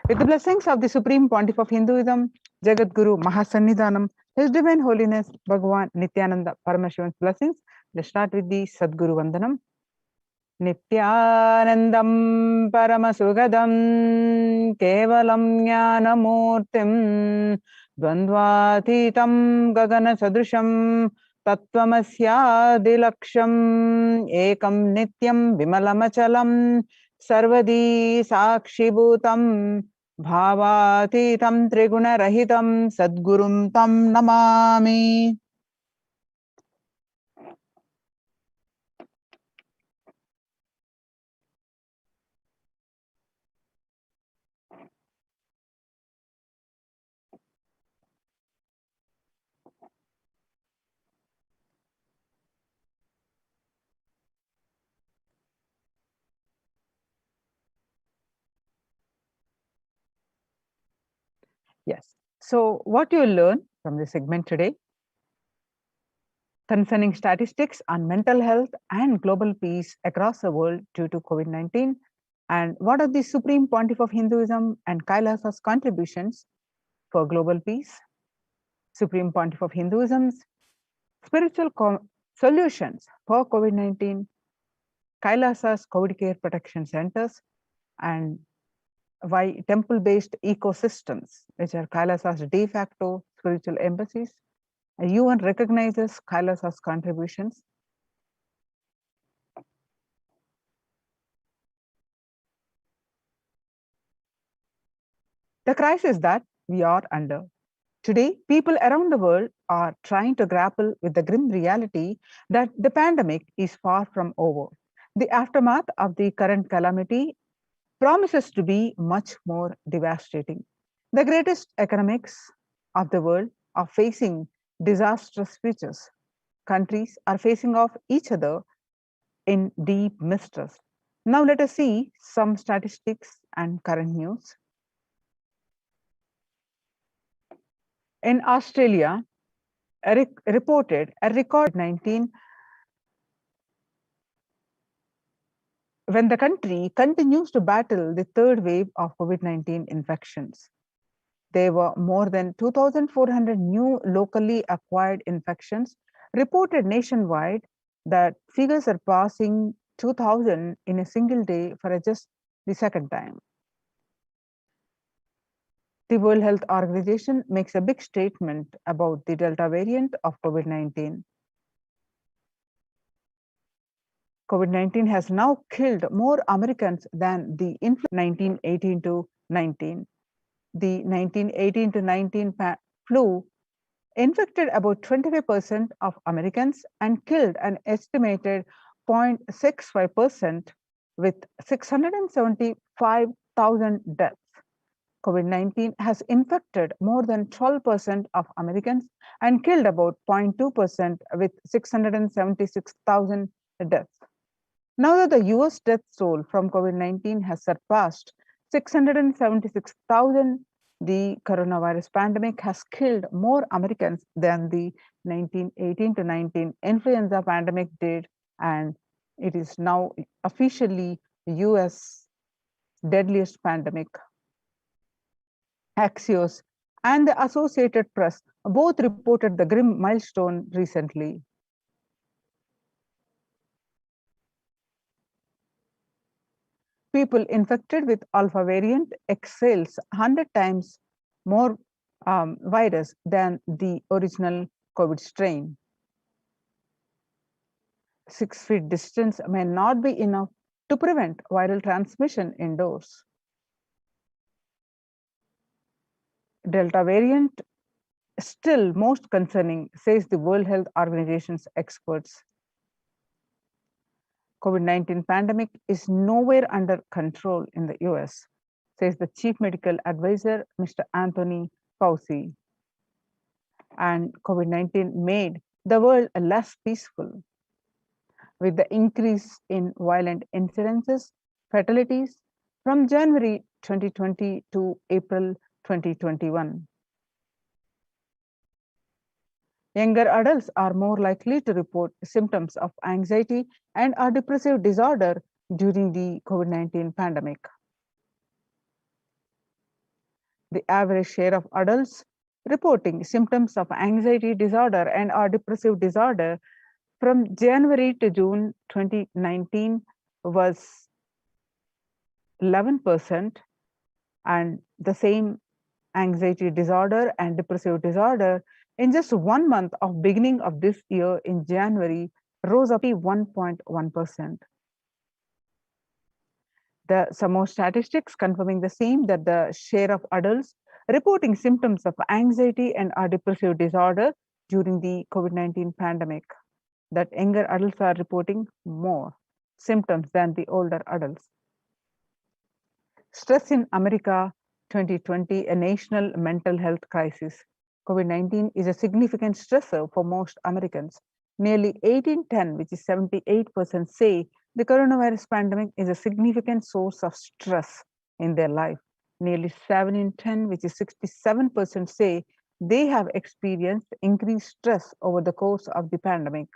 With the blessings of the Supreme Pontiff of Hinduism, Jagat Guru Mahasannidhanam, His Divine Holiness Bhagavan Nithyananda Paramashivan's blessings, let's start with the Sadguru Vandanam. Nithyanandam Paramasugadam Kevalam Jnanamurtim Dvandvatitam Gagana Sadrusham Tattvamasya Ekam Nityam Vimalamachalam Sarvadi Sakshibhutam Bhavatitam Triguna Rahitam Sadgurum Tam Namami. Yes. So what you learn from this segment today concerning statistics on mental health and global peace across the world due to COVID-19, and what are the Supreme Pontiff of Hinduism and Kailasa's contributions for global peace. Supreme Pontiff of Hinduism's spiritual solutions for COVID-19, Kailasa's COVID care protection centers, and why temple-based ecosystems, which are Kailasa's de facto spiritual embassies. UN recognizes Kailasa's contributions. The crisis that we are under. Today, people around the world are trying to grapple with the grim reality that the pandemic is far from over. The aftermath of the current calamity promises to be much more devastating. The greatest economics of the world are facing disastrous futures. Countries are facing off each other in deep mistrust. Now let us see some statistics and current news. In Australia, reported a record 19 when the country continues to battle the third wave of COVID-19 infections. There were more than 2,400 new locally acquired infections reported nationwide. That figures are passing 2,000 in a single day for just the second time. The World Health Organization makes a big statement about the Delta variant of COVID-19. COVID-19 has now killed more Americans than the influenza 1918 to 19. The 1918 to 19 flu infected about 25% of Americans and killed an estimated 0.65% with 675,000 deaths. COVID-19 has infected more than 12% of Americans and killed about 0.2% with 676,000 deaths. Now that the US death toll from COVID-19 has surpassed 676,000, the coronavirus pandemic has killed more Americans than the 1918 to 19 influenza pandemic did, and it is now officially US deadliest pandemic. Axios and the Associated Press both reported the grim milestone recently. People infected with alpha variant exhales 100 times more virus than the original COVID strain. 6 feet distance may not be enough to prevent viral transmission indoors. Delta variant still most concerning, says the World Health Organization's experts. COVID-19 pandemic is nowhere under control in the US, says the Chief Medical Advisor, Mr. Anthony Fauci. And COVID-19 made the world less peaceful. With the increase in violent incidences, fatalities from January 2020 to April 2021. Younger adults are more likely to report symptoms of anxiety and or depressive disorder during the COVID-19 pandemic. The average share of adults reporting symptoms of anxiety disorder and or depressive disorder from January to June 2019 was 11%, and the same anxiety disorder and depressive disorder in just 1 month of beginning of this year in January rose up to 1.1%. Some more statistics confirming the same, that the share of adults reporting symptoms of anxiety and or depressive disorder during the COVID-19 pandemic, that younger adults are reporting more symptoms than the older adults. Stress in America 2020, a national mental health crisis. COVID-19 is a significant stressor for most Americans. Nearly 8 in 10, which is 78%, say the coronavirus pandemic is a significant source of stress in their life. Nearly 7 in 10, which is 67%, say they have experienced increased stress over the course of the pandemic.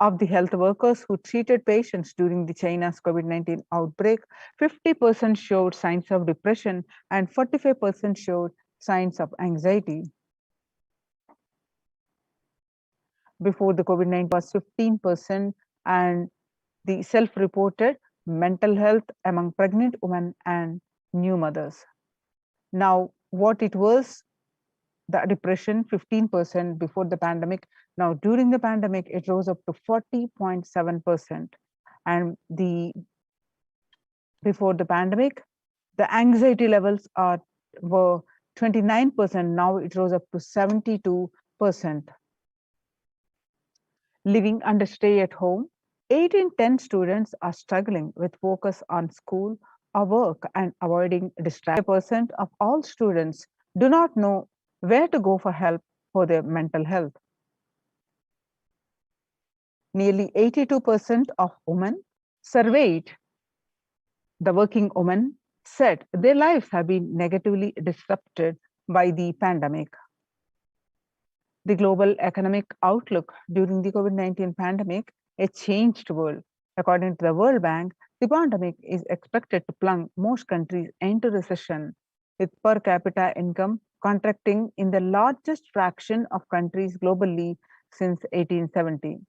Of the health workers who treated patients during the China's COVID-19 outbreak, 50% showed signs of depression and 45% showed signs of anxiety. Before the COVID-19 was 15%, and the self-reported mental health among pregnant women and new mothers. Now, what it was, the depression 15% before the pandemic. Now, during the pandemic, it rose up to 40.7%. And before the pandemic, the anxiety levels were 29%. Now it rose up to 72%. Living under stay at home, 8 in 10 students are struggling with focus on school or work and avoiding distraction. 50% of all students do not know where to go for help for their mental health. Nearly 82% of women surveyed, the working women, said their lives have been negatively disrupted by the pandemic. The global economic outlook during the COVID-19 pandemic, a changed world. According to the World Bank, the pandemic is expected to plunge most countries into recession, with per capita income contracting in the largest fraction of countries globally since 1870.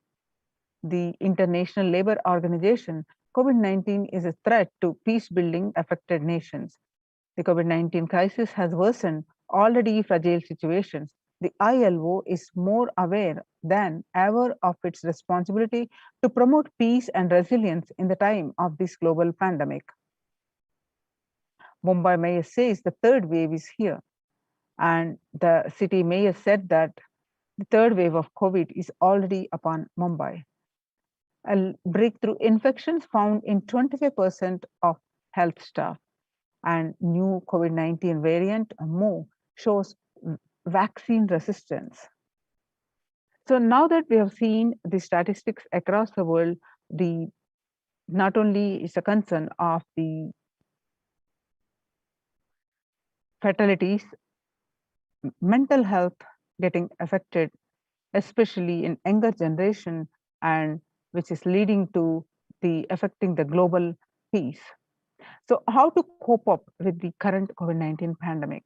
The International Labour Organization, COVID-19 is a threat to peace-building affected nations. The COVID-19 crisis has worsened already fragile situations. The ILO is more aware than ever of its responsibility to promote peace and resilience in the time of this global pandemic. Mumbai mayor says the third wave is here, and the city mayor said that the third wave of COVID is already upon Mumbai. Breakthrough infections found in 25% of health staff, and new COVID-19 variant Mo shows vaccine resistance. So now that we have seen the statistics across the world, not only is a concern of the fatalities, mental health getting affected, especially in younger generation, and which is leading to affecting the global peace. So how to cope up with the current COVID-19 pandemic?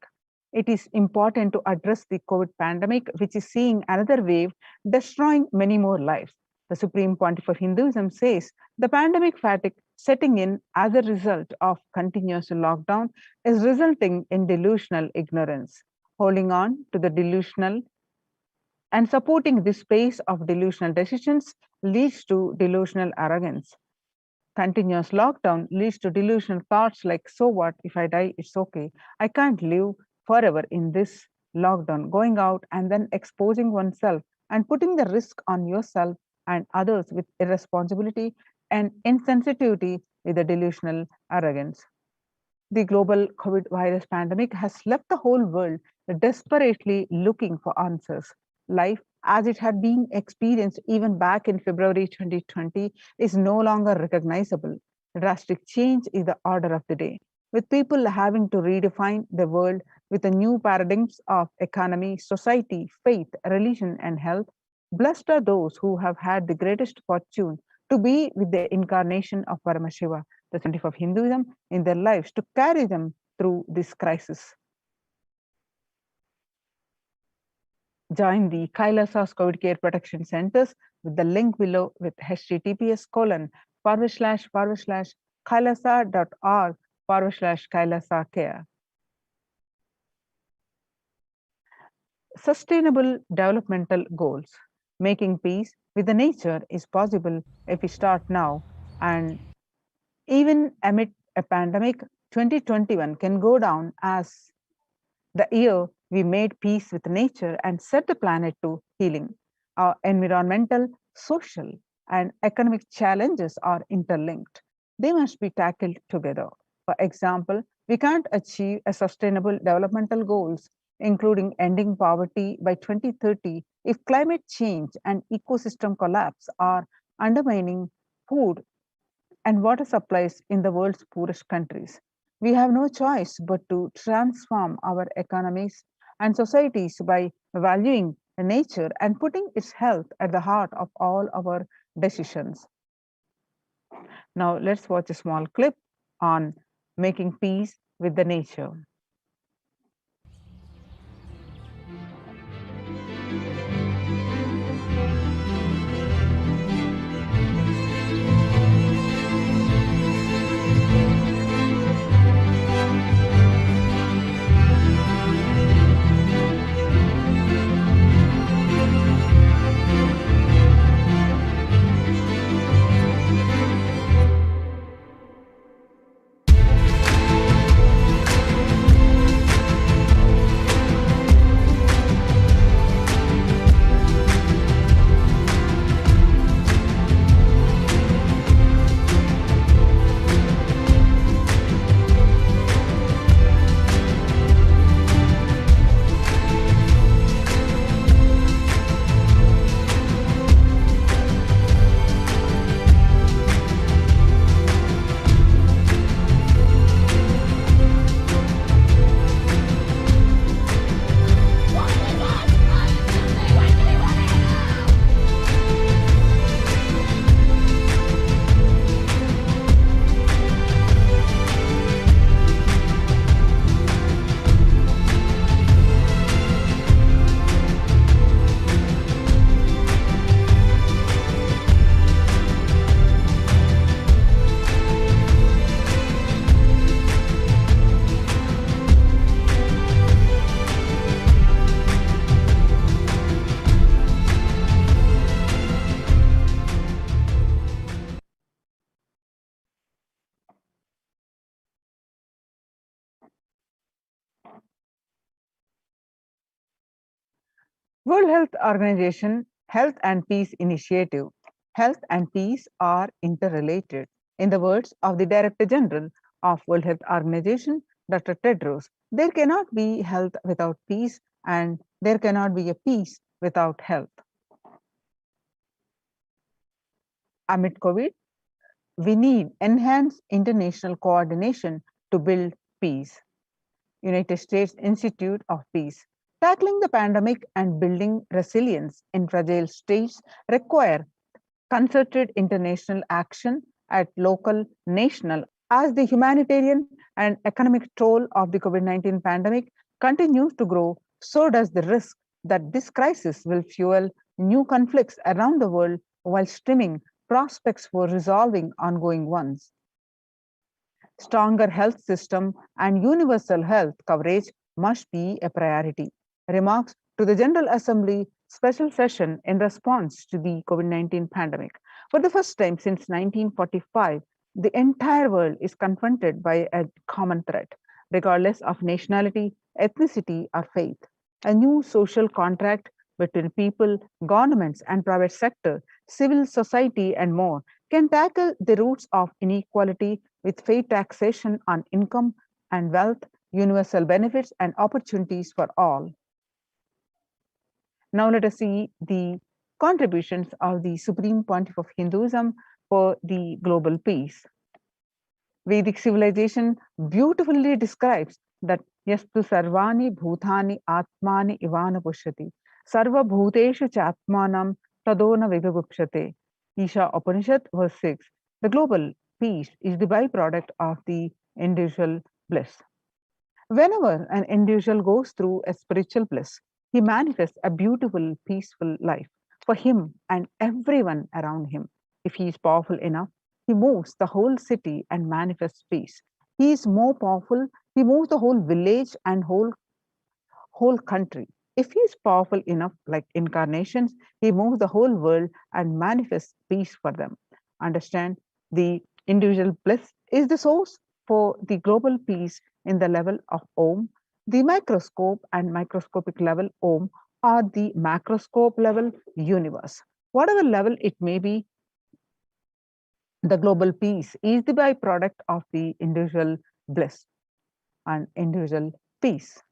It is important to address the COVID pandemic, which is seeing another wave, destroying many more lives. The Supreme Pontiff of Hinduism says the pandemic fatigue setting in as a result of continuous lockdown is resulting in delusional ignorance. Holding on to the delusional and supporting this space of delusional decisions leads to delusional arrogance. Continuous lockdown leads to delusional thoughts like, so what, if I die, it's okay. I can't live forever in this lockdown, going out and then exposing oneself and putting the risk on yourself and others with irresponsibility and insensitivity with a delusional arrogance. The global COVID virus pandemic has left the whole world desperately looking for answers. Life, as it had been experienced even back in February 2020, is no longer recognizable. Drastic change is the order of the day, with people having to redefine the world with the new paradigms of economy, society, faith, religion, and health. Blessed are those who have had the greatest fortune to be with the incarnation of Paramashiva, the Pontiff of Hinduism, in their lives to carry them through this crisis. Join the Kailasa's COVID Care Protection Centers with the link below with https://kailasa.org/Kailasa Care. Sustainable developmental goals. Making peace with the nature is possible if we start now, and even amid a pandemic, 2021 can go down as the year we made peace with nature and set the planet to healing. Our environmental, social, and economic challenges are interlinked. They must be tackled together. For example, we can't achieve a sustainable developmental goals, including ending poverty by 2030, if climate change and ecosystem collapse are undermining food and water supplies in the world's poorest countries. We have no choice but to transform our economies and societies by valuing nature and putting its health at the heart of all our decisions. Now, let's watch a small clip on making peace with the nature. World Health Organization Health and Peace Initiative. Health and peace are interrelated. In the words of the Director General of World Health Organization, Dr. Tedros, there cannot be health without peace, and there cannot be a peace without health. Amid COVID, we need enhanced international coordination to build peace. United States Institute of Peace. Tackling the pandemic and building resilience in fragile states require concerted international action at local, national, as the humanitarian and economic toll of the COVID-19 pandemic continues to grow, so does the risk that this crisis will fuel new conflicts around the world while stemming prospects for resolving ongoing ones. Stronger health system and universal health coverage must be a priority. Remarks to the General Assembly special session in response to the COVID-19 pandemic. For the first time since 1945, the entire world is confronted by a common threat, regardless of nationality, ethnicity, or faith. A new social contract between people, governments, and private sector, civil society, and more can tackle the roots of inequality with fair taxation on income and wealth, universal benefits, and opportunities for all. Now let us see the contributions of the Supreme Pontiff of Hinduism for the global peace. Vedic civilization beautifully describes that yastu sarvani bhutani atmani ivana pushyati sarva bhuteshu chatmanam tadona vigagupshate. Isha Upanishad verse 6. The global peace is the byproduct of the individual bliss. Whenever an individual goes through a spiritual bliss, he manifests a beautiful, peaceful life for him and everyone around him. If he is powerful enough, he moves the whole city and manifests peace. He is more powerful, he moves the whole village and whole country. If he is powerful enough, like incarnations, he moves the whole world and manifests peace for them. Understand, the individual bliss is the source for the global peace in the level of Om. The microscope and microscopic level Om are the macroscope level universe. Whatever level it may be, the global peace is the byproduct of the individual bliss and individual peace.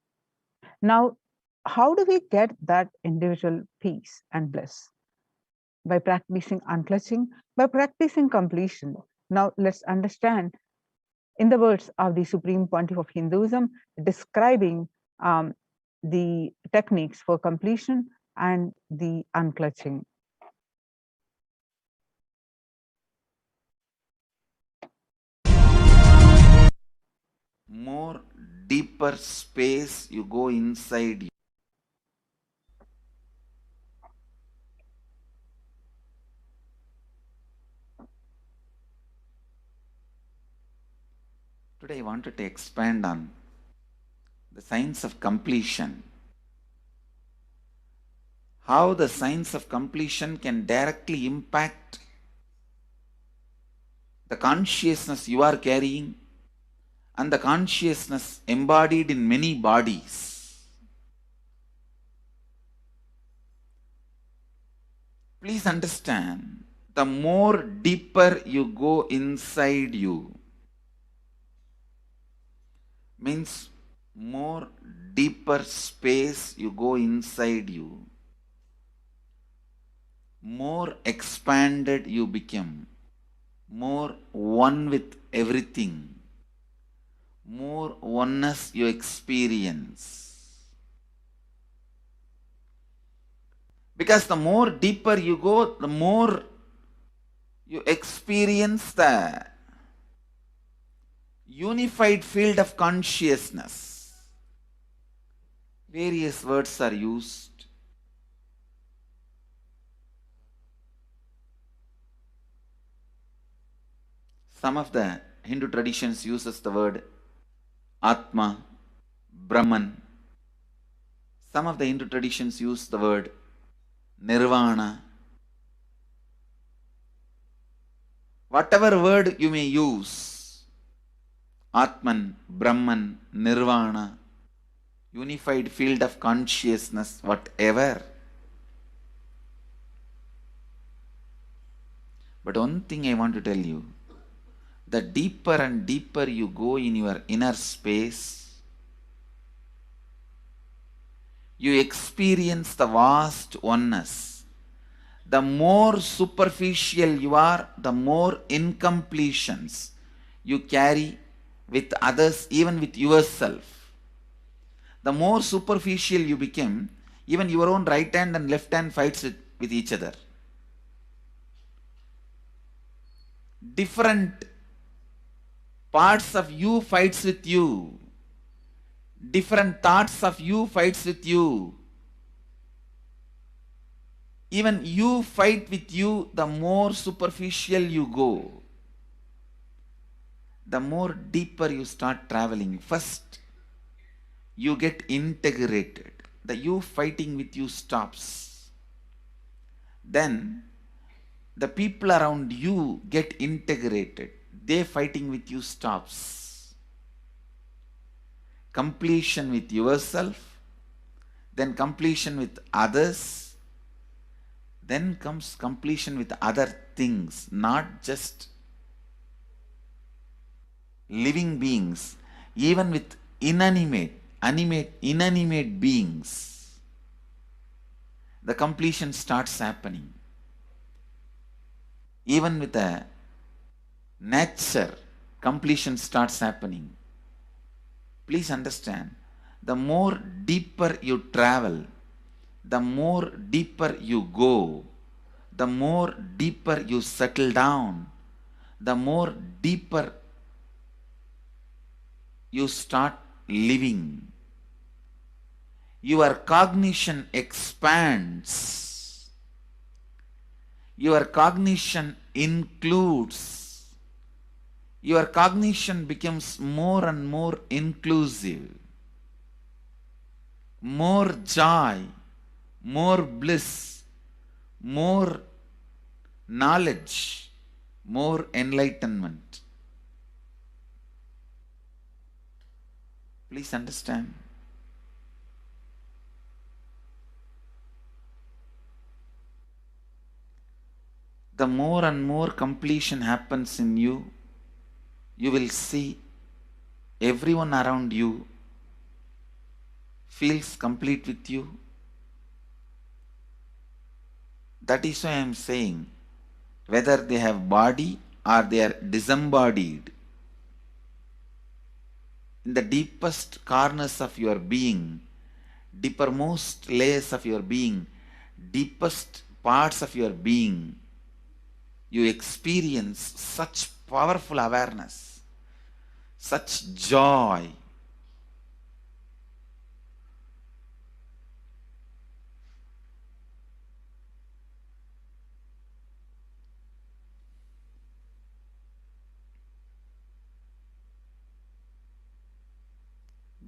Now, how do we get that individual peace and bliss? By practicing unclutching, by practicing completion. Now, let's understand In the words of the Supreme Pontiff of Hinduism, describing the techniques for completion and the unclutching. More deeper space you go inside you. Today I wanted to expand on the science of completion. How the science of completion can directly impact the consciousness you are carrying and the consciousness embodied in many bodies. Please understand, the more deeper you go inside you, means more deeper space you go inside you, more expanded you become, more one with everything, more oneness you experience. Because the more deeper you go, the more you experience the unified field of consciousness. Various words are used. Some of the Hindu traditions uses the word Atma, Brahman. Some of the Hindu traditions use the word Nirvana. Whatever word you may use, Atman, Brahman, Nirvana, unified field of consciousness, whatever. But one thing I want to tell you, the deeper and deeper you go in your inner space, you experience the vast oneness. The more superficial you are, the more incompletions you carry with others, even with yourself. The more superficial you become, even your own right hand and left hand fights with each other. Different parts of you fights with you. Different thoughts of you fights with you. Even you fight with you, the more superficial you go, the more deeper you start traveling. First, you get integrated. The you fighting with you stops. Then, the people around you get integrated. They fighting with you stops. Completion with yourself, then completion with others, then comes completion with other things, not just living beings, even with inanimate beings. The completion starts happening. Even with a nature, completion starts happening. Please understand, the more deeper you travel, the more deeper you go, the more deeper you settle down, the more deeper you start living. Your cognition expands. Your cognition includes. Your cognition becomes more and more inclusive. More joy, more bliss, more knowledge, more enlightenment. Please understand. The more and more completion happens in you, you will see everyone around you feels complete with you. That is why I am saying, whether they have body or they are disembodied, in the deepest corners of your being, deepermost layers of your being, deepest parts of your being, you experience such powerful awareness, such joy.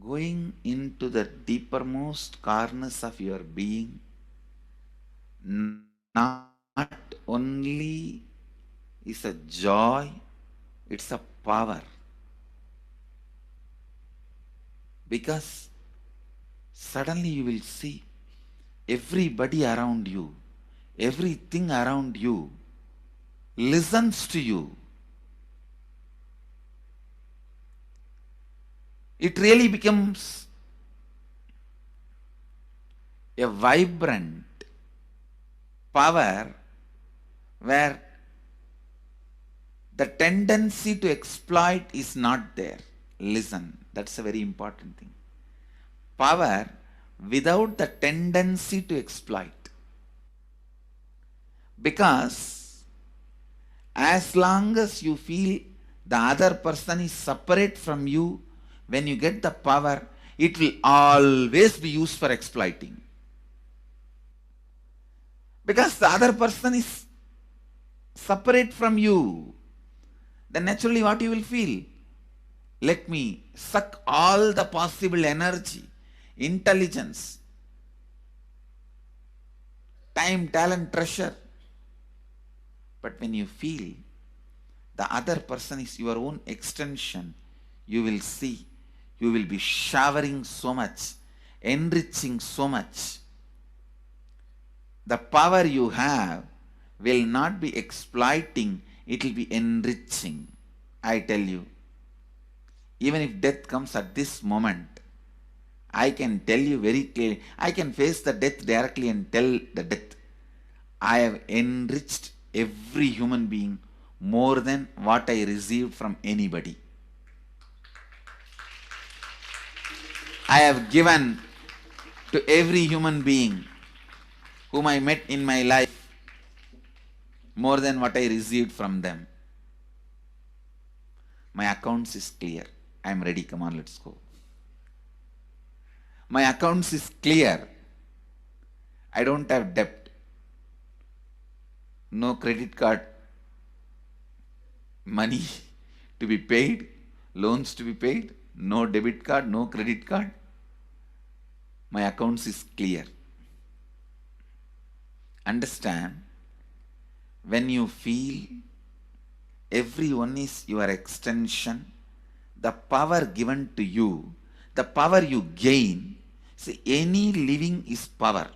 Going into the deepermost corners of your being, not only is a joy, it's a power. Because suddenly you will see everybody around you, everything around you listens to you. It really becomes a vibrant power where the tendency to exploit is not there. Listen, that's a very important thing. Power without the tendency to exploit. Because as long as you feel the other person is separate from you, when you get the power, it will always be used for exploiting. Because the other person is separate from you, then naturally what you will feel? Let me suck all the possible energy, intelligence, time, talent, treasure. But when you feel the other person is your own extension, you will see, you will be showering so much, enriching so much. The power you have will not be exploiting, it will be enriching. I tell you, even if death comes at this moment, I can tell you very clearly, I can face the death directly and tell the death, I have enriched every human being more than what I received from anybody. I have given to every human being whom I met in my life more than what I received from them. My accounts is clear. I am ready. Come on, let's go. My accounts is clear. I don't have debt. No credit card money to be paid, loans to be paid, no debit card, no credit card. My accounts is clear. Understand, when you feel everyone is your extension, the power given to you, the power you gain, see, any living is power.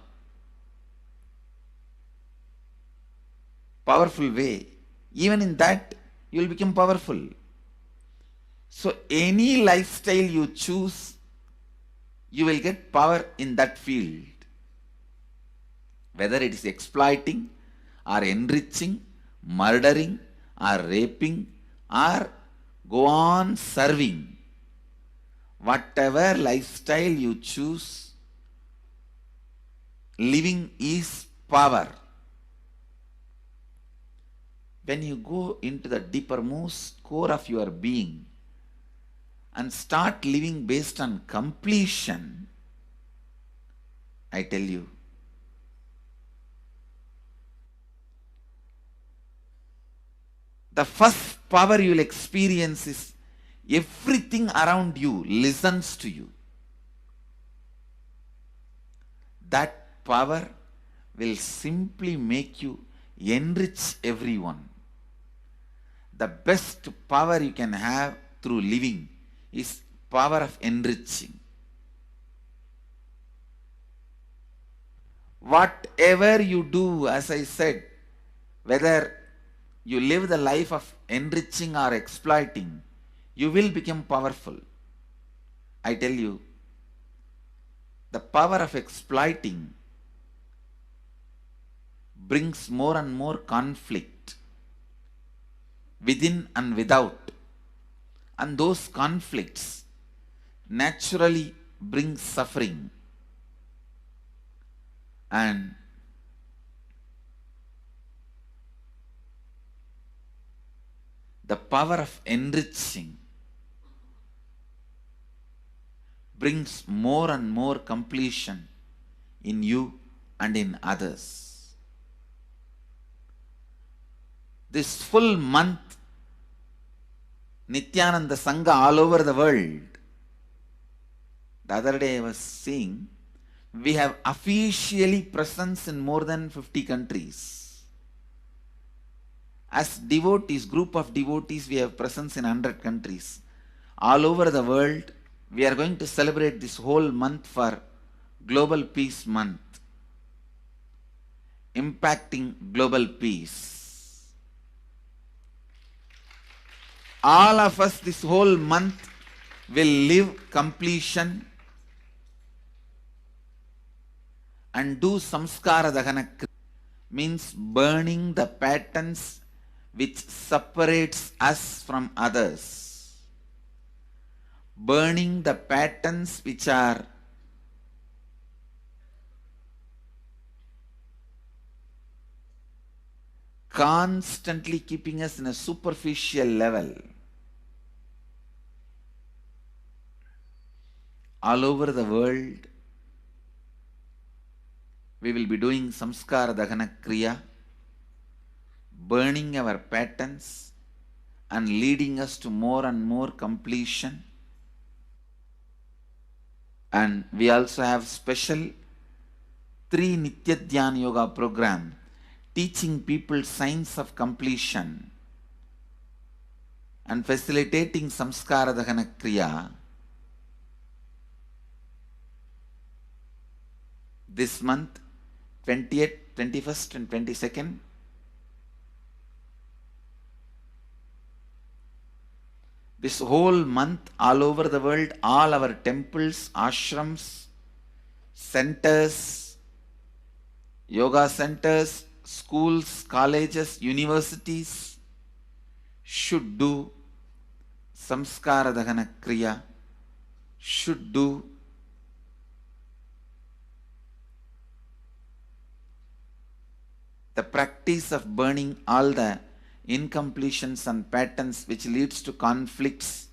Powerful way. Even in that, you will become powerful. So any lifestyle you choose, you will get power in that field. Whether it is exploiting or enriching, murdering or raping or go on serving. Whatever lifestyle you choose, living is power. When you go into the deepermost core of your being and start living based on completion, I tell you, the first power you will experience is everything around you listens to you. That power will simply make you enrich everyone. The best power you can have through living is power of enriching. Whatever you do, as I said, whether you live the life of enriching or exploiting, you will become powerful. I tell you, the power of exploiting brings more and more conflict within and without. And those conflicts naturally brings suffering. And the power of enriching brings more and more completion in you and in others. This full month, Nithyananda Sangha all over the world. The other day I was seeing, we have officially presence in more than 50 countries. As devotees, group of devotees, we have presence in 100 countries. All over the world, we are going to celebrate this whole month for Global Peace Month, impacting global peace. All of us this whole month will live completion and do samskara dahana, means burning the patterns which separates us from others, burning the patterns which are constantly keeping us in a superficial level. All over the world, we will be doing samskara dahana kriya, burning our patterns and leading us to more and more completion. And we also have special 3 Nitya Dhyana Yoga program teaching people science of completion and facilitating samskara dahana kriya. This month, 20th, 21st and 22nd, this whole month, all over the world, all our temples, ashrams, centers, yoga centers, schools, colleges, universities should do samskara dahana kriya, should do the practice of burning all the incompletions and patterns which leads to conflicts,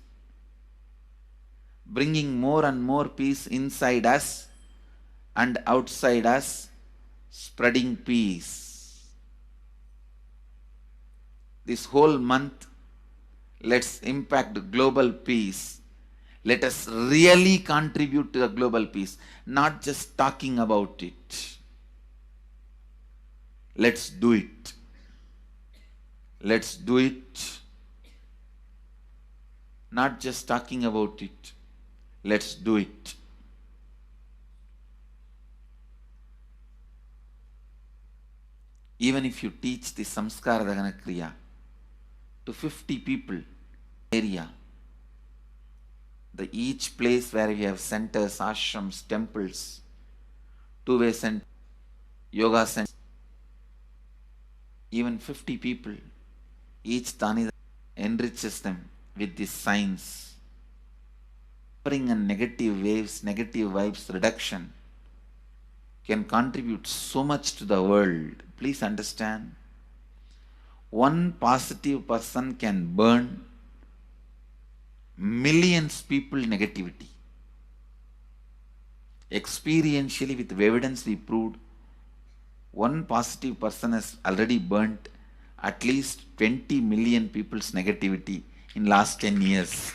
bringing more and more peace inside us and outside us, spreading peace. This whole month, let's impact global peace. Let us really contribute to the global peace, not just talking about it. Let's do it. Let's do it. Not just talking about it. Let's do it. Even if you teach the samskara dahana kriya to 50 people area, each place where we have centers, ashrams, temples, two-way center, yoga center, even 50 people, each Tani enriches them with this science. Suffering and negative waves, negative vibes reduction can contribute so much to the world. Please understand, one positive person can burn millions people negativity. Experientially, with evidence we proved, one positive person has already burnt at least 20 million people's negativity in last 10 years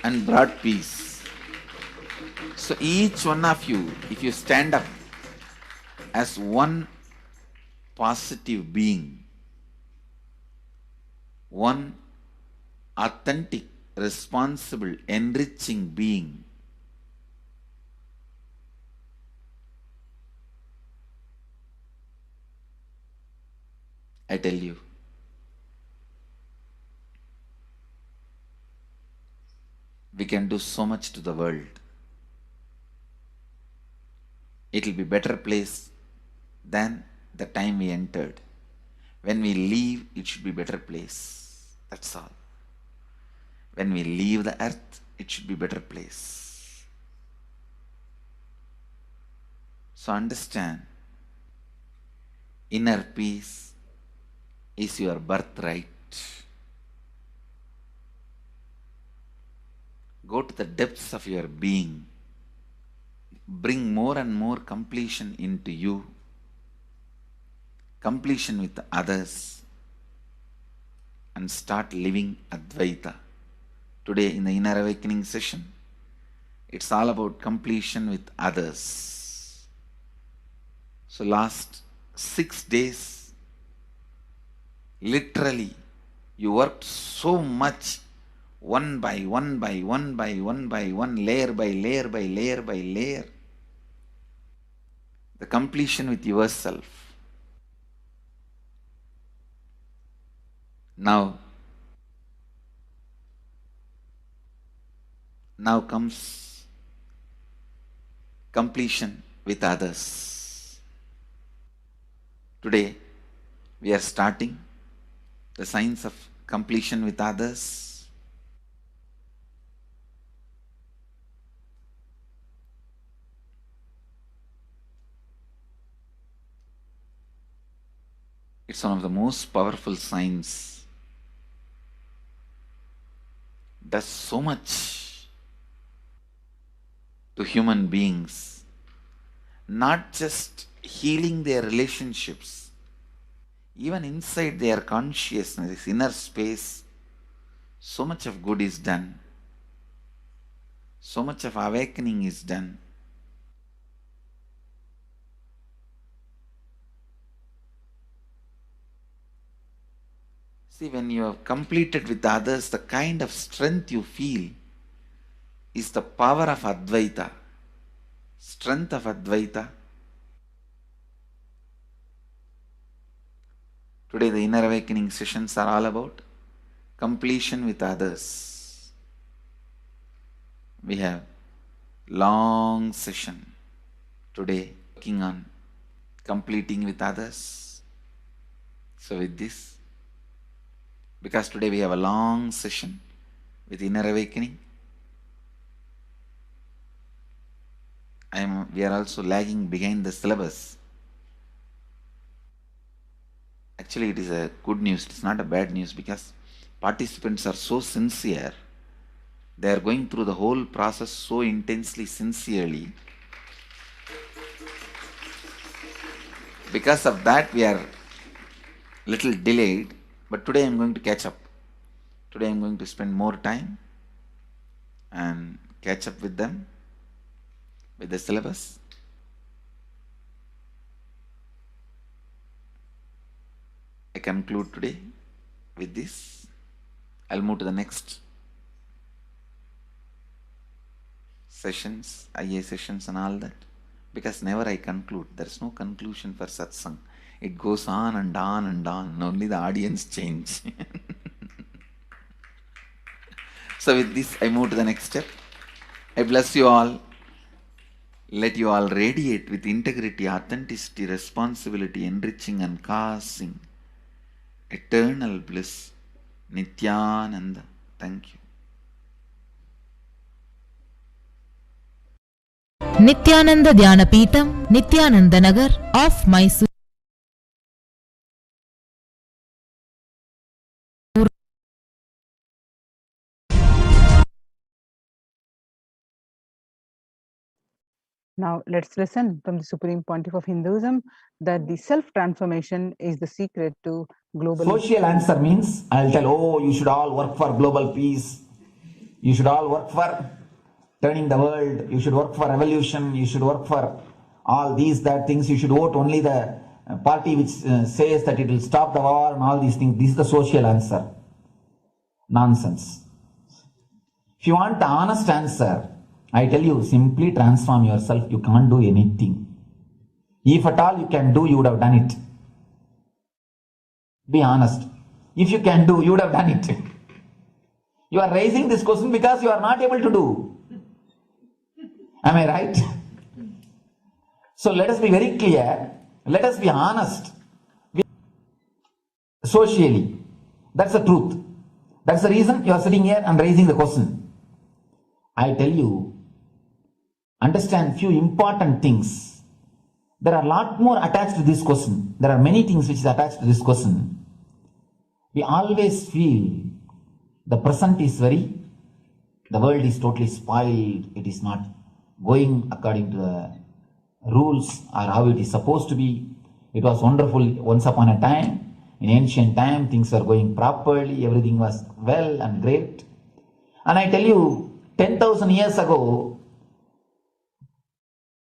and brought peace. So each one of you, if you stand up as one positive being, one authentic, responsible, enriching being, I tell you, we can do so much to the world. It will be a better place than the time we entered. When we leave, it should be a better place. That's all. When we leave the earth, it should be a better place. So understand, inner peace is your birthright. Go to the depths of your being. Bring more and more completion into you. Completion with others. And start living Advaita. Today in the Inner Awakening session, it's all about completion with others. So last 6 days, literally, you worked so much, one by one by one by one by one, layer by layer by layer by layer. The completion with yourself. Now comes completion with others. Today, we are starting the science of completion with others. It's one of the most powerful science. Does so much to human beings, not just healing their relationships, even inside their consciousness, this inner space, so much of good is done. So much of awakening is done. See, when you have completed with others, the kind of strength you feel is the power of Advaita, strength of Advaita. Today the Inner Awakening sessions are all about completion with others. We have long session today working on completing with others. So with this, because today we have a long session with Inner Awakening, we are also lagging behind the syllabus. Actually, it is a good news, it's not a bad news, because participants are so sincere. They are going through the whole process so intensely, sincerely. Because of that, we are little delayed. But today I am going to catch up. Today I am going to spend more time and catch up with them, with the syllabus. I conclude today with this. I'll move to the next sessions, IA sessions and all that. Because never I conclude. There is no conclusion for satsang. It goes on and on and on. Only the audience change. So with this, I move to the next step. I bless you all. Let you all radiate with integrity, authenticity, responsibility, enriching and causing eternal bliss. Nithyananda. Thank you. Nithyananda Dhyanapeetham, Nithyananda Nagar of Mysore. Now let's listen from the Supreme Pontiff of Hinduism that the self-transformation is the secret to global... Social answer means, I'll tell, oh, you should all work for global peace. You should all work for turning the world. You should work for revolution. You should work for all these, that things. You should vote only the party which says that it will stop the war and all these things. This is the social answer. Nonsense. If you want the honest answer, I tell you, simply transform yourself. You can't do anything. If at all you can do, you would have done it. Be honest. If you can do, you would have done it. You are raising this question because you are not able to do. Am I right? So let us be very clear. Let us be honest. Socially. That's the truth. That's the reason you are sitting here and raising the question. I tell you, understand few important things. There are a lot more attached to this question. There are many things which is attached to this question. We always feel the present is the world is totally spoiled. It is not going according to the rules or how it is supposed to be. It was wonderful once upon a time. In ancient time, things were going properly. Everything was well and great. And I tell you, 10,000 years ago,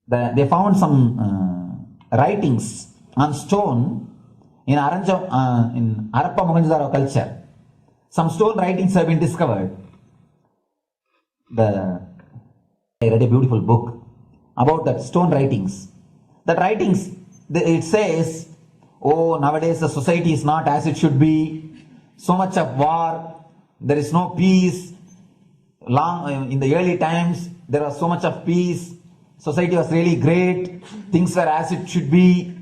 they found some writings on stone in Harappa Mohenjo-daro culture. Some stone writings have been discovered. I read a beautiful book about that stone writings. That writings, it says, oh, nowadays the society is not as it should be. So much of war. There is no peace. In the early times, there was so much of peace. Society was really great. Things were as it should be.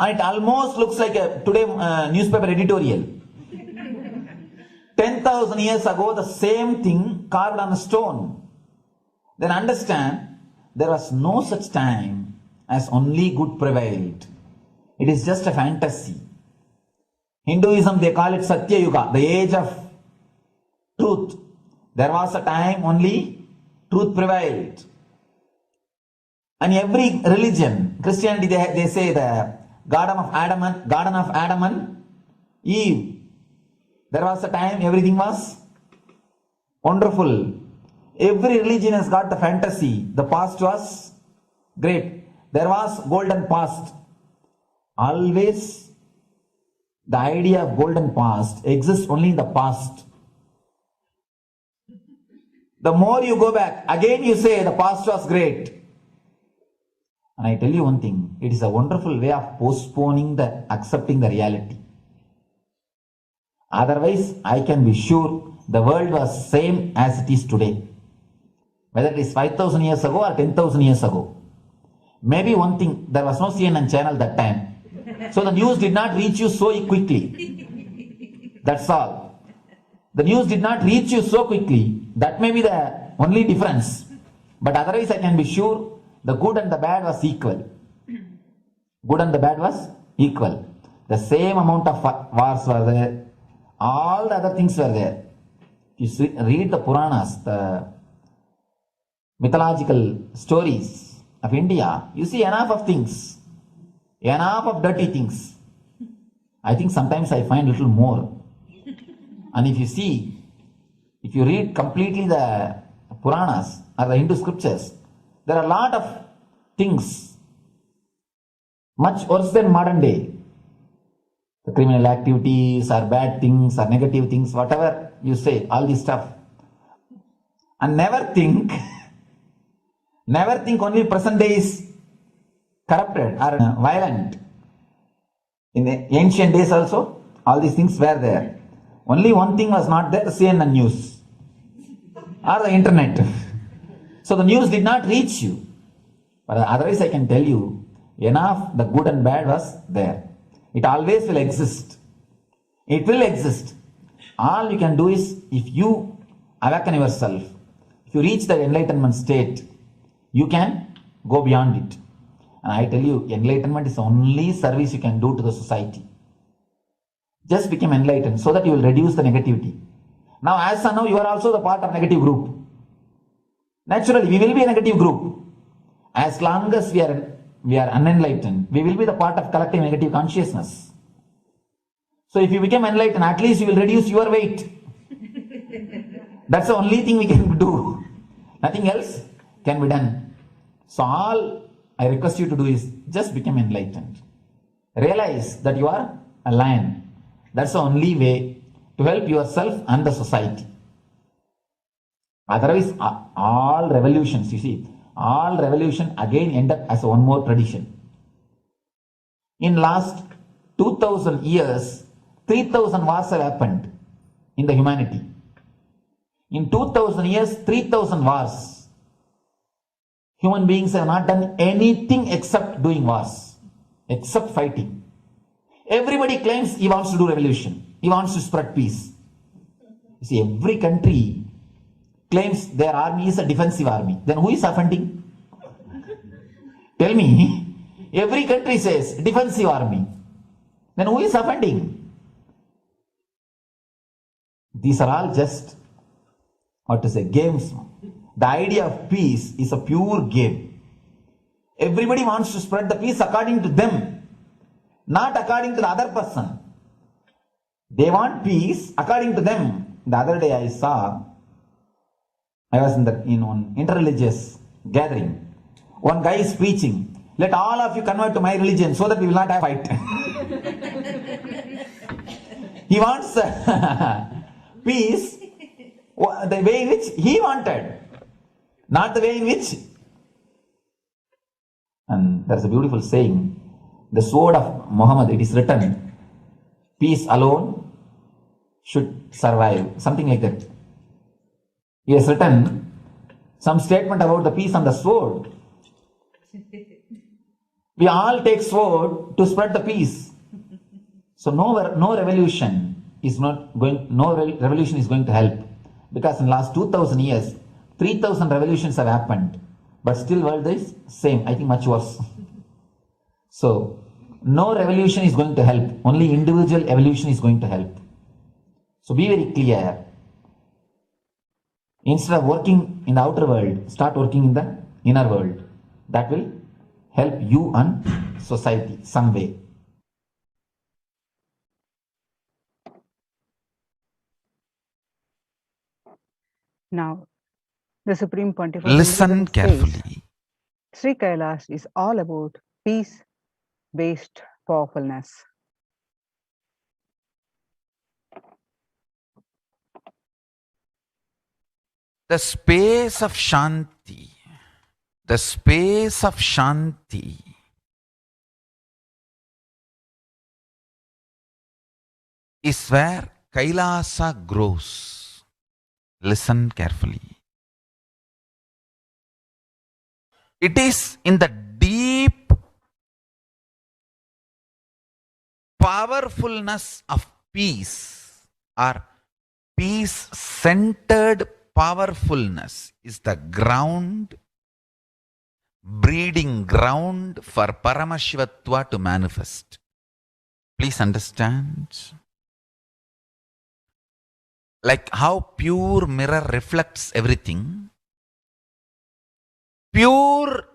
And it almost looks like a today newspaper editorial. 10,000 years ago, the same thing carved on a stone. Then understand, there was no such time as only good prevailed. It is just a fantasy. Hinduism, they call it Satya Yuga, the age of truth. There was a time only truth prevailed. And every religion, Christianity, they say the Garden of Adam and Eve. There was a time everything was wonderful. Every religion has got the fantasy. The past was great. There was golden past. Always the idea of golden past exists only in the past. The more you go back, again you say the past was great. And I tell you one thing, it is a wonderful way of postponing accepting the reality. Otherwise, I can be sure the world was same as it is today. Whether it is 5,000 years ago or 10,000 years ago. Maybe one thing, there was no CNN channel that time. So the news did not reach you so quickly. That's all. The news did not reach you so quickly. That may be the only difference. But otherwise, I can be sure the good and the bad was equal. Good and the bad was equal. The same amount of wars were there. All the other things were there. You read the Puranas, the mythological stories of India, you see enough of things. Enough of dirty things. I think sometimes I find a little more. And if you read completely the Puranas or the Hindu scriptures, there are a lot of things much worse than modern day. The criminal activities or bad things or negative things, whatever you say, all this stuff. And never think only present day is corrupted or violent. In the ancient days also, all these things were there. Only one thing was not there, the CNN news or the internet. So the news did not reach you. But otherwise I can tell you, enough the good and bad was there. It always will exist. It will exist. All you can do is, if you awaken yourself, if you reach the enlightenment state, you can go beyond it. And I tell you, enlightenment is the only service you can do to the society. Just become enlightened so that you will reduce the negativity. Now, as of now, you are also the part of negative group. Naturally, we will be a negative group. As long as we are unenlightened, we will be the part of collective negative consciousness. So if you become enlightened, at least you will reduce your weight. That's the only thing we can do. Nothing else can be done. So all I request you to do is just become enlightened. Realize that you are a lion. That's the only way to help yourself and the society. Otherwise, all revolutions, you see, all revolution again end up as one more tradition. In last 2000 years, 3000 wars have happened in the humanity. In 2000 years, 3000 wars. Human beings have not done anything except doing wars, except fighting. Everybody claims he wants to do revolution. He wants to spread peace. You see, every country claims their army is a defensive army. Then who is offending? Tell me. Every country says defensive army. Then who is offending? These are all just, what to say, games. The idea of peace is a pure game. Everybody wants to spread the peace according to them, not according to the other person. They want peace according to them. The other day I was in one interreligious gathering. One guy is preaching, let all of you convert to my religion so that we will not have fight. He wants peace the way in which he wanted, not the way in which. And there's a beautiful saying, the sword of Muhammad, it is written, peace alone should survive, something like that. He has written some statement about the peace on the sword. We all take sword to spread the peace. So no revolution is going to help, because in the last 2000 years 3000 revolutions have happened, but still world is same, I think much worse. So no revolution is going to help, only individual evolution is going to help. So be very clear. Instead of working in the outer world, start working in the inner world. That will help you and society some way. Now, the Supreme Pontiff of Listen Hinduism carefully. says, Sri Kailash is all about peace-based powerfulness. The space of Shanti, is where Kailasa grows. Listen carefully. It is in the deep powerfulness of peace, or peace-centered powerfulness is the ground, breeding ground for Paramashivatva to manifest. Please understand. Like how pure mirror reflects everything, pure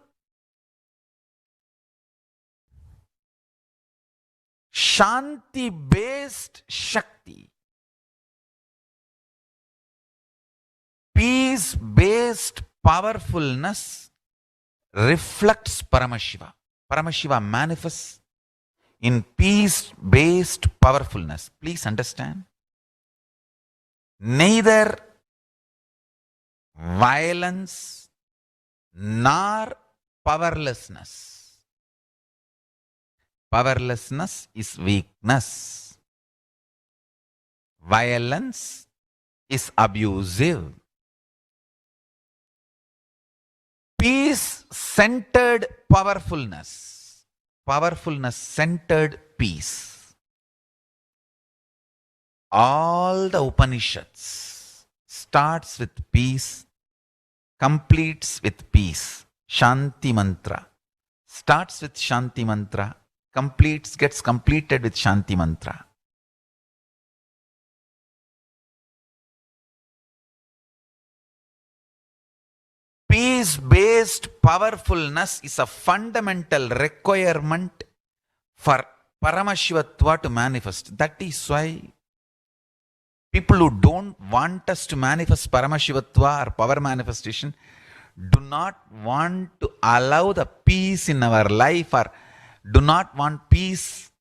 Shanti-based Shakti, peace-based powerfulness reflects Paramashiva. Paramashiva manifests in peace-based powerfulness. Please understand. Neither violence nor powerlessness. Powerlessness is weakness. Violence is abusive. Peace-centered powerfulness. Powerfulness-centered peace. All the Upanishads starts with peace, completes with peace. Shanti mantra starts with Shanti mantra, gets completed with Shanti mantra. Peace-based powerfulness is a fundamental requirement for Paramashivatva to manifest. That is why people who don't want us to manifest Paramashivatva or power manifestation do not want to allow the peace in our life, or do not want peace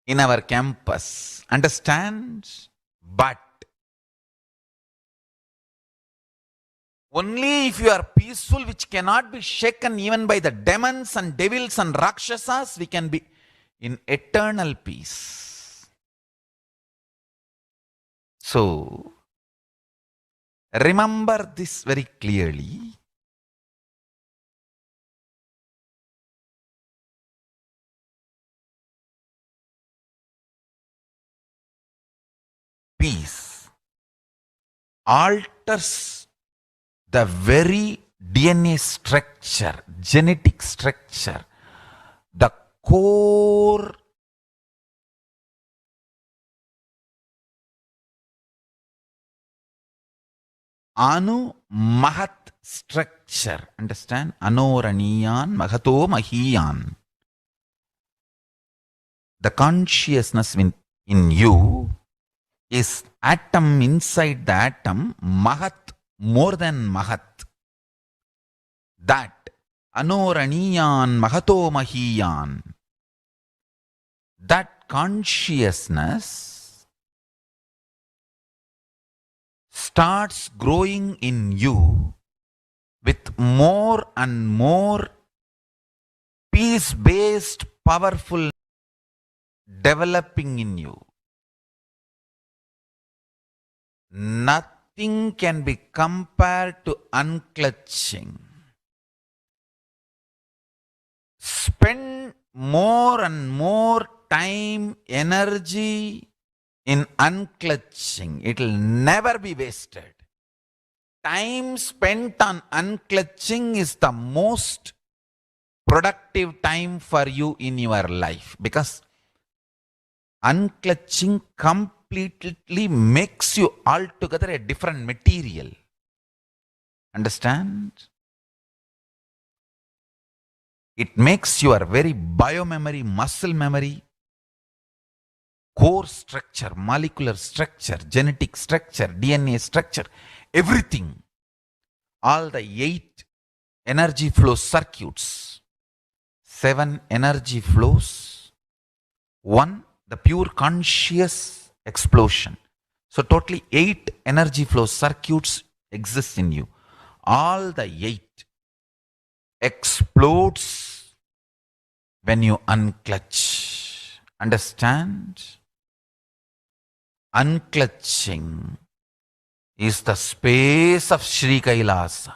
in our campus. Understand? But only if you are peaceful, which cannot be shaken even by the demons and devils and rakshasas, we can be in eternal peace. So, remember this very clearly. Peace alters the very DNA structure, genetic structure, the core Anu Mahat structure. Understand? Anoraniyan Mahato Mahiyan. The consciousness in you is atom inside the atom, Mahat, more than Mahat. That Anoraniyan Mahato Mahiyan. That consciousness starts growing in you with more and more peace-based, powerful developing in you. Nothing can be compared to unclutching. Spend more and more time, energy in unclutching. It will never be wasted. Time spent on unclutching is the most productive time for you in your life, because unclutching completely makes you altogether a different material. Understand? It makes your very biomemory, muscle memory, core structure, molecular structure, genetic structure, DNA structure, everything, all the 8 energy flow circuits, 7 energy flows, 1 the pure conscious explosion. So totally 8 energy flow circuits exist in you. All the 8 explodes when you unclutch. Understand? Unclutching is the space of Sri Kailasa.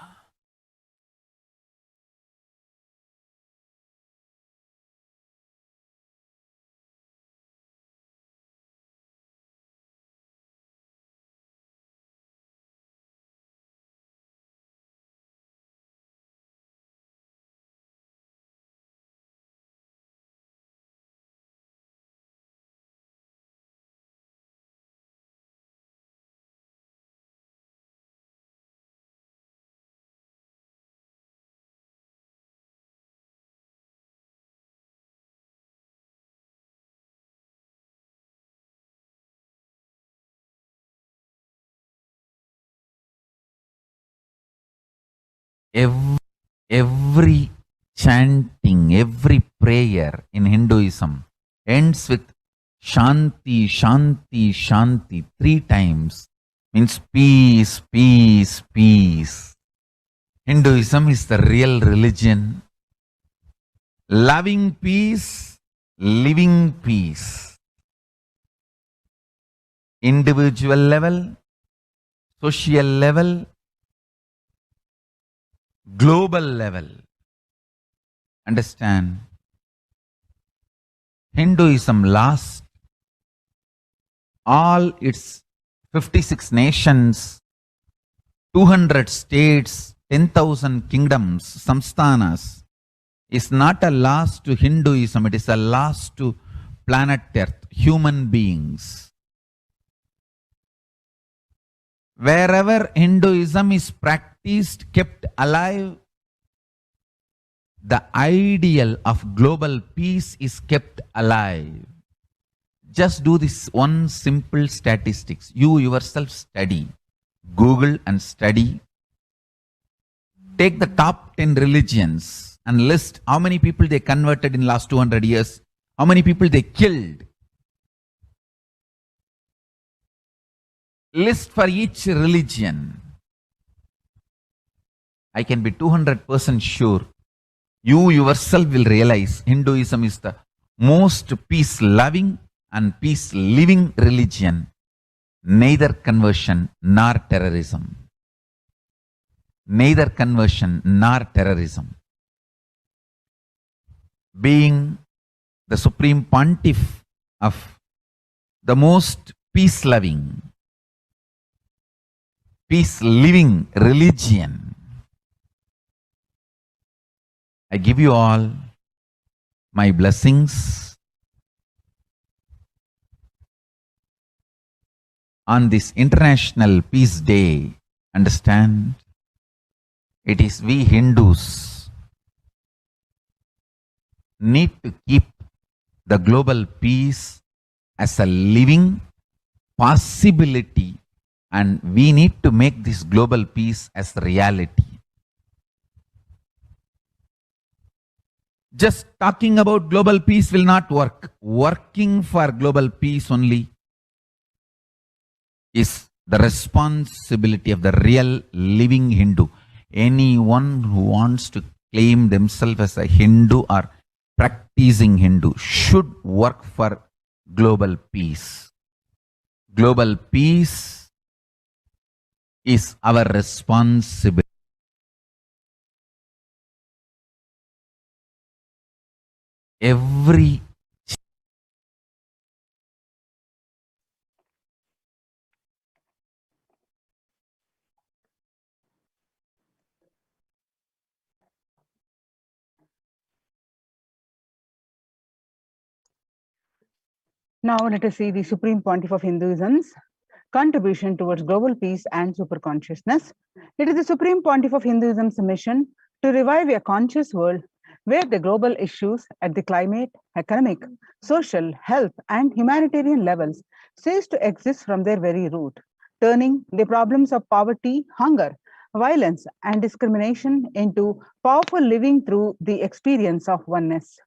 Every chanting, every prayer in Hinduism ends with Shanti, Shanti, Shanti 3 times. Means peace, peace, peace. Hinduism is the real religion. Loving peace, living peace. Individual level, social level, global level. Understand? Hinduism lost all its 56 nations, 200 states, 10,000 kingdoms, samsthanas, is not a loss to Hinduism, it is a loss to planet Earth, human beings. Wherever Hinduism is practiced, kept alive, the ideal of global peace is kept alive. Just do this one simple statistics. You yourself study. Google and study. Take the top 10 religions and list how many people they converted in last 200 years, how many people they killed. List for each religion. I can be 200% sure. You yourself will realize Hinduism is the most peace-loving and peace-living religion. Neither conversion nor terrorism. Neither conversion nor terrorism. Being the supreme pontiff of the most peace-loving, peace living religion. I give you all my blessings on this International Peace Day. Understand? It is we Hindus need to keep the global peace as a living possibility, and we need to make this global peace as reality. Just talking about global peace will not work. Working for global peace only is the responsibility of the real living Hindu. Anyone who wants to claim themselves as a Hindu or practicing Hindu should work for global peace. Global peace is our responsibility. Every Now let us see the Supreme Pontiff of Hinduism's contribution towards global peace and superconsciousness. It is the Supreme Pontiff of Hinduism's mission to revive a conscious world where the global issues at the climate, economic, social, health, and humanitarian levels cease to exist from their very root, turning the problems of poverty, hunger, violence, and discrimination into powerful living through the experience of oneness.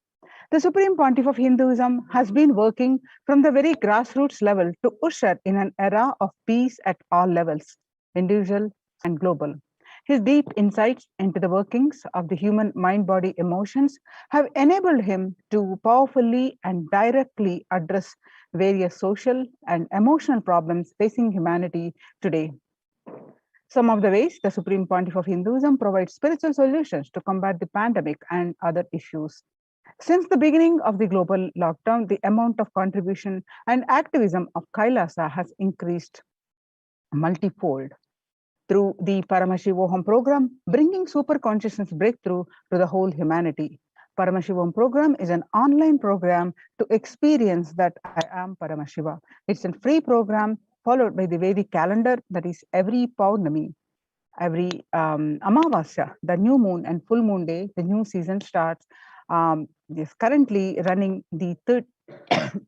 The Supreme Pontiff of Hinduism has been working from the very grassroots level to usher in an era of peace at all levels, individual and global. His deep insights into the workings of the human mind, body, emotions have enabled him to powerfully and directly address various social and emotional problems facing humanity today. Some of the ways the Supreme Pontiff of Hinduism provides spiritual solutions to combat the pandemic and other issues. Since the beginning of the global lockdown, the amount of contribution and activism of Kailasa has increased multifold. Through the Paramashivoham program, bringing super consciousness breakthrough to the whole humanity. Paramashivoham program is an online program to experience that I am Paramashiva. It's a free program followed by the Vedic calendar, that is every Paurnami, every Amavasya, the new moon and full moon day, the new season starts. Is currently running the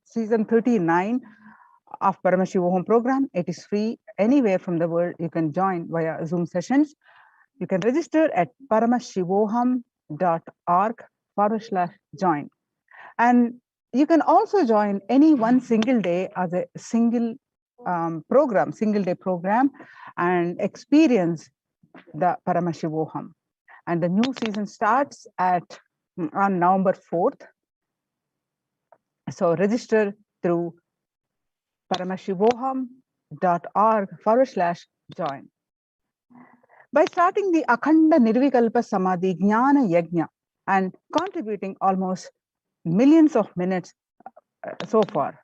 season 39 of Paramashivoham program. It is free anywhere from the world. You can join via Zoom sessions. You can register at paramashivoham.org/join. And you can also join any one single day as a single day program, and experience the Paramashivoham. And the new season starts on November 4th. So register through paramashivoham.org/join. By starting the Akhanda Nirvikalpa Samadhi Jnana Yajna and contributing almost millions of minutes so far,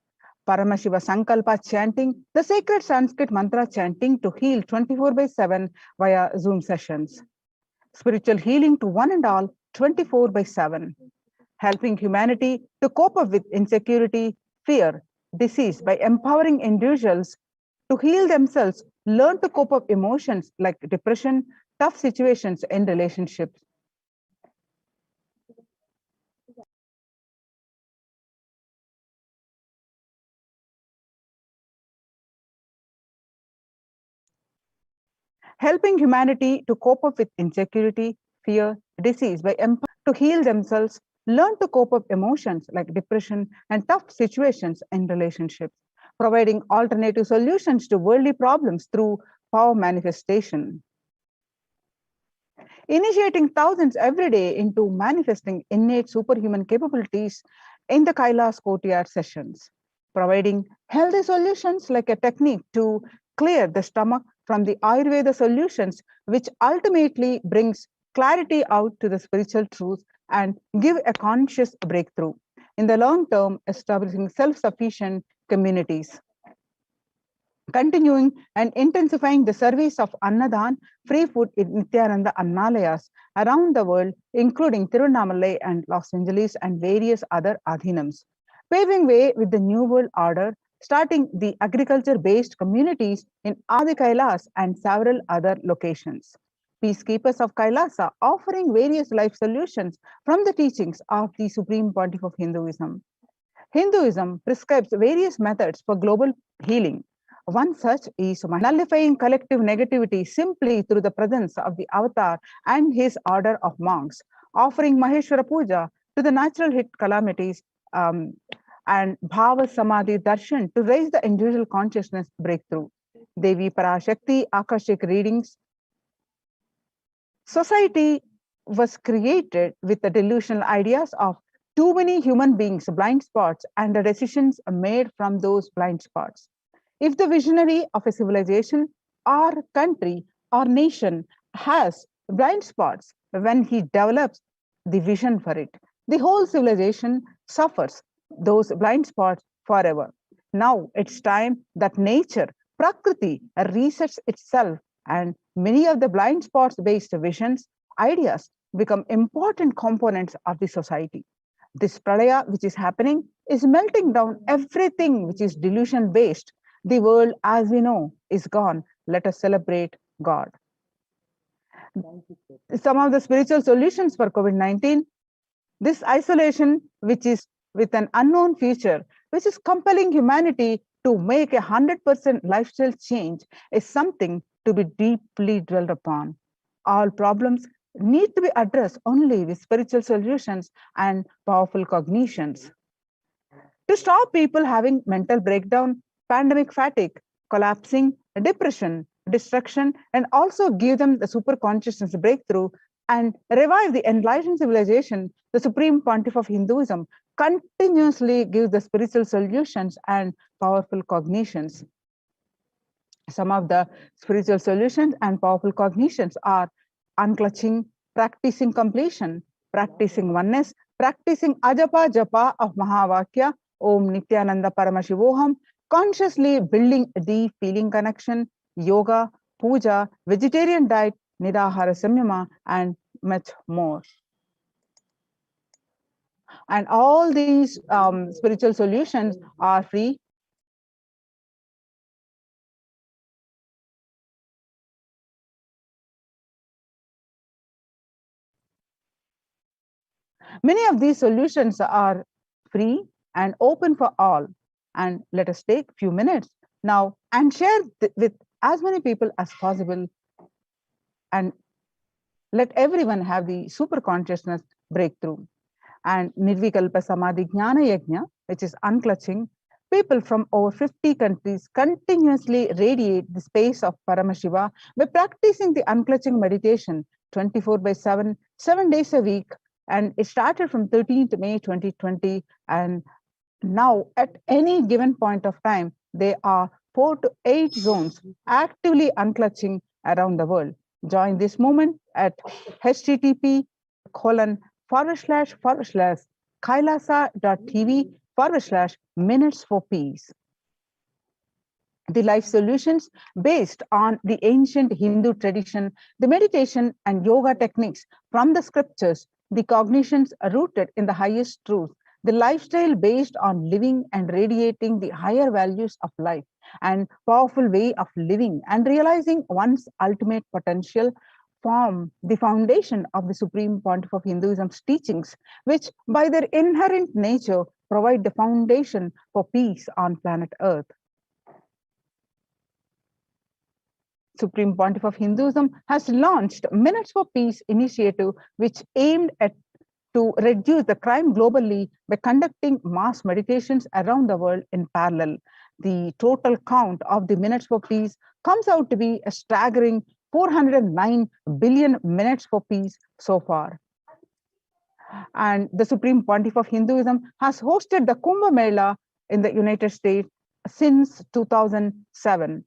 Paramashiva Sankalpa chanting, the sacred Sanskrit mantra chanting to heal 24/7 via Zoom sessions. Spiritual healing to one and all 24/7. Helping humanity to cope up with insecurity, fear, disease by empowering individuals to heal themselves, learn to cope up emotions like depression, tough situations in relationships. Helping humanity to cope up with insecurity, fear, disease by empowering to heal themselves, learn to cope up emotions like depression and tough situations in relationships, providing alternative solutions to worldly problems through power manifestation. Initiating thousands every day into manifesting innate superhuman capabilities in the Kailas Courtyard sessions, providing healthy solutions like a technique to clear the stomach from the Ayurveda solutions, which ultimately brings clarity out to the spiritual truth and give a conscious breakthrough. In the long term, establishing self-sufficient communities. continuing and intensifying the service of Annadan, free food in Nithyananda Annalayas around the world, including Tiruvannamalai and Los Angeles and various other adhinams, paving way with the New World Order, starting the agriculture-based communities in Adi Kailas and several other locations. Peacekeepers of Kailasa offering various life solutions from the teachings of the Supreme Pontiff of Hinduism. Hinduism prescribes various methods for global healing. One such is nullifying collective negativity simply through the presence of the avatar and his order of monks, offering Maheshwara Puja to the natural hit calamities, and Bhava Samadhi Darshan to raise the individual consciousness breakthrough. Devi Parashakti Akashic readings. Society was created with the delusional ideas of too many human beings, blind spots, and the decisions made from those blind spots. If the visionary of a civilization or country or nation has blind spots, when he develops the vision for it, the whole civilization suffers those blind spots forever. Now it's time that nature, Prakriti, resets itself, and many of the blind spots based visions, ideas become important components of the society. This pralaya which is happening is melting down everything which is delusion based. The world as we know is gone. Let us celebrate God. Some of the spiritual solutions for COVID-19, this isolation which is with an unknown future, which is compelling humanity to make 100% lifestyle change, is something to be deeply dwelled upon. All problems need to be addressed only with spiritual solutions and powerful cognitions. To stop people having mental breakdown, pandemic fatigue, collapsing, depression, destruction, and also give them the super consciousness breakthrough and revive the enlightened civilization, the Supreme Pontiff of Hinduism continuously gives the spiritual solutions and powerful cognitions. Some of the spiritual solutions and powerful cognitions are unclutching, practicing completion, practicing oneness, practicing ajapa japa of Mahavakya, Om Nithyananda Paramashivoham, consciously building deep feeling connection, yoga, puja, vegetarian diet, nidahara samyama, and much more. And all these spiritual solutions are free. Many of these solutions are free and open for all. And let us take a few minutes now and share with as many people as possible, and let everyone have the super consciousness breakthrough. And Nirvikalpa Samadhi Jnana Yajna, which is unclutching, people from over 50 countries continuously radiate the space of Paramashiva by practicing the unclutching meditation 24/7, 7 days a week. And it started from 13th May 2020. And now at any given point of time, there are 4 to 8 zones actively unclutching around the world. Join this movement at http://kailasa.tv/minutes for peace. The life solutions based on the ancient Hindu tradition, the meditation and yoga techniques from the scriptures, the cognitions rooted in the highest truth, the lifestyle based on living and radiating the higher values of life, and powerful way of living and realizing one's ultimate potential form the foundation of the Supreme Pontiff of Hinduism's teachings, which by their inherent nature provide the foundation for peace on planet Earth. Supreme Pontiff of Hinduism has launched Minutes for Peace initiative, which aimed at to reduce the crime globally by conducting mass meditations around the world in parallel. The total count of the Minutes for Peace comes out to be a staggering 409 billion minutes for peace so far. And the Supreme Pontiff of Hinduism has hosted the Kumbh Mela in the United States since 2007.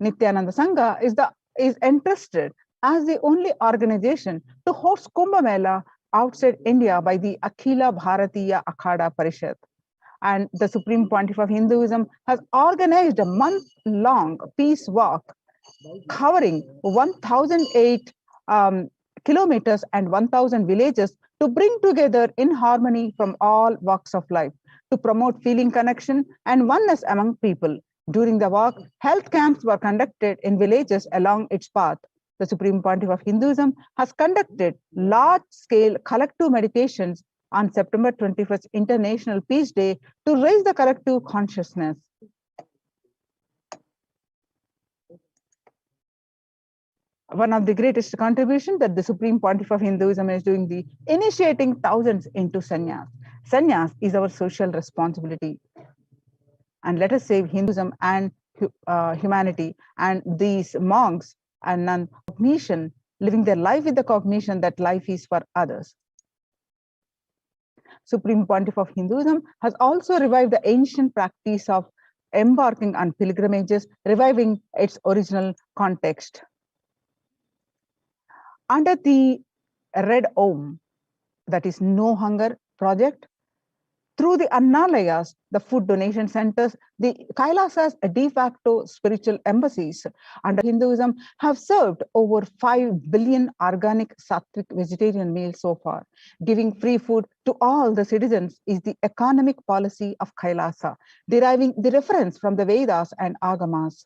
Nithyananda Sangha is entrusted as the only organization to host Kumbh Mela outside India by the Akhila Bharatiya Akhada Parishad. and the Supreme Pontiff of Hinduism has organized a month-long peace walk covering 1,008 kilometers and 1,000 villages to bring together in harmony from all walks of life, to promote feeling connection and oneness among people. During the walk, health camps were conducted in villages along its path. The Supreme Pontiff of Hinduism has conducted large-scale collective meditations on September 21st International Peace Day to raise the collective consciousness. One of the greatest contributions that the Supreme Pontiff of Hinduism is doing, the initiating thousands into sannyas. Sannyas is our social responsibility. And let us save Hinduism and humanity, and these monks and non cognition, living their life with the cognition that life is for others. Supreme Pontiff of Hinduism has also revived the ancient practice of embarking on pilgrimages, reviving its original context. Under the Red Om, that is No Hunger project, through the Annalayas, the food donation centers, the Kailasas de facto spiritual embassies under Hinduism have served over 5 billion organic sattvic vegetarian meals so far. Giving free food to all the citizens is the economic policy of Kailasa, deriving the reference from the Vedas and Agamas.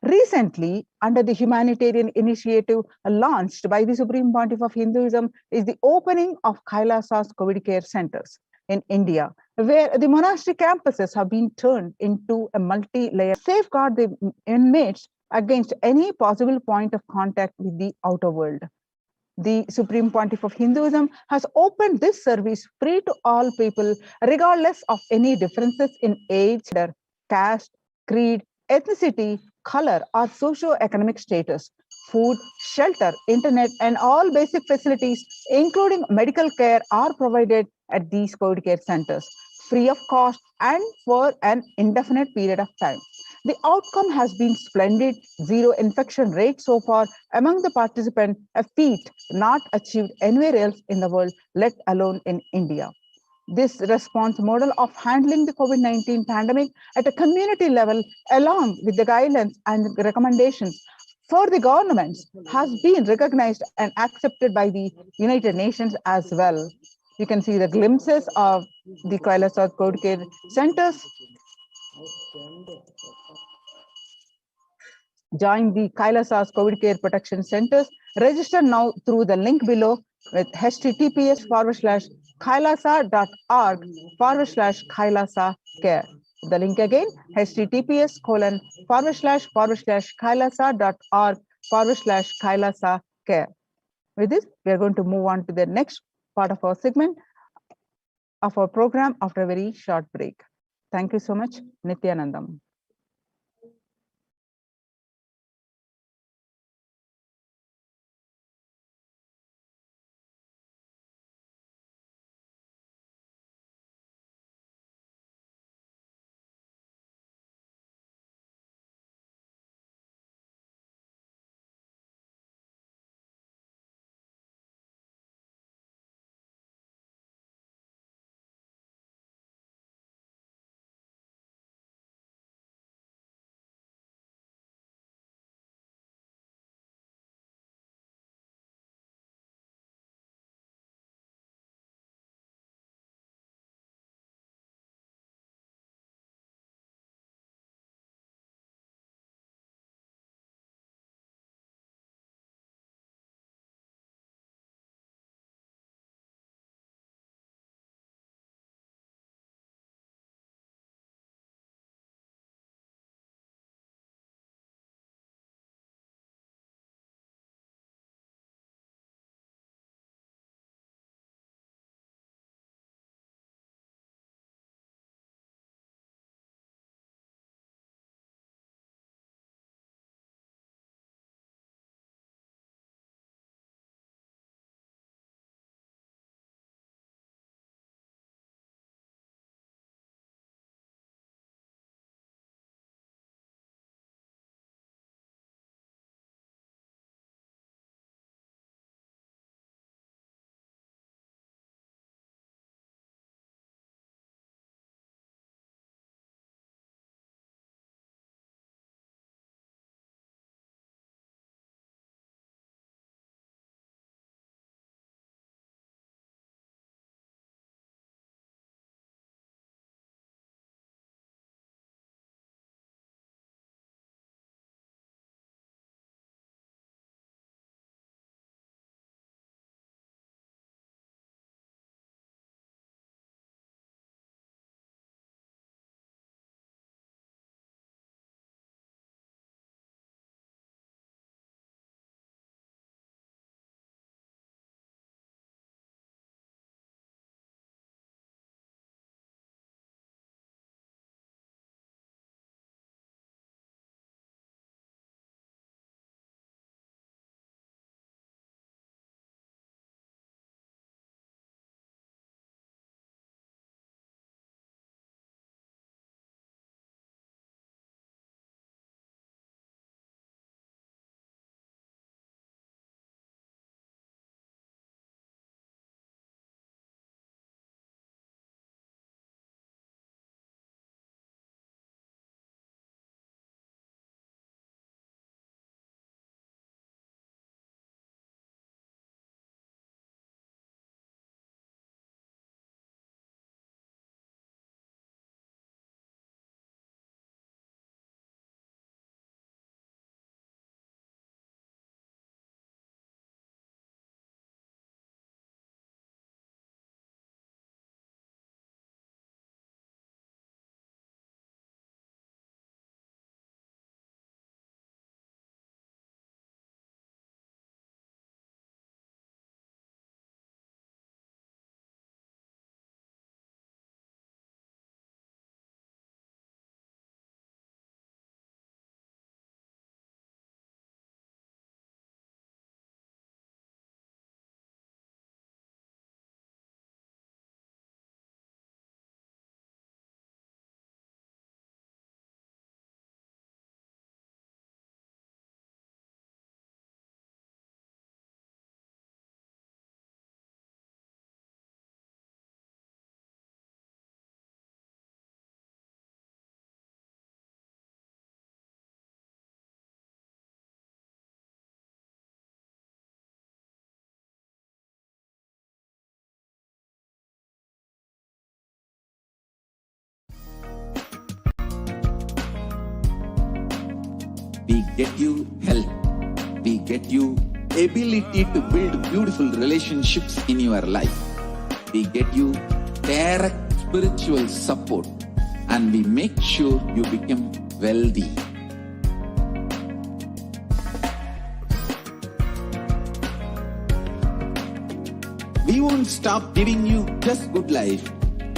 Recently, under the humanitarian initiative launched by the Supreme Pontiff of Hinduism, is the opening of Kailasa's COVID care centers in India, where the monastery campuses have been turned into a multi-layer safeguard the inmates against any possible point of contact with the outer world. The Supreme Pontiff of Hinduism has opened this service free to all people, regardless of any differences in age, caste, creed, ethnicity, color, or socio-economic status. Food, shelter, internet, and all basic facilities, including medical care, are provided at these COVID care centers, free of cost and for an indefinite period of time. The outcome has been splendid. Zero infection rate so far among the participants, a feat not achieved anywhere else in the world, let alone in India. This response model of handling the COVID-19 pandemic at a community level, along with the guidelines and recommendations for the governments, has been recognized and accepted by the United Nations as well. You can see the glimpses of the Kailasa COVID care centers. Join the Kailasa's COVID care protection centers. Register now through the link below with https://kailasa.org/Kailasa care. The link again, https://kailasa.org/Kailasa care. With this, we are going to move on to the next part of our segment of our program after a very short break. Thank you so much. Nithyanandam. We get you health. We get you ability to build beautiful relationships in your life. We get you direct spiritual support, and we make sure you become wealthy. We won't stop giving you just good life.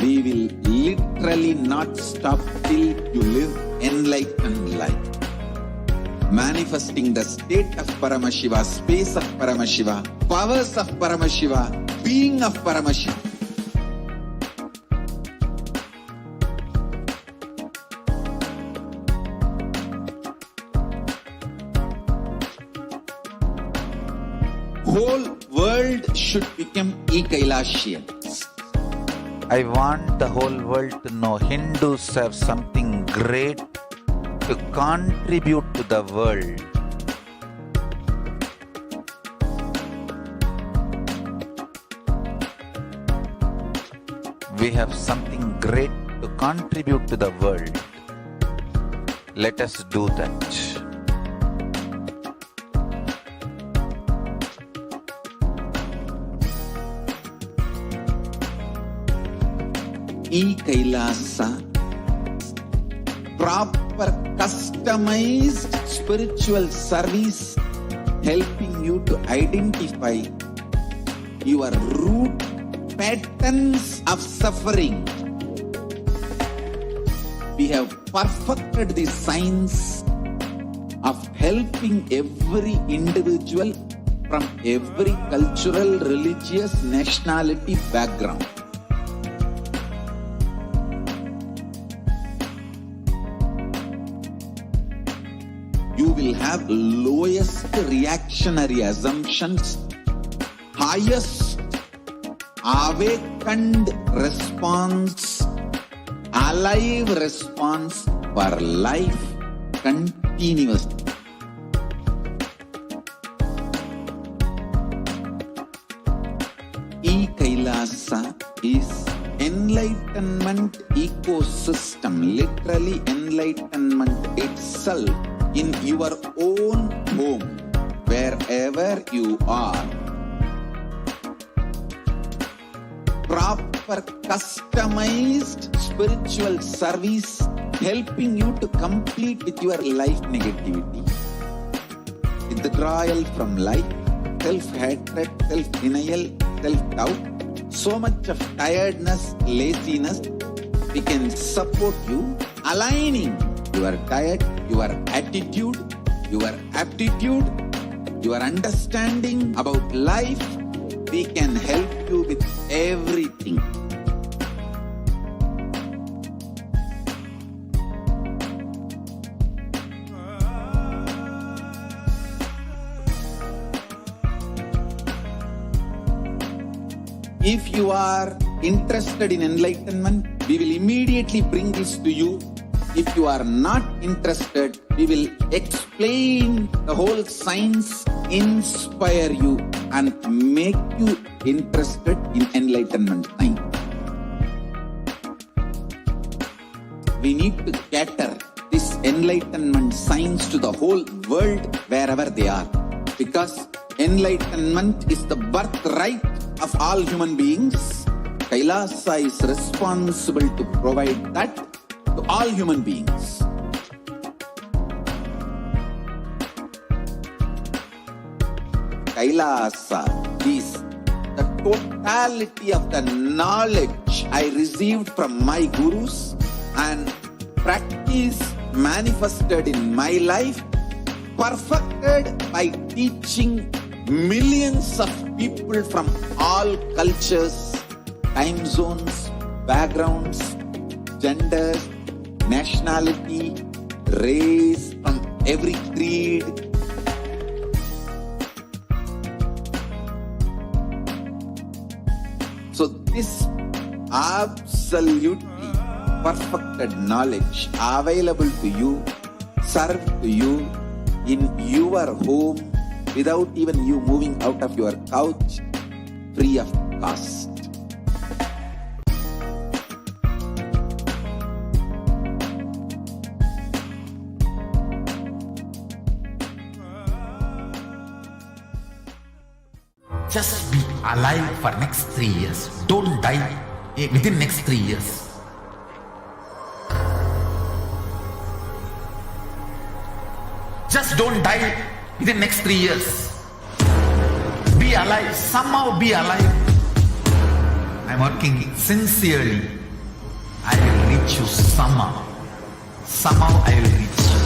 We will literally not stop till you live enlightened life. Manifesting the state of Paramashiva, space of Paramashiva, powers of Paramashiva, being of Paramashiva. Whole world should become e-Kailashians. I want the whole world to know Hindus have something great to contribute to the world. We have something great to contribute to the world. Let us do that. E-Kailasa, proper customized spiritual service helping you to identify your root patterns of suffering. We have perfected the science of helping every individual from every cultural, religious, nationality background. You will have lowest reactionary assumptions, highest awakened response, alive response for life continuously. E-Kailasa is enlightenment ecosystem, literally enlightenment itself in your own home, wherever you are. Proper customized spiritual service helping you to complete with your life negativity, withdrawal from life, self-hatred, self-denial, self-doubt, so much of tiredness, laziness. We can support you aligning your diet, your attitude, your aptitude, your understanding about life. We can help you with everything. If you are interested in enlightenment, we will immediately bring this to you. If you are not interested, we will explain the whole science, inspire you, and make you interested in enlightenment science. We need to cater this enlightenment science to the whole world wherever they are, because enlightenment is the birthright of all human beings. Kailasa is responsible to provide that to all human beings. Kailasa is the totality of the knowledge I received from my gurus and practice manifested in my life, perfected by teaching millions of people from all cultures, time zones, backgrounds, genders, nationality, race, from every creed. So this absolutely perfected knowledge available to you, served to you in your home without even you moving out of your couch, free of cost. Just be alive for next 3 years. Don't die within next 3 years. Just don't die within next 3 years. Be alive, somehow be alive. I'm working sincerely. I will reach you somehow. Somehow I will reach you.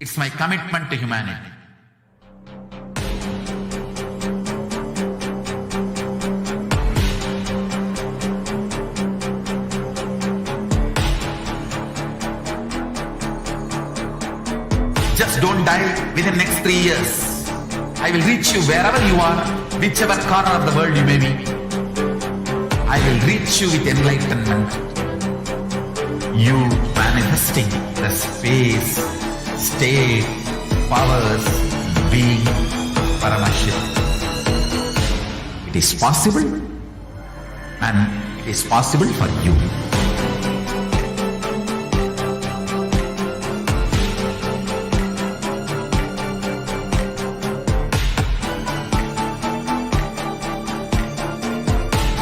It's my commitment to humanity. Just don't die within next 3 years. I will reach you wherever you are, whichever corner of the world you may be. I will reach you with enlightenment. You manifesting the space, state, powers, being Paramashivoham. It is possible, and it is possible for you.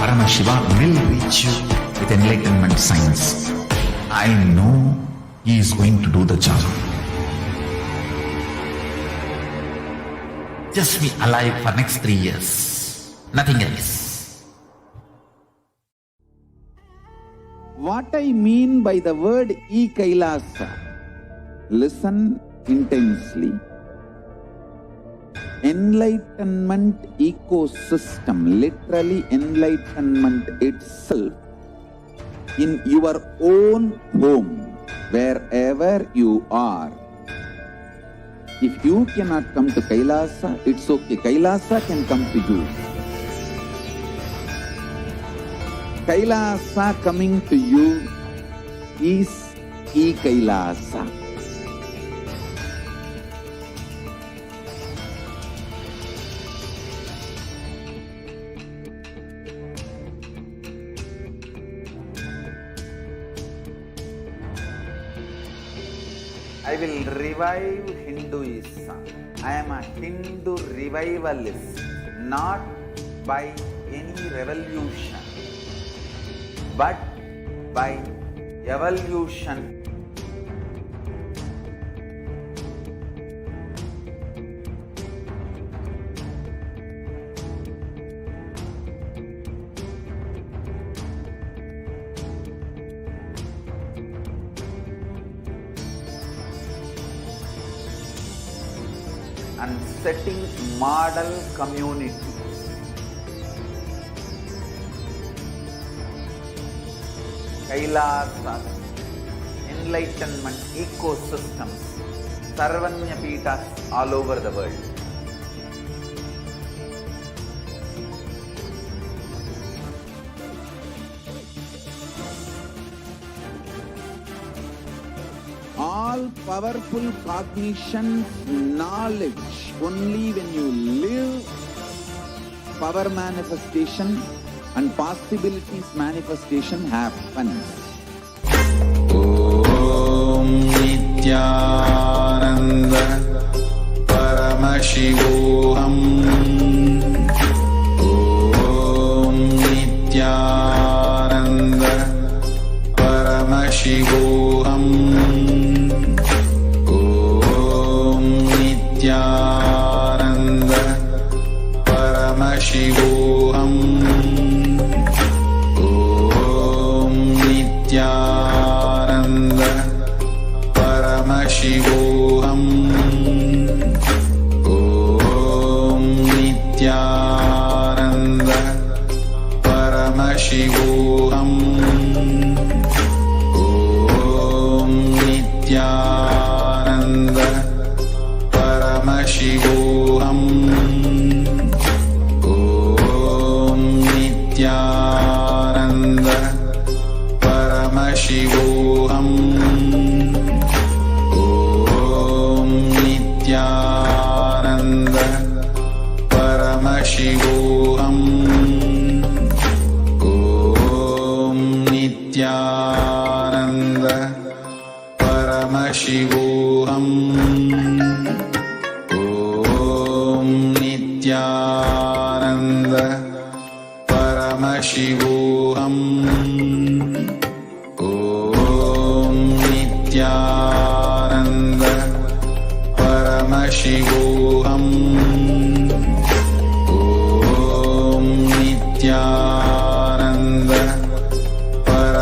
Paramashivoham will reach you with enlightenment science. I know he is going to do the job. Just be alive for next 3 years. Nothing else. What I mean by the word e-Kailasa, listen intensely. Enlightenment ecosystem, literally enlightenment itself, in your own home, wherever you are. If you cannot come to Kailasa, it's okay. Kailasa can come to you. Kailasa coming to you is e-Kailasa. I will revive Hinduism. I am a Hindu revivalist, not by any revolution, but by evolution. And setting model community. Kailasas, enlightenment ecosystems, Sarvanya Pitas all over the world. All powerful cognition, knowledge, only when you live, power manifestation and possibilities manifestation happens. Om Nithyananda Paramashivoham. Om Nithyananda Paramashivoham. Nithyananda Paramashivoham. Om Nithyananda Paramashivoham. Om Nithyananda Paramashivoham. Om Nithyananda Paramashivoham. Om Nithyananda Paramashivoham. Om Nithyananda Paramashivoham. Om Nithyananda Paramashivoham.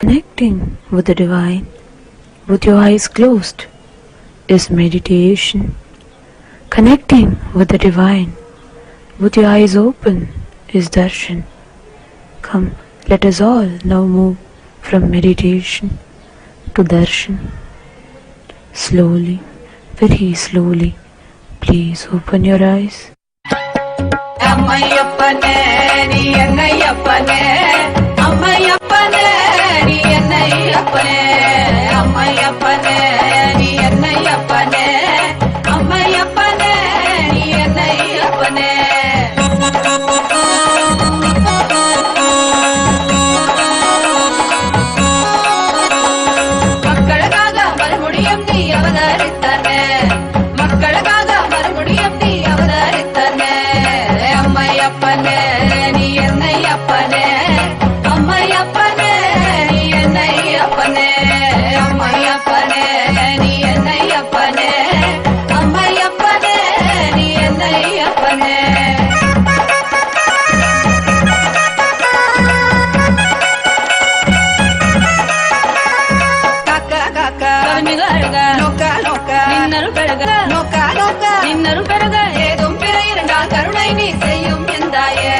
Connecting with the divine with your eyes closed is meditation. Connecting with the divine with your eyes open is darshan. Come, let us all now move from meditation to darshan. Slowly, very slowly, please open your eyes. அம்மையப்பனே நீ என்னையப்பனே, அம்மையப்பனே நீ என்னையப்பனே, அம்மையப்பனே நீ என்னையப்பனே, அம்மையப்பனே நீ என்னையப்பனே. மக்களுக்காக மறுபடியும் நீ அவதரித்தனே, மக்களுக்காக மறுபடியும் நீ அவதரித்தனே. அம்மையப்பனே நீ என்னையப்பனே, அம்மையப்பனே நீ என்னையப்பனே, அம்மையப்பனே நீ என்னையப்பனே, அம்மையப்பனே நீ என்னையப்பனே. நின்னரும் பெருக ஏதும் பிற இருந்தால் கருணை நீ செய்யும் எந்தாயே,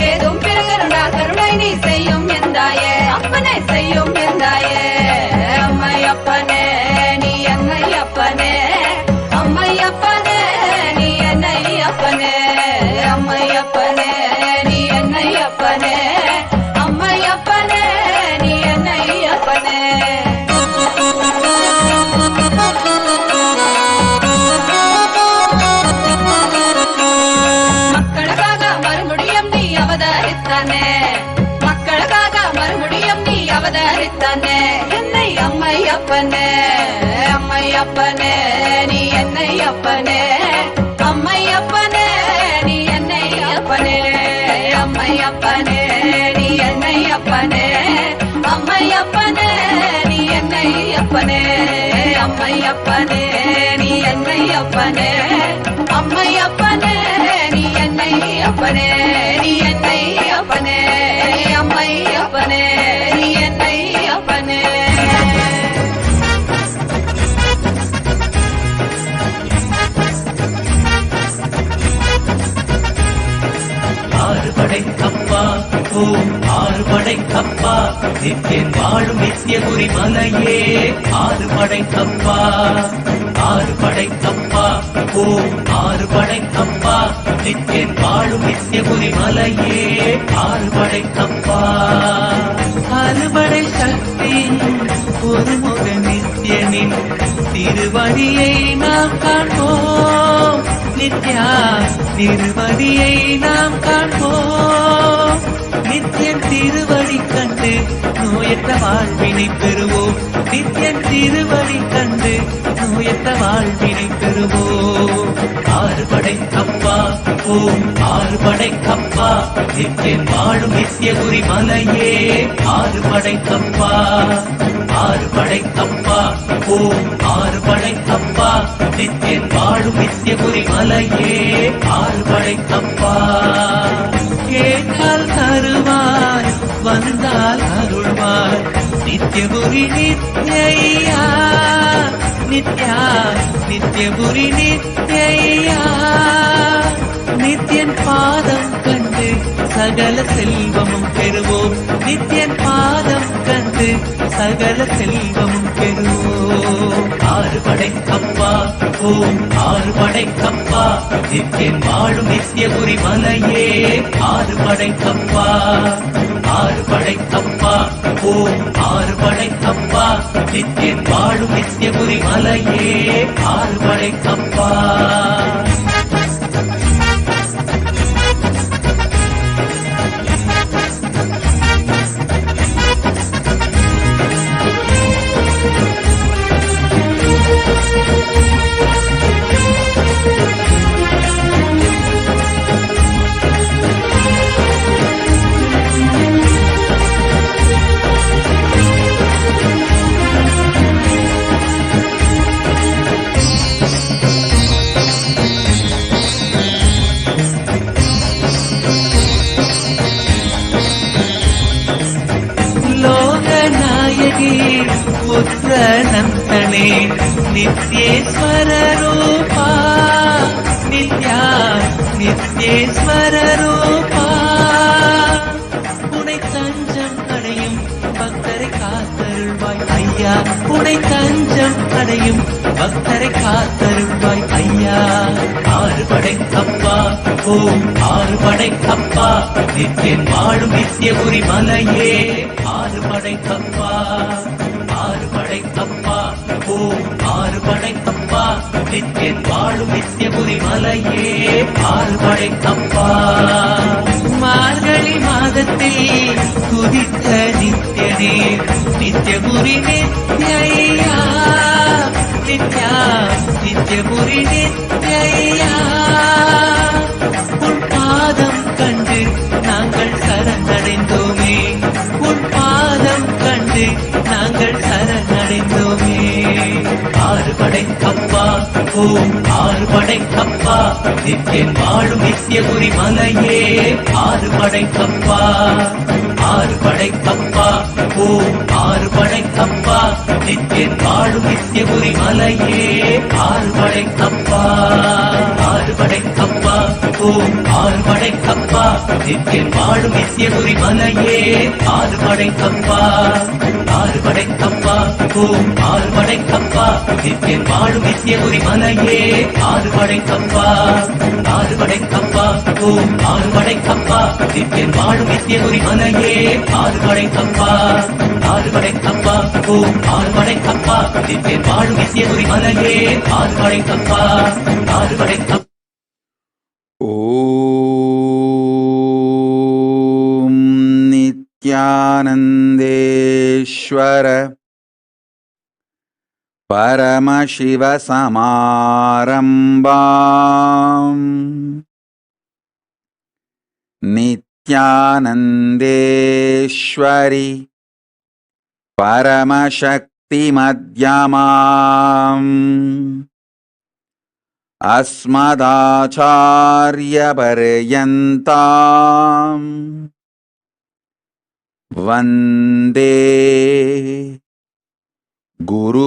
ஏதும் பிறகு இருந்தால் கருணை நீ செய்யும் எந்தாயே, அப்பனே செய்யும் எந்தாயே. அம்மையப்பனே நீ என்னையப்பனே, அம்மையப்பனே நீ என்னையப்பனே, அம்மையப்பனே நீ என்னையப்பனே, அம்மையப்பனே நீ என்னையப்பனே. மக்களுக்காக மறுபடியும் நீ அவதரித்தானே, மக்களுக்காக மறுபடியும் நீ அவதரித்தானே. என்னை அம்மையப்பனே, அம்மையப்பனே நீ என்னையப்பனே, அம்மையப்பனே நீ என்னையப்பனே, அம்மையப்பனே நீ என்னையப்பனே, அம்மையப்பனே நீ என்னையப்பனே, அம்மையப்பனே நீ என்னையப்பனே, அம்மையப்பனே நீ என்னையப்பனே, நீ என்னையப்பனே, அம்மையப்பனே நீ என்னையப்பனே. ஆறுபடை கப்பா ஓம் ஆறுபடை கப்பா, நித்தியன் வாழும் நித்தியபுரி மலையே ஆறுபடை கப்பா, ஆறுபடை கப்பா ஓம் ஆறுபடை கப்பா, நித்தியன் வாழும் நித்தியபுரி மலையே ஆறுபடை கப்பா. அறுபடை சக்தி ஒருமுக நித்தியனின் திருவடியை நாம் காண்போம், நித்யா திருவடியை நாம் காண்போம். நித்தியன் திருவடி கண்டு நோயற்ற வாழ்வினை பெறுவோம், நித்தியன் திருவடி கண்டு நோயற்ற வாழ்வினை பெறுவோம். ஆறுபடை கப்பா ஓம் ஆறுபடை கப்பா, நித்தியன் வாழும் நித்தியபுரி மலையே ஆறுபடை கப்பா, ஆறுபடை கப்பா ஓம் ஆறுபடை கப்பா, நித்தியன் வாழும் நித்தியபுரி மலையே ஆறுபடை கப்பா. கேட்டால் தருவாய் வந்தால் அருள்வாய், நித்தியபுரி நித்யா நித்யா, நித்தியபுரி நித்யா. நித்தியன் பாதம் கண்டு சகல செல்வமும் பெறுவோம், நித்தியன் பாதம் கண்டு சகல செல்வமும் பெறுவோம். ஆறுபடை கப்பா ஓம் ஆறுபடை கப்பா, நித்தியன் வாழும் நித்தியபுரி மலையே ஆறுபடை கப்பா, ஆறுபடை கப்பா ஓம் ஆறுபடை கப்பா, நித்தியன் வாழும் நித்தியபுரி மலையே ஆறுபடை கப்பா. ನಾಯಕಿ ಪುತ್ರ ನಂತನೆ ನಿತ್ಯೇಶ್ವರ ರೂಪ ನಿತ್ಯ நித்யேஸ்வர ரூபா உனை தஞ்சம் அடையும் பக்தரை காத்தருள்வாய் ஐயா உனை தஞ்சம் அடையும் பக்தரை காத்தருள்வாய் ஐயா ஆறுபடை அப்பா ஓம் ஆறுபடை அப்பா நித்தியன் வாழும் நித்தியபுரி மலையே ஆறுபடை அப்பா ஆறுபடை அப்பா ஓம் ஆறுபடை அப்பா நித்தியன் வாழும் நித்தியபுரி மலையே ஆறுபடை அப்பா மார்கழி மாதத்தில் துதித்த நித்யனே நித்யபுரி நித்யா நித்யா நித்யபுரி நித்யா உன் பாதம் கண்டு நாங்கள் சரணடைந்தோமே உன் பாதம் கண்டு நாங்கள் சரணடைந்தோமே ஆறுபடை அப்பா ஓம் ஆறுபடை அப்பா நித்தியன் வாழும் நித்தியபுரி மலையே ஆறுபடை அப்பா ஆறுபடை அப்பா ஓம் ஆறுபடை அப்பா நித்தியன் வாழும் நித்தியபுரி மலையே ஆறுபடை அப்பா ஆறுபடை அப்பா ஓம் ஆறுபடை அப்பா நித்தியன் வாழும் நித்தியபுரி மலையே ஆறுபடை அப்பா ஆறுபடை அப்பா ஓம் ஆறுபடை அப்பா நித்தியன் வாழும் நித்தியபுரி மலையே ஆறுபடை அப்பா ஆறுபடை அப்பா ஓம் ஆறுபடை அப்பா நித்தியன் வாழும் நித்தியபுரி மலையே ஆறுபடை அப்பா ஆறுபடை அப்பா ஓம் ஆறுபடை அப்பா நித்தியன் வாழும் நித்தியபுரி மலையே ஆறுபடை அப்பா ஆறுபடை அப்பா ஓம் நித்யானந்தேஸ்வர பரமசிவசமாரம்பாம் நித்யானந்தேஸ்வரி பரமசக்தி மத்யமாம் அஸ்மதாச்சார்ய பர்யந்தாம் வந்தே குரு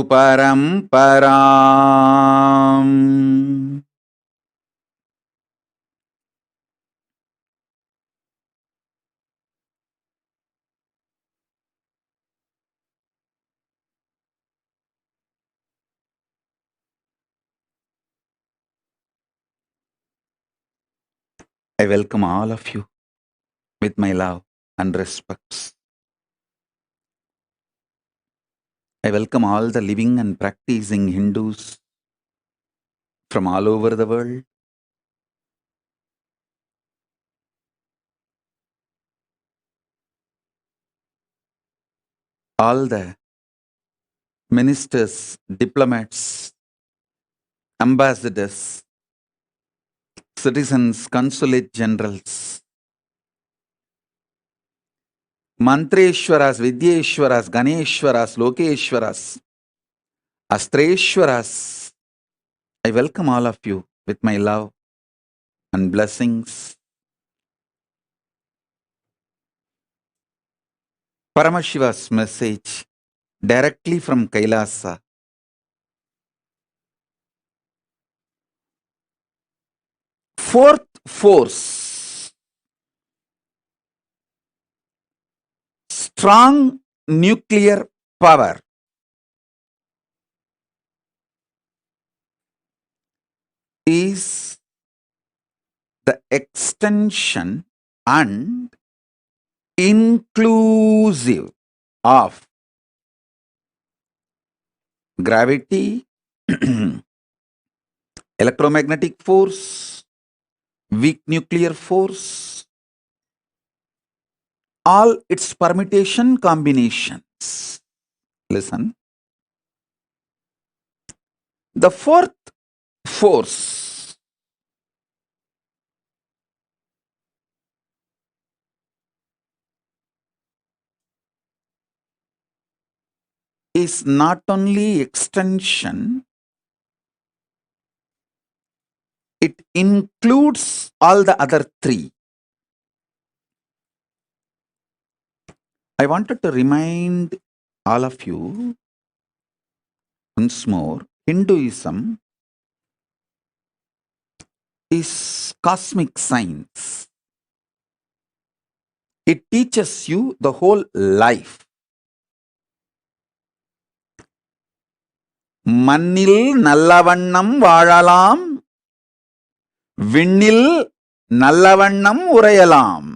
பரம்பராம். I welcome all of you with my love and respects. I welcome all the living and practicing Hindus from all over the world. All the ministers, diplomats, ambassadors, citizens, consulate generals, Mantreshwaras, Vidyeshwaras, Ganeshwaras, Lokeshwaras, Astreshwaras. I welcome all of you with my love and blessings. Paramashiva's message directly from Kailasa. Fourth force, strong nuclear power, is the extension and inclusive of gravity, electromagnetic force, weak nuclear force, all its permutation combinations. Listen. The fourth force is not only extension, it includes all the other three. I wanted to remind all of you once more. Hinduism is cosmic science. It teaches you the whole life. மண்ணில் நல்லவண்ணம் வாழலாம், விண்ணில் நல்லவண்ணம் உறையலாம்.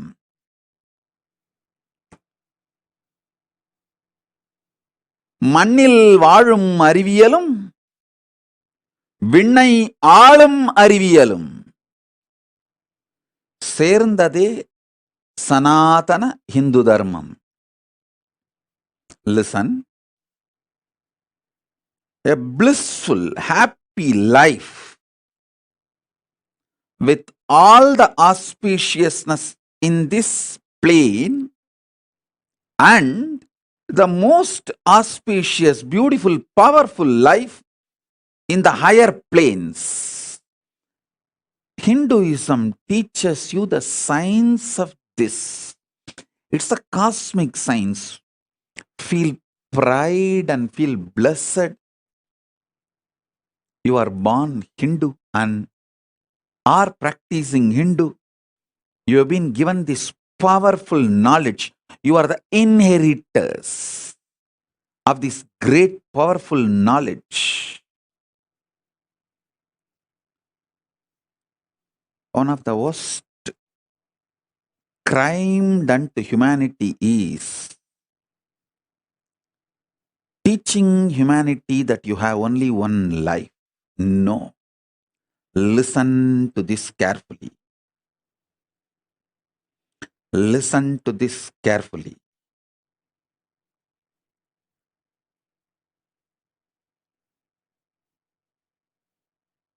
மண்ணில் வாழும் அறிவியலும் விண்ணை ஆளும் அறிவியலும் சேர்ந்ததே சனாதன Hindu தர்மம். Listen, a blissful, happy life with all the auspiciousness in this plane and the most auspicious, beautiful, powerful life in the higher planes. Hinduism teaches you the science of this. It's a cosmic science. Feel pride and feel blessed. You are born Hindu and are practicing Hindu. You have been given this powerful knowledge. You are the inheritors of this great powerful knowledge. One of the worst crime done to humanity is teaching humanity that you have only one life. No. Listen to this carefully. Listen to this carefully.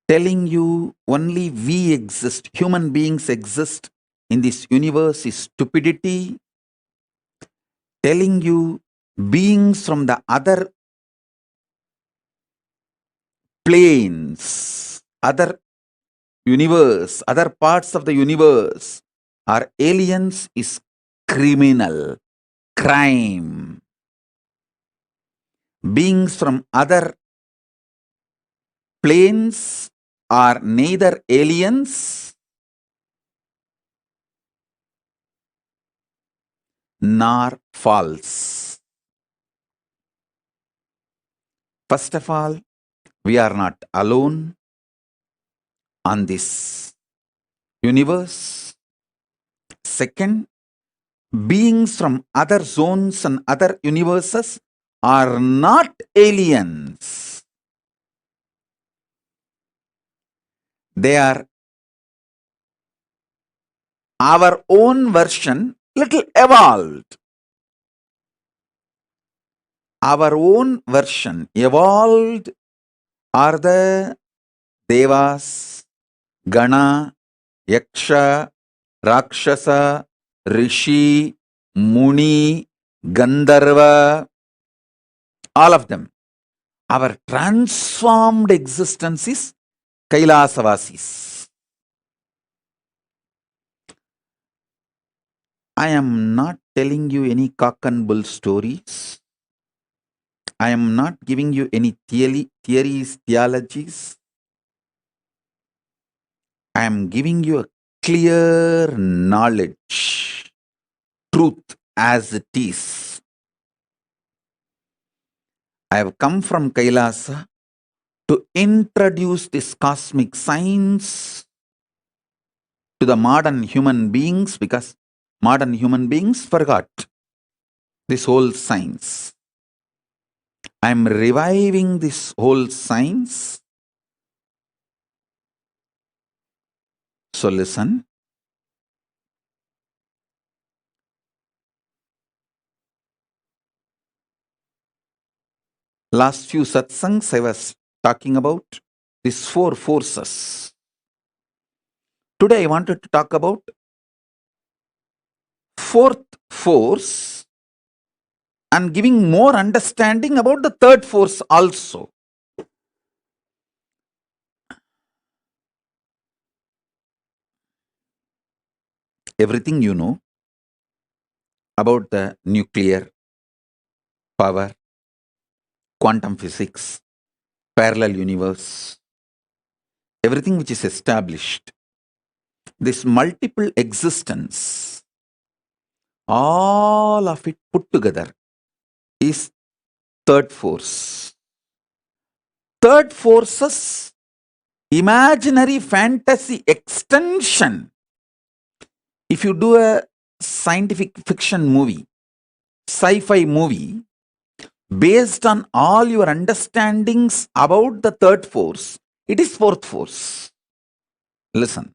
Telling you only we exist, human beings exist in this universe is stupidity. Telling you beings from the other planes, other universe, other parts of the universe are aliens is criminal, crime. Beings from other planes are neither aliens nor false. First of all, we are not alone on this universe. Second, beings from other zones and other universes are not aliens. They are our own version, little evolved. Our own version, evolved, are the Devas, Gana, Yaksha, Rakshasa, Rishi, Muni, Gandharva, all of them. Our transformed existence is Kailasavasis. I am not telling you any cock and bull stories. I am not giving you any theories, theologies. I am giving you a clear knowledge, truth as it is. I have come from Kailasa to introduce this cosmic science to the modern human beings because modern human beings forgot this whole science. I am reviving this whole science. So listen. Last few satsangs I was talking about these four forces. Today I wanted to talk about fourth force and giving more understanding about the third force also. Everything you know about the nuclear power, quantum physics, parallel universe, everything which is established, this multiple existence, all of it put together is third force. Third force's imaginary fantasy extension. If you do a scientific fiction movie, sci-fi movie, based on all your understandings about the third force, it is fourth force. Listen.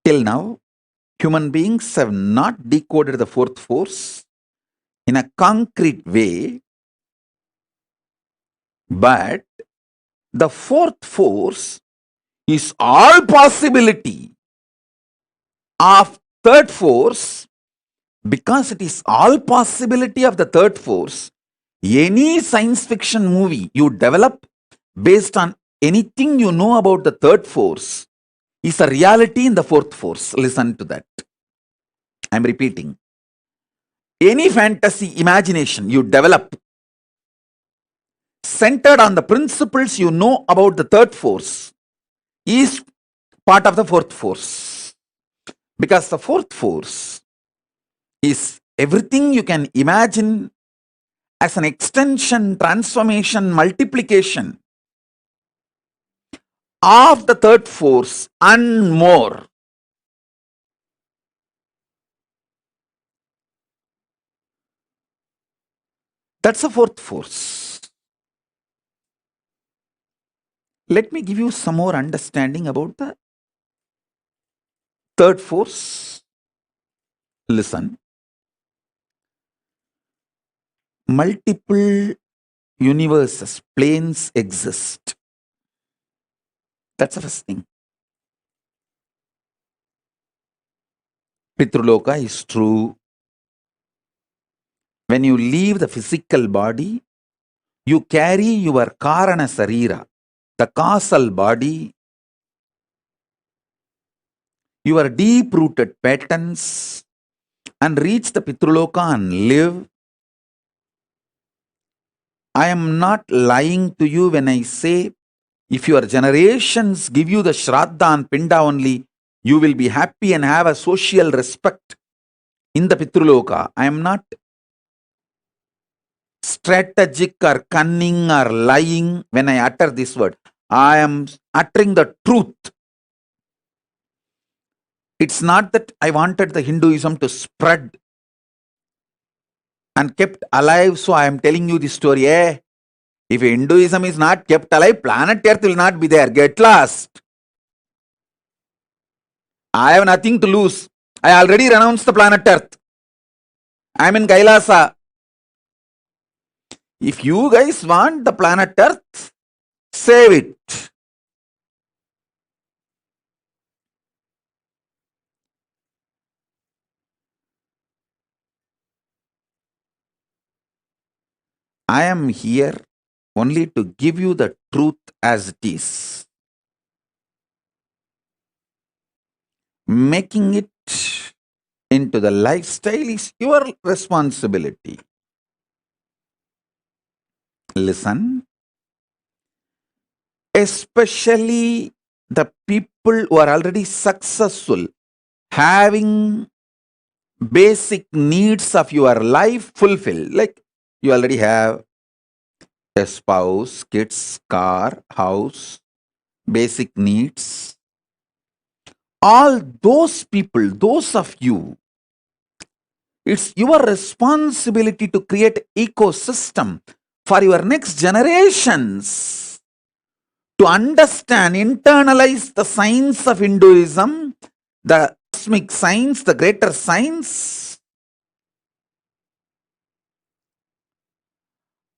Till now, human beings have not decoded the fourth force in a concrete way, but the fourth force is all possibility of third force. Because it is all possibility of the third force, any science fiction movie you develop based on anything you know about the third force is a reality in the fourth force. Listen to that. I'm repeating. Any fantasy imagination you develop centered on the principles you know about the third force is part of the fourth force. Because the fourth force is everything you can imagine as an extension, transformation, multiplication of the third force and more. That's the fourth force. Let me give you some more understanding about the third force. Listen. Multiple universes, planes exist. That's the first thing. Pitruloka is true. When you leave the physical body, you carry your Karana Sarira, the causal body, your deep-rooted patterns, and reach the Pitruloka and live. I am not lying to you when I say, if your generations give you the Shraddha and Pinda only, you will be happy and have a social respect in the Pitruloka. I am not strategic or cunning or lying when I utter this word. I am uttering the truth. It's not that I wanted the Hinduism to spread and kept alive, so I am telling you this story. If Hinduism is not kept alive, planet Earth will not be there. Get lost. I have nothing to lose. I already renounced the planet Earth. I am in Kailasa. If you guys want the planet Earth, save it. I am here only to give you the truth as it is. Making it into the lifestyle is your responsibility. Listen. Especially the people who are already successful, having basic needs of your life fulfilled. Like you already have a spouse, kids, car, house, basic needs. All those people, those of you, it's your responsibility to create ecosystem for your next generations to understand, internalize the science of Hinduism, the cosmic science, the greater science,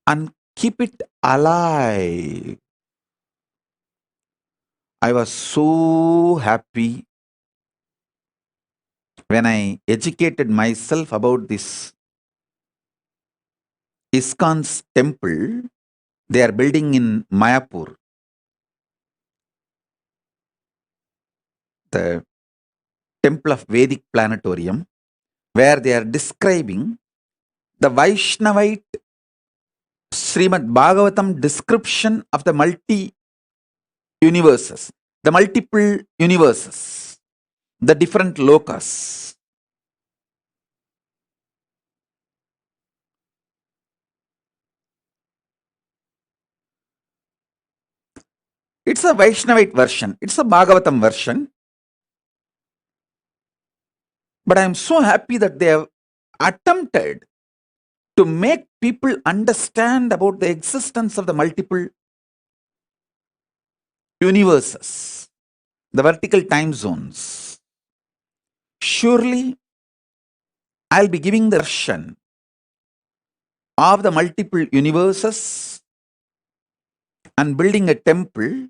and keep it alive. I was so happy when I educated myself about this ISKCON's temple they are building in Mayapur. The temple of Vedic planetarium, where they are describing the Vaishnavite Srimad Bhagavatam description of the multi-universes, the multiple universes, the different lokas. It's a Vaishnavite version. It's a Bhagavatam version. But I am so happy that they have attempted to make people understand about the existence of the multiple universes, the vertical time zones. Surely, I'll be giving the version of the multiple universes and building a temple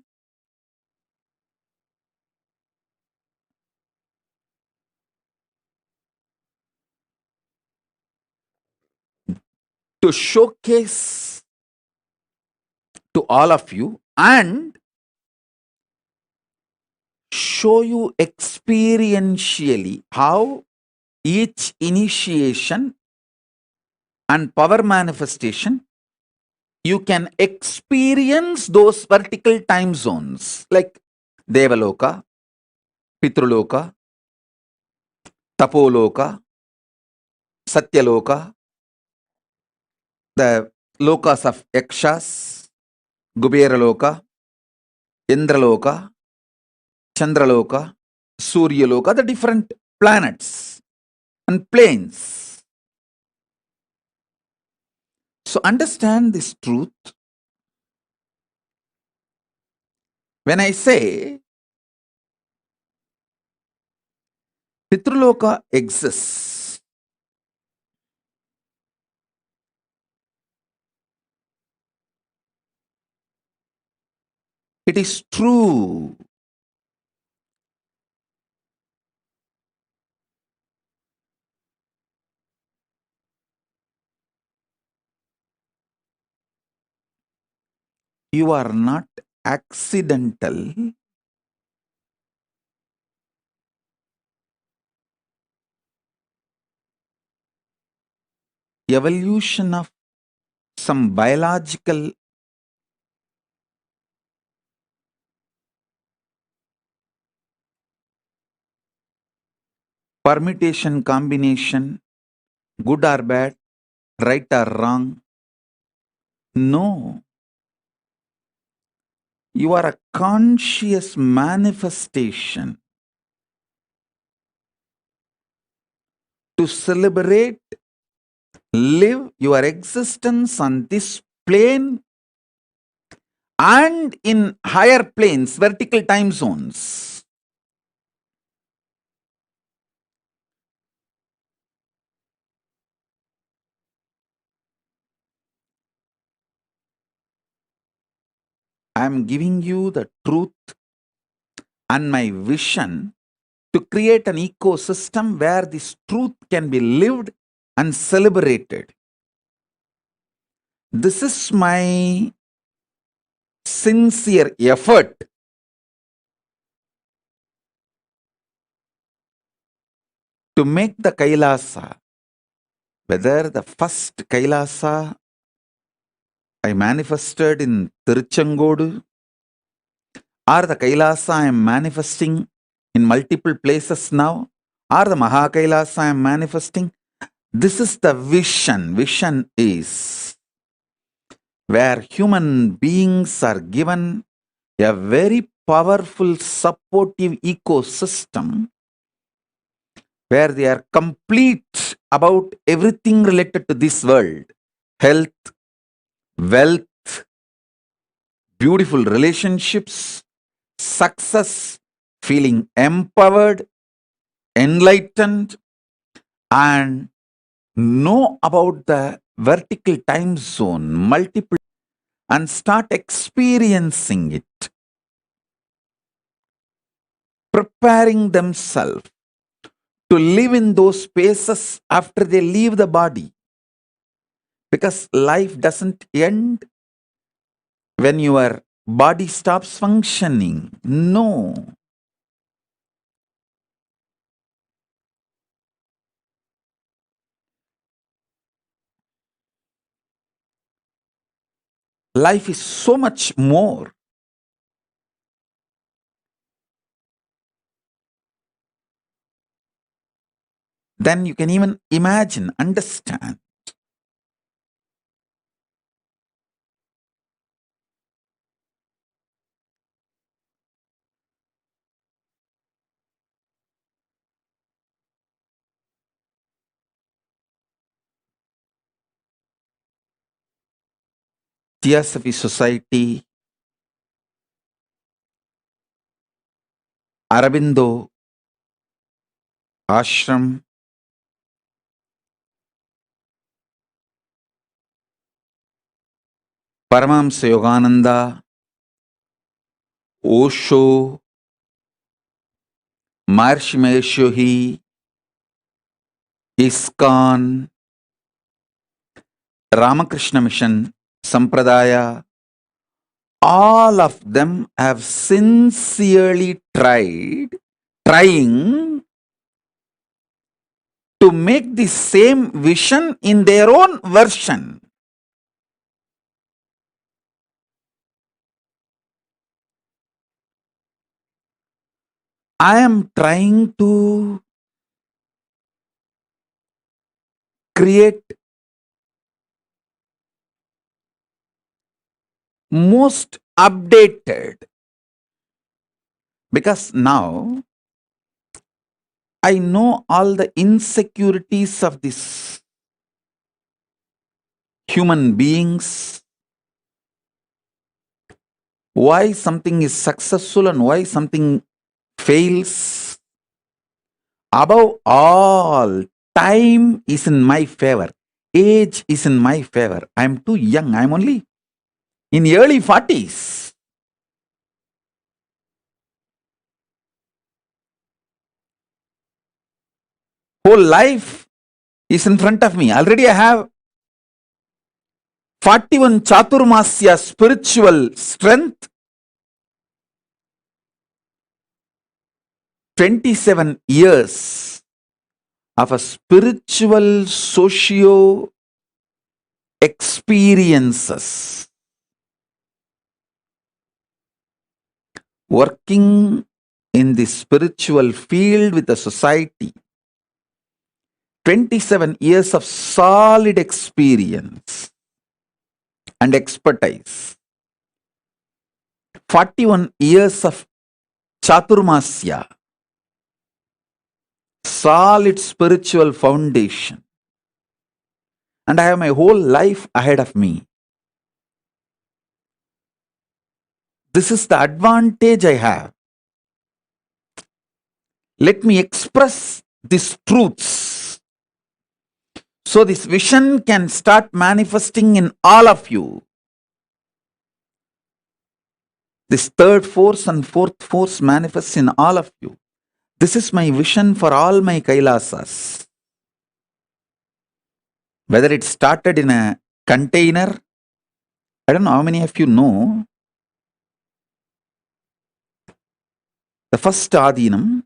to showcase to all of you and show you experientially how each initiation and power manifestation, you can experience those vertical time zones like Devaloka, Pitruloka, Tapoloka, Satyaloka, the lokas of Yakshas, Kuberaloka, Indraloka, Chandraloka, Suryaloka, the different planets and planes. So understand this truth. When I say Pitruloka exists, it is true. You are not accidental. Evolution of some biological permutation, combination, good or bad, right or wrong. No. You are a conscious manifestation to celebrate, live your existence on this plane and in higher planes, vertical time zones. I am giving you the truth and my vision to create an ecosystem where this truth can be lived and celebrated. This is my sincere effort to make the Kailasa, whether the first Kailasa I manifested in Tiruchengodu or the Kailasa I am manifesting in multiple places now, or the Mahakailasa I am manifesting. This is the vision. Vision is where human beings are given a very powerful supportive ecosystem where they are complete about everything related to this world: health, wealth, beautiful relationships, success, feeling empowered, enlightened, and know about the vertical time zone, multiple, and start experiencing it, preparing themselves to live in those spaces after they leave the body. Because life doesn't end when your body stops functioning. No. life is so much more. Than you can even imagine, understand. Theosophy Society, Arabindo Ashram, Paramahamsa Yogananda, Osho, Maharshi Mahesh Yogi, ISKCON, Ramakrishna Mission, Sampradaya, all of them have sincerely trying to make the same vision in their own version. I am trying to create most updated, because now I know all the insecurities of these human beings, why something is successful and why something fails. Above all, time is in my favor. Age is in my favor. I am too young. I am only in early 40s. Whole life is in front of me. Already I have 41 Chaturmasya spiritual strength, 27 years of a spiritual socio experiences, working in the spiritual field with the society, 27 years of solid experience and expertise, 41 years of Chaturmasya, solid spiritual foundation, and I have my whole life ahead of me. This is the advantage I have. Let me express these truths so this vision can start manifesting in all of you. This third force and fourth force manifests in all of you. This is my vision for all my Kailasas. Whether it started in a container, I don't know how many of you know, the first Adinam,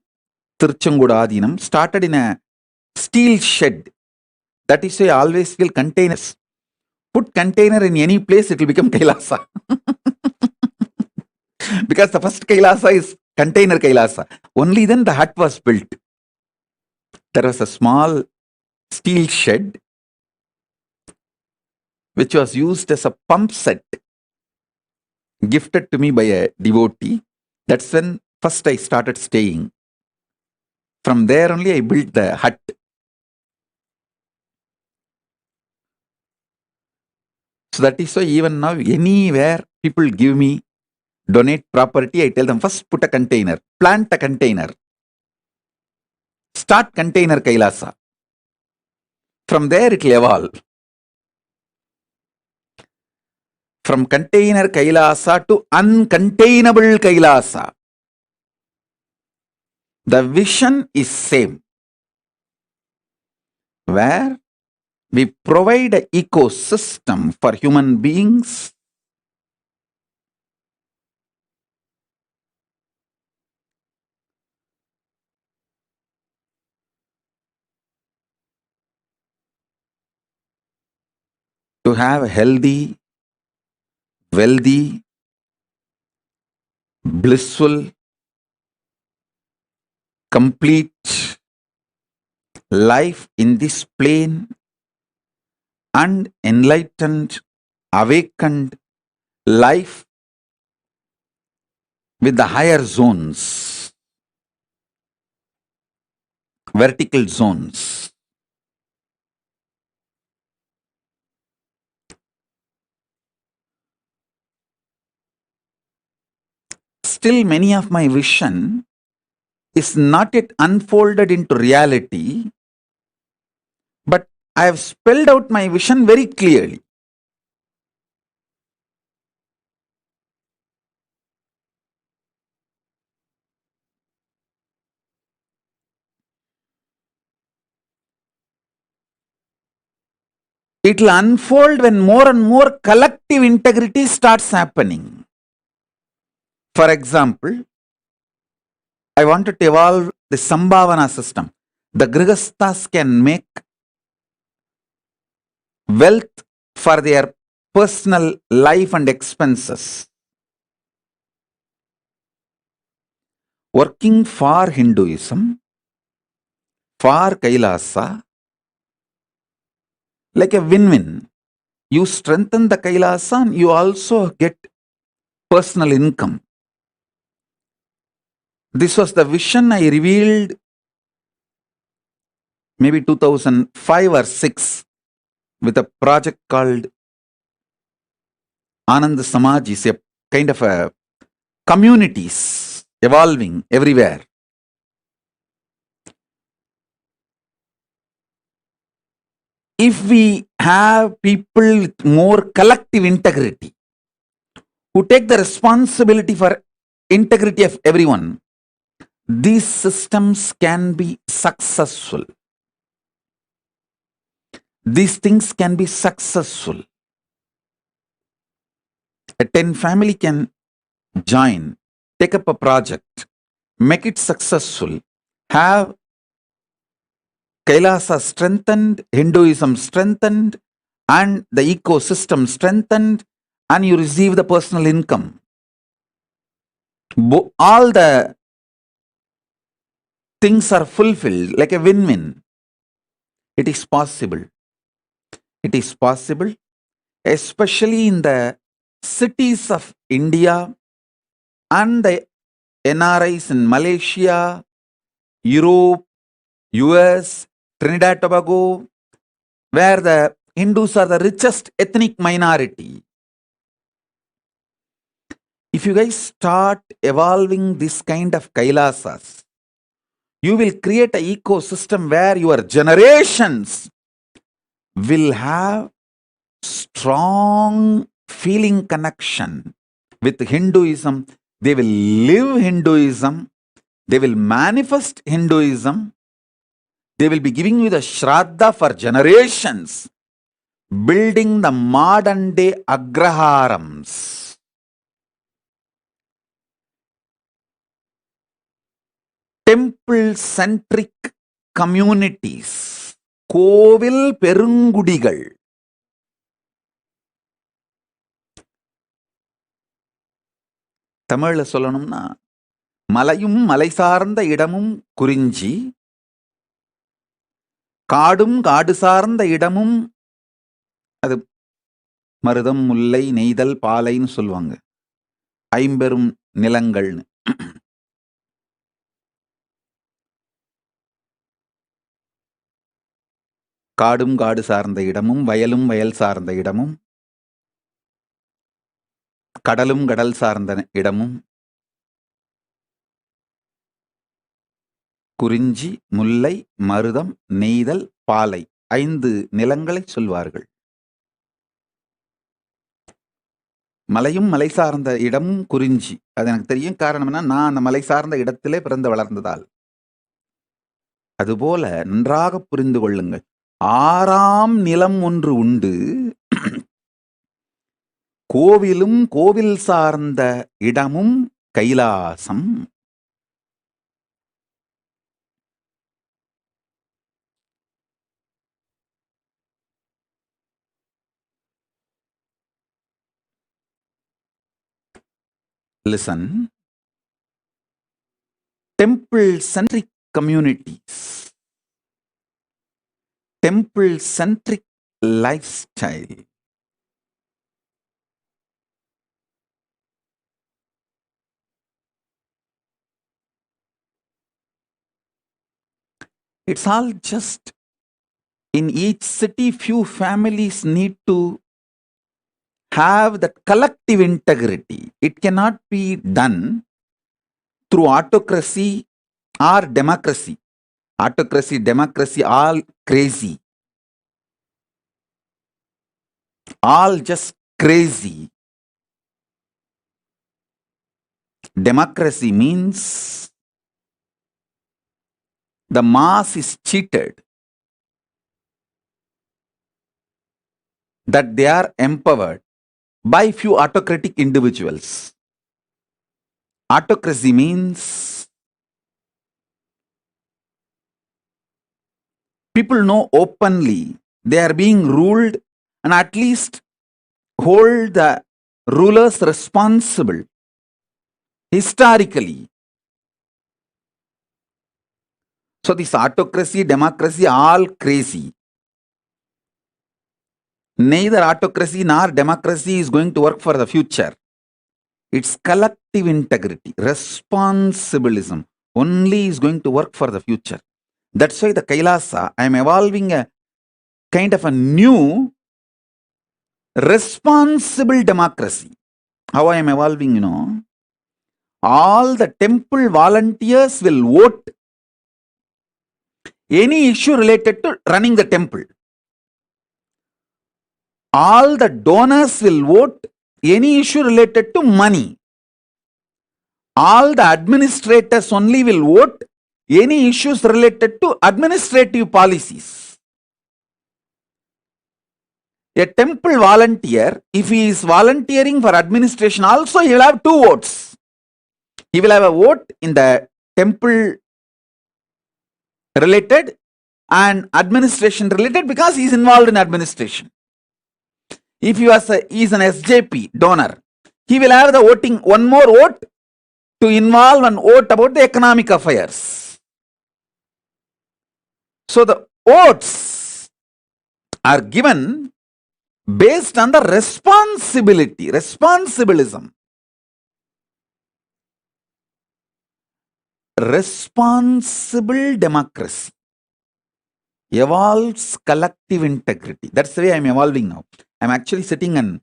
Tirchanguda Adinam, started in a steel shed. That is why I always feel containers. Put container in any place, it will become Kailasa. Because the first Kailasa is container Kailasa. Only then the hut was built. There was a small steel shed which was used as a pump set, gifted to me by a devotee. That's when first I started staying. From there only I built the hut. So that is why even now, anywhere people give me, donate property, I tell them first put a container, plant a container, start container Kailasa. From there it will evolve. From container Kailasa to uncontainable Kailasa. The vision is same, where we provide an ecosystem for human beings to have a healthy, wealthy, blissful, complete life in this plane and enlightened, awakened life with the higher zones, vertical zones. Still, many of my vision is not yet unfolded into reality, but I have spelled out my vision very clearly. It will unfold when more and more collective integrity starts happening. For example, I wanted to evolve the Sambhavana system. The Grihasthas can make wealth for their personal life and expenses. Working for Hinduism, for Kailasa, like a win-win. You strengthen the Kailasa and you also get personal income. This was the vision I revealed maybe 2005 or 6 with a project called Anand Samaj. Is a kind of a communities evolving everywhere. If we have people with more collective integrity who take the responsibility for integrity of everyone, these systems can be successful. These things can be successful. A 10 family can join, take up a project, make it successful, have Kailasa strengthened, Hinduism strengthened, and the ecosystem strengthened, and you receive the personal income. All the things are fulfilled like a win-win. It is possible. It is possible, especially in the cities of India and the NRIs in Malaysia, Europe, US, Trinidad, Tobago, where the Hindus are the richest ethnic minority. If you guys start evolving this kind of Kailasas, you will create an ecosystem where your generations will have strong feeling connection with Hinduism. They will live Hinduism. They will manifest Hinduism. They will be giving you the Shraddha for generations, building the modern day Agraharams. Temple-centric communities, கோவில் பெருங்குடிகள். தமிழ்ல சொல்லணும்னா மலையும் மலை சார்ந்த இடமும் குறிஞ்சி, காடும் காடு சார்ந்த இடமும் அது மருதம், முல்லை, நெய்தல், பாலைன்னு சொல்லுவாங்க. ஐம்பெரும் நிலங்கள்னு. காடும் காடு சார்ந்த இடமும், வயலும் வயல் சார்ந்த இடமும், கடலும் கடல் சார்ந்த இடமும், குறிஞ்சி, முல்லை, மருதம், நெய்தல், பாலை 5 நிலங்களை சொல்வார்கள். மலையும் மலை சார்ந்த இடமும் குறிஞ்சி. அது எனக்கு தெரியும். காரணம் என்ன? நான் அந்த மலை சார்ந்த இடத்திலே பிறந்து வளர்ந்ததால். அதுபோல நன்றாக புரிந்து கொள்ளுங்கள். 6ஆம் நிலம் ஒன்று உண்டு. கோவிலும் கோவில் சார்ந்த இடமும் Kailasam. Listen. Temple-centric communities, temple-centric lifestyle. It's all just in each city, few families need to have that collective integrity. It cannot be done through autocracy or democracy. Autocracy, democracy, all crazy. All just crazy. Democracy means the mass is cheated, that they are empowered by few autocratic individuals. Autocracy means people know openly they are being ruled and at least hold the rulers responsible historically. So this autocracy, democracy, all crazy. Neither autocracy nor democracy is going to work for the future. It's collective integrity, responsibilism only is going to work for the future. That's why the Kailasa, I am evolving a kind of a new responsible democracy. How I am evolving, you know? All the temple volunteers will vote any issue related to running the temple. All the donors will vote any issue related to money. All the administrators only will vote any issues related to administrative policies. A temple volunteer, if he is volunteering for administration, also he will have 2 votes. He will have a vote in the temple related and administration related because he is involved in administration. If he is an SJP donor, he will have the voting, one more vote to involve and vote about the economic affairs. So the votes are given based on the responsibility, responsibilism. Responsible democracy evolves collective integrity. That's the way I'm evolving now. I'm actually sitting and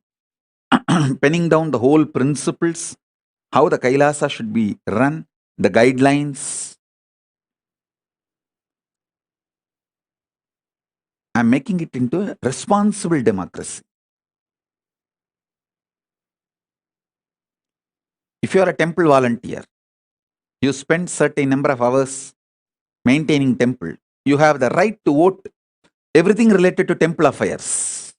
penning down the whole principles, how the Kailasa should be run, the guidelines. I'm making it into a responsible democracy. If you are a temple volunteer, you spend certain number of hours maintaining temple, you have the right to vote everything related to temple affairs.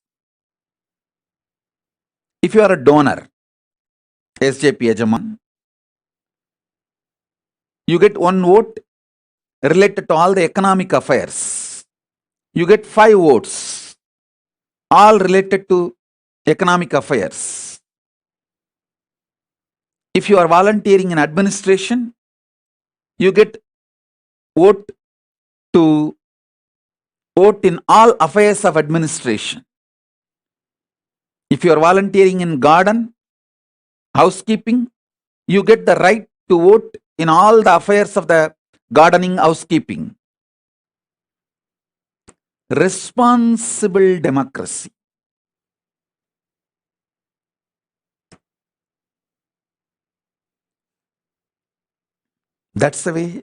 If you are a donor, SJP Yajaman, you get 1 vote related to all the economic affairs. You get 5 votes, all related to economic affairs. If you are volunteering in administration, you get vote to vote in all affairs of administration. If you are volunteering in garden, housekeeping, you get the right to vote in all the affairs of the gardening, housekeeping. Responsible democracy. That's the way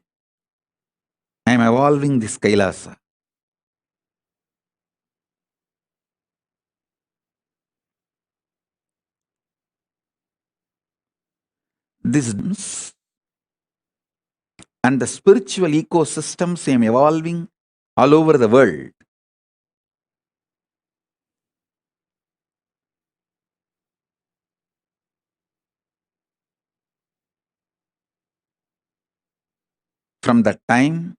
I am evolving this Kailasa. This and the spiritual ecosystems I am evolving all over the world. From that time,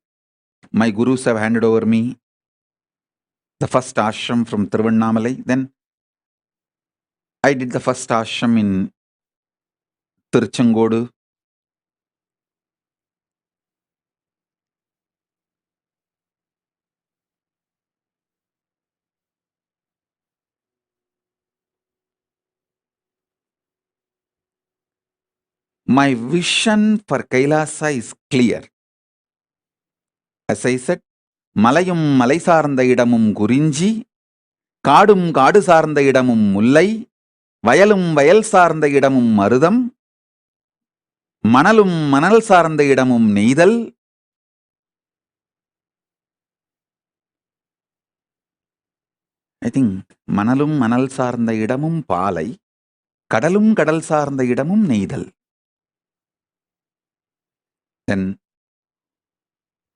my gurus have handed over me the first ashram from Tiruvannamalai. Then I did the first ashram in Tiruchengode, my vision for Kailasa is clear. As I said, மலையும் மலை சார்ந்த இடமும் குறிஞ்சி, காடும் காடு சார்ந்த இடமும் முல்லை, வயலும் வயல் சார்ந்த இடமும் மருதம், மணலும் மணல் சார்ந்த இடமும் நெய்தல், I think மணலும் மணல் சார்ந்த இடமும் பாலை, கடலும் கடல் சார்ந்த இடமும் நெய்தல். தென்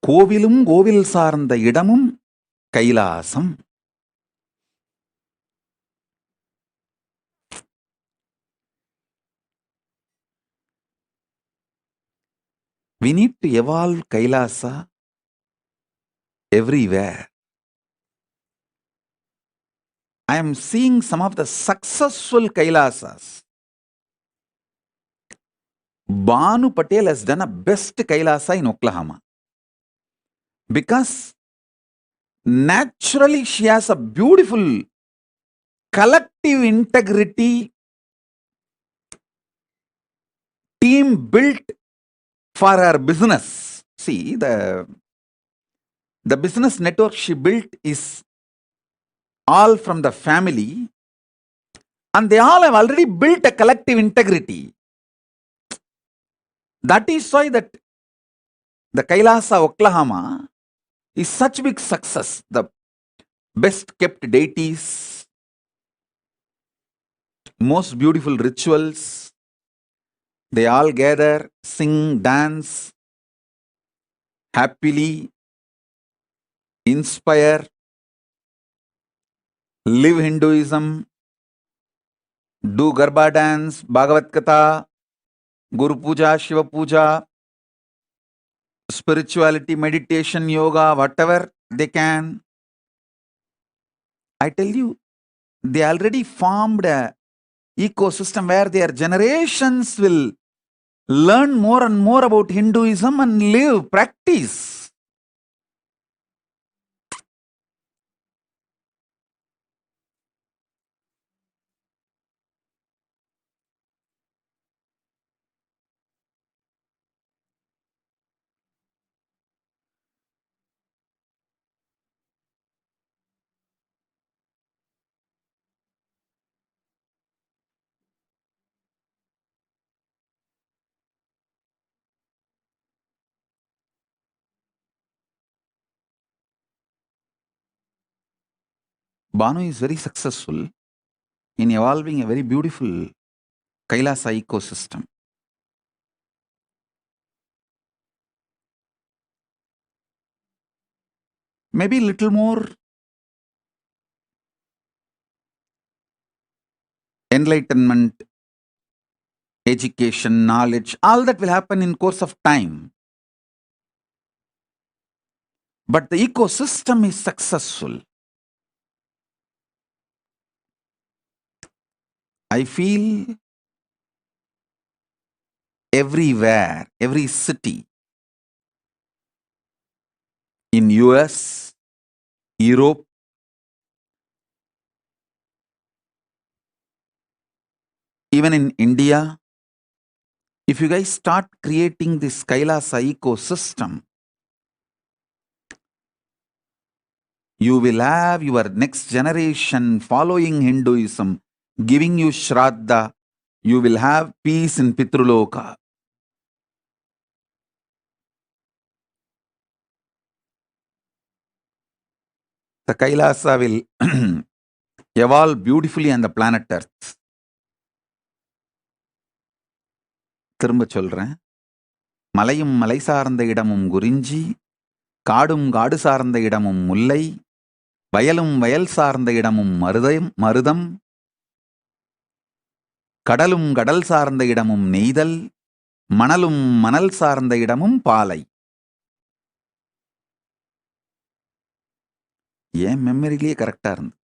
கோவிலும் கோவில் சார்ந்த இடமும் Kailasam. We need to evolve Kailasa everywhere. I am seeing some of the successful Kailasas. Banu Patel has done a best Kailasa in Oklahoma. Because naturally she has a beautiful collective integrity team built for her business. See, the business network she built is all from the family, and they all have already built a collective integrity. That is why that the Kailasa Oklahoma is such big success. The best kept deities, most beautiful rituals, they all gather, sing, dance, happily, inspire, live Hinduism, do Garba dance, Bhagavad Gita, Guru Puja, Shiva Puja, spirituality, meditation, yoga, whatever they can. I tell you, they already formed a ecosystem where their generations will learn more and more about Hinduism and live, practice. Banu is very successful in evolving a very beautiful Kailasa ecosystem. Maybe little more enlightenment, education, knowledge, all that will happen in course of time. But the ecosystem is successful. I feel everywhere, every city, in US, Europe, even in India, if you guys start creating this Kailasa ecosystem, you will have your next generation following Hinduism, giving you Shraddha. You will have peace in Pitruloka. The Kailasa will evolve beautifully on the planet Earth. திரும்ப சொல்றேன், மலையும் மலை சார்ந்த இடமும் குறிஞ்சி, காடும் காடு சார்ந்த இடமும் முல்லை, வயலும் வயல் சார்ந்த இடமும் மருதம், கடலும் கடல் சார்ந்த இடமும் நெய்தல், மணலும் மணல் சார்ந்த இடமும் பாலை. ஏன் மெமரிலேயே கரெக்டா இருந்து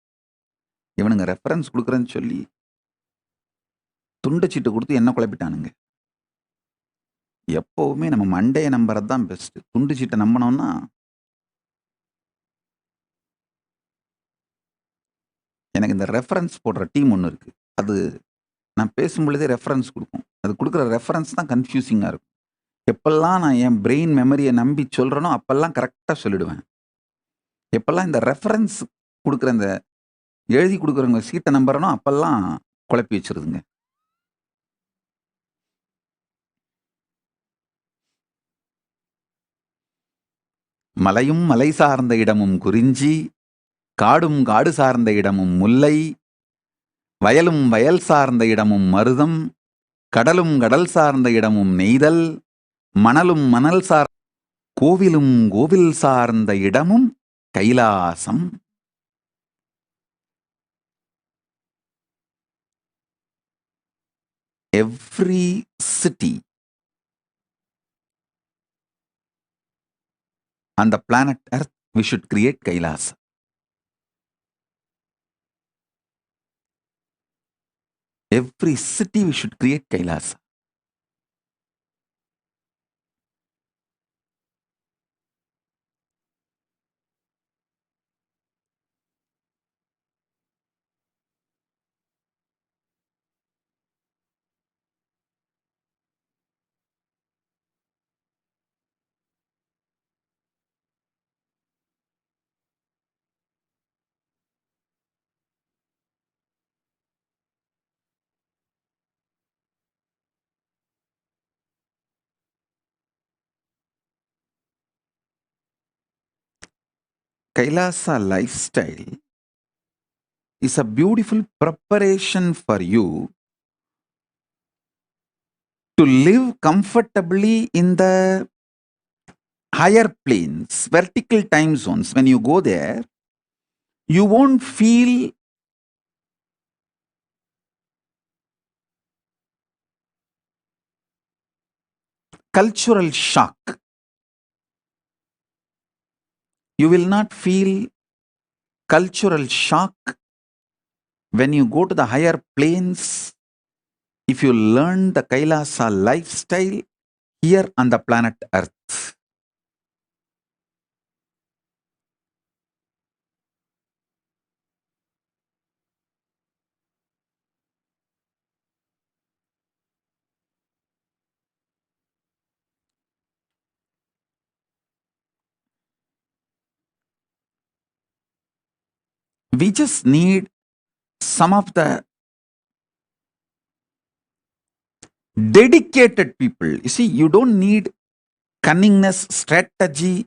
இவனுங்க ரெஃபரன்ஸ் கொடுக்குறேன்னு சொல்லி துண்டச்சீட்டு கொடுத்து என்ன குழப்பிட்டானுங்க. எப்போவுமே நம்ம மண்டையை நம்புறது தான் பெஸ்ட். துண்டு சீட்டை நம்பினோம்னா எனக்கு இந்த ரெஃபரன்ஸ் போடுற டீம் ஒன்று இருக்கு. அது நான் பேசும் பொழுதே ரெஃபரன்ஸ் கொடுக்கும். அது கொடுக்குற ரெஃபரன்ஸ் தான் கன்ஃபியூசிங்காக இருக்கும். எப்பெல்லாம் நான் என் பிரெயின் மெமரியை நம்பி சொல்கிறேனோ அப்பெல்லாம் கரெக்டாக சொல்லிடுவேன். எப்பெல்லாம் இந்த ரெஃபரன்ஸ் கொடுக்குற இந்த எழுதி கொடுக்குறவங்க சீட்டை நம்புறனோ அப்பெல்லாம் குழப்பி வச்சிருதுங்க. மலையும் மலை சார்ந்த இடமும் குறிஞ்சி, காடும் காடு சார்ந்த இடமும் முல்லை, வயலும் வயல் சார்ந்த இடமும் மருதம், கடலும் கடல் சார்ந்த இடமும் நெய்தல், மணலும் மணல் சார் கோவிலும் கோவில் சார்ந்த இடமும் Kailasam. Every city on the planet Earth, we should create Kailasa. Every city we should create Kailasa. Kailasa lifestyle is a beautiful preparation for you to live comfortably in the higher planes, vertical time zones. When you go there, you won't feel cultural shock. You will not feel cultural shock when you go to the higher planes if you learn the Kailasa lifestyle here on the planet Earth. We just need some of the dedicated people. You see, you don't need cunningness, strategy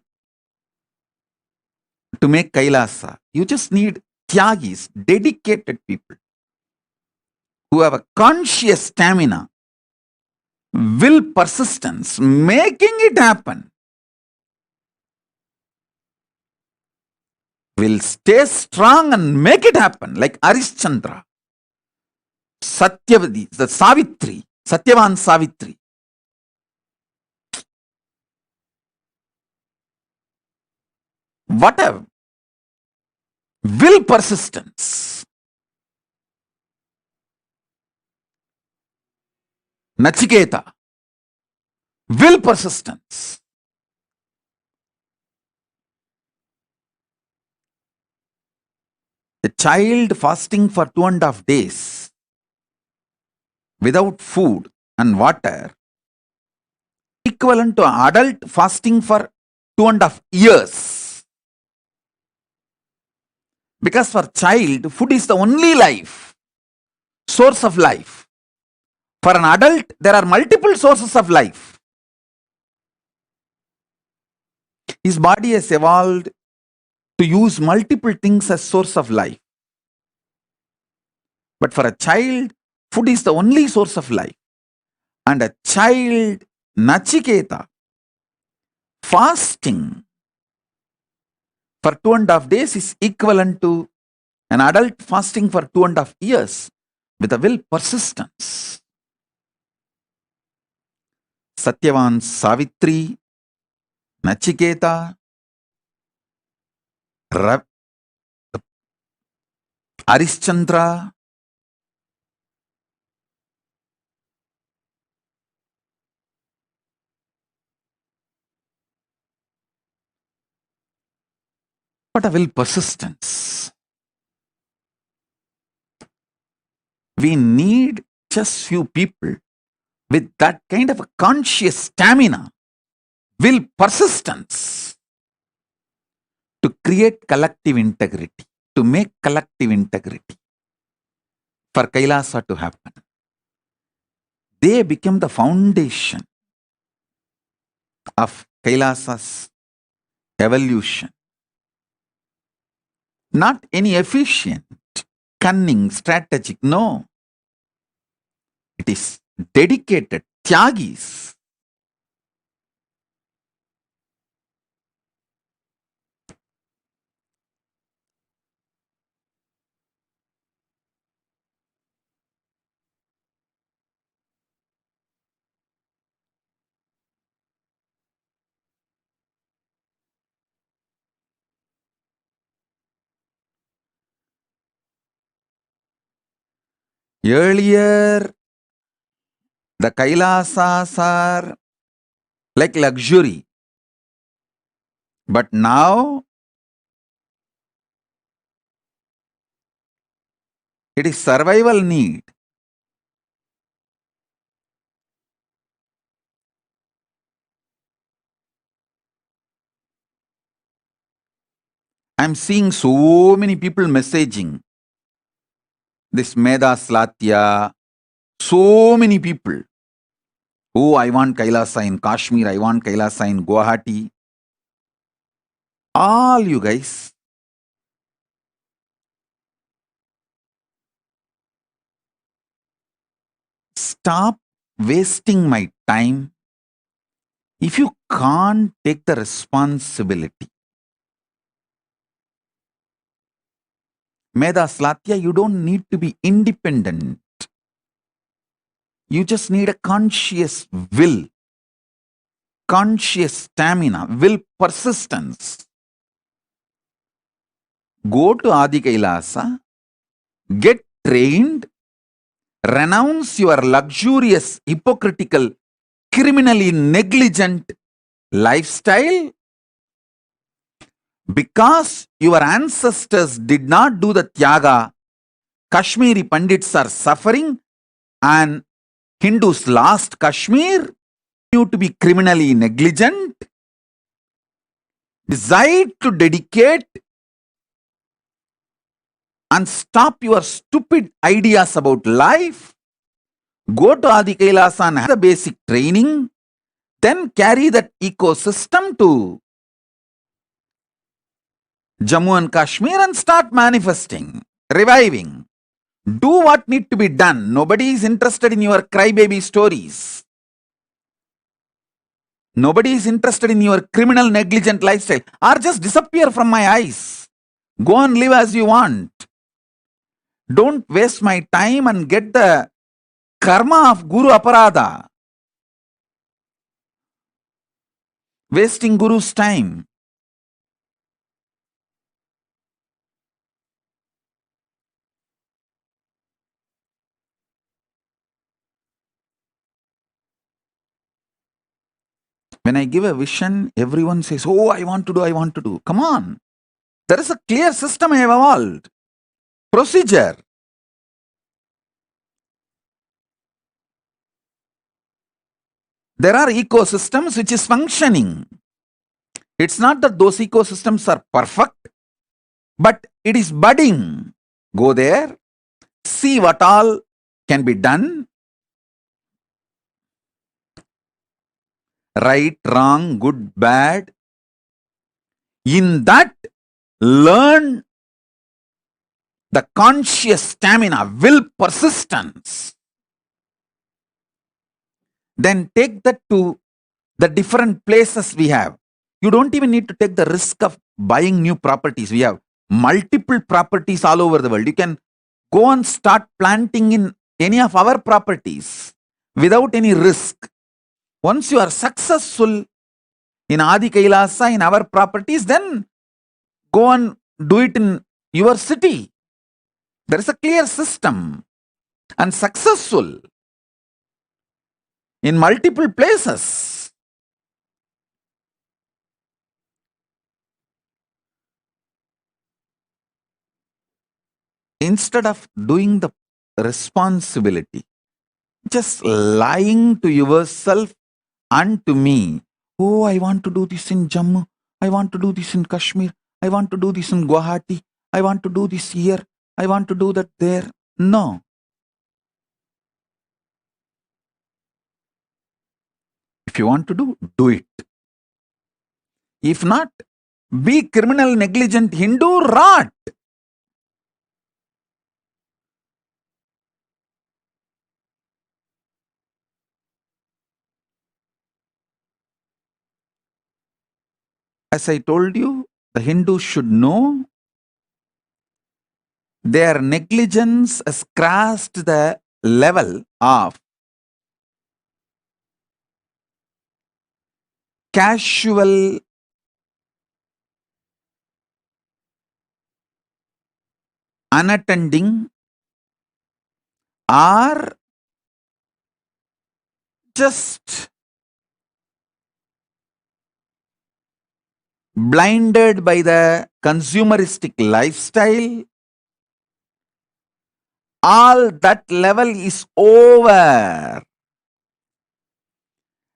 to make Kailasa. You just need Tyagis, dedicated people who have a conscious stamina, will, persistence, making it happen. Will stay strong and make it happen, like Arishchandra, Satyavadi, the Savitri, Satyavan Savitri. Whatever. Will, persistence. Nachiketa. Will, persistence. A child fasting for 2.5 days without food and water equivalent to an adult fasting for 2.5 years. Because for child, food is the only life, source of life. For an adult, there are multiple sources of life. His body has evolved to use multiple things as source of life. But for a child, food is the only source of life. And a child, Nachiketa, fasting for 2.5 days is equivalent to an adult fasting for 2.5 years with a will, persistence. Satyavan Savitri, Nachiketa, Arishchandra, But a will persistence. We need just few people with that kind of a conscious stamina, will persistence to create collective integrity, to make collective integrity for Kailasa to happen. They become the foundation of Kailasa's evolution. Not any efficient, cunning, strategic, no. It is dedicated, tyagis. Earlier, the Kailasas are like luxury. But now, it is survival need. I'm seeing so many people messaging this Meda Slatya, so many people. Oh, I want Kailasa in Kashmir, I want Kailasa in Guwahati. All you guys, stop wasting my time if you can't take the responsibility. Meda Slatya, you don't need to be independent. You just need a conscious will, conscious stamina, will persistence. Go to Adi Kailasa, get trained, renounce your luxurious, hypocritical, criminally negligent lifestyle. Because your ancestors did not do the tyaga, Kashmiri Pandits are suffering and Hindus lost Kashmir. You to be criminally negligent. Decide to dedicate and stop your stupid ideas about life. Go to Adi Kailasa and have the basic training. Then carry that ecosystem to Jammu and Kashmir and start manifesting, reviving. Do what need to be done. Nobody is interested in your crybaby stories. Nobody is interested in your criminal negligent lifestyle. Or just disappear from my eyes. Go and live as you want. Don't waste my time and get the karma of Guru Aparada. Wasting Guru's time. When I give a vision, everyone says, oh, I want to do, I want to do. Come on. There is a clear system I have evolved. Procedure. There are ecosystems which is functioning. It's not that those ecosystems are perfect, but it is budding. Go there, see what all can be done. Right, wrong, good, bad. In that, learn the conscious stamina, will, persistence. Then take that to the different places we have. You don't even need to take the risk of buying new properties. We have multiple properties all over the world. You can go and start planting in any of our properties without any risk. Once you are successful in Adi Kailasa, in our properties, then go and do it in your city. There is a clear system and successful in multiple places. instead of doing the responsibility, just lying to yourself and to me, oh, I want to do this in Jammu, I want to do this in Kashmir, I want to do this in Guwahati, I want to do this here, I want to do that there. No. If you want to do it. If not, be criminal, negligent Hindu, rot. As I told you, the Hindus should know their negligence has crossed the level of casual unattending or just blinded by the consumeristic lifestyle. All that level is over.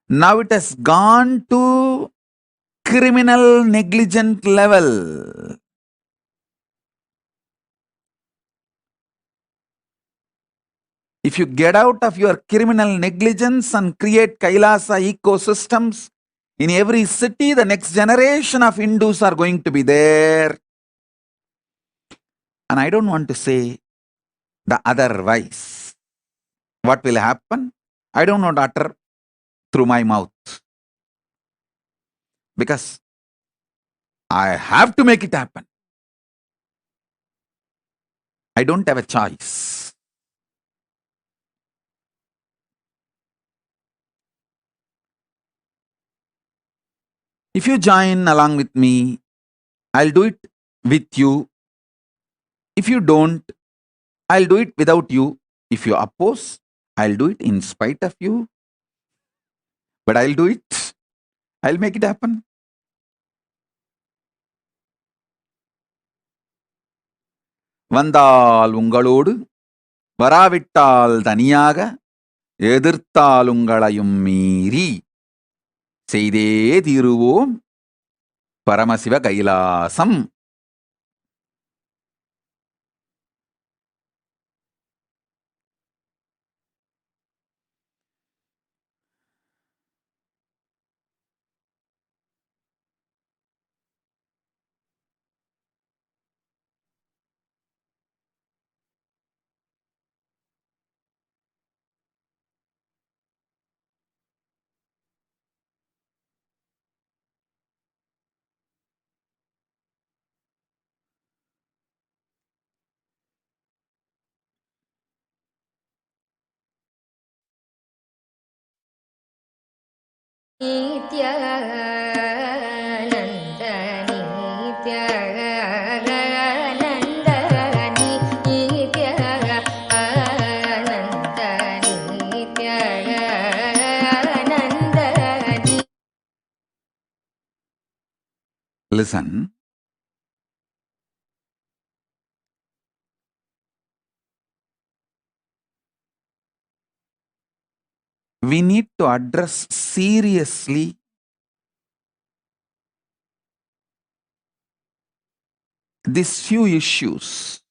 Now it has gone to criminal negligent level. If you get out of your criminal negligence and create Kailasa ecosystems in every city, the next generation of Hindus are going to be there. And I don't want to say the otherwise. What will happen? I don't want to utter through my mouth. Because I have to make it happen. I don't have a choice. If you join along with me, I'll do it with you. If you don't, I'll do it without you. If you oppose, I'll do it in spite of you. But I'll do it. I'll make it happen. வந்தால் உங்களோடு வராவிட்டால் தனியாக எதிர்த்தாலுங்களையும் மீறி செய்தே தீருவோம் Paramasiva Kailasam. Listen. We need to address seriously these few issues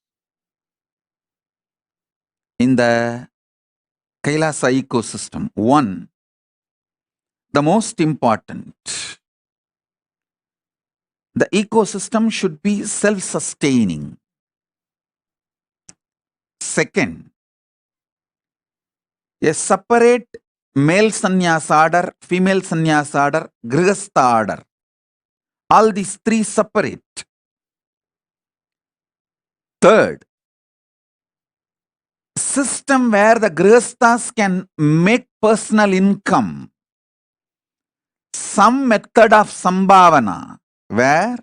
in the Kailasa ecosystem. One, the most important, the ecosystem should be self-sustaining. Second, a separate male sannyas order, female sannyas order, grihastha order. All these three separate. Third, system where the grihasthas can make personal income. Some method of sambhavana where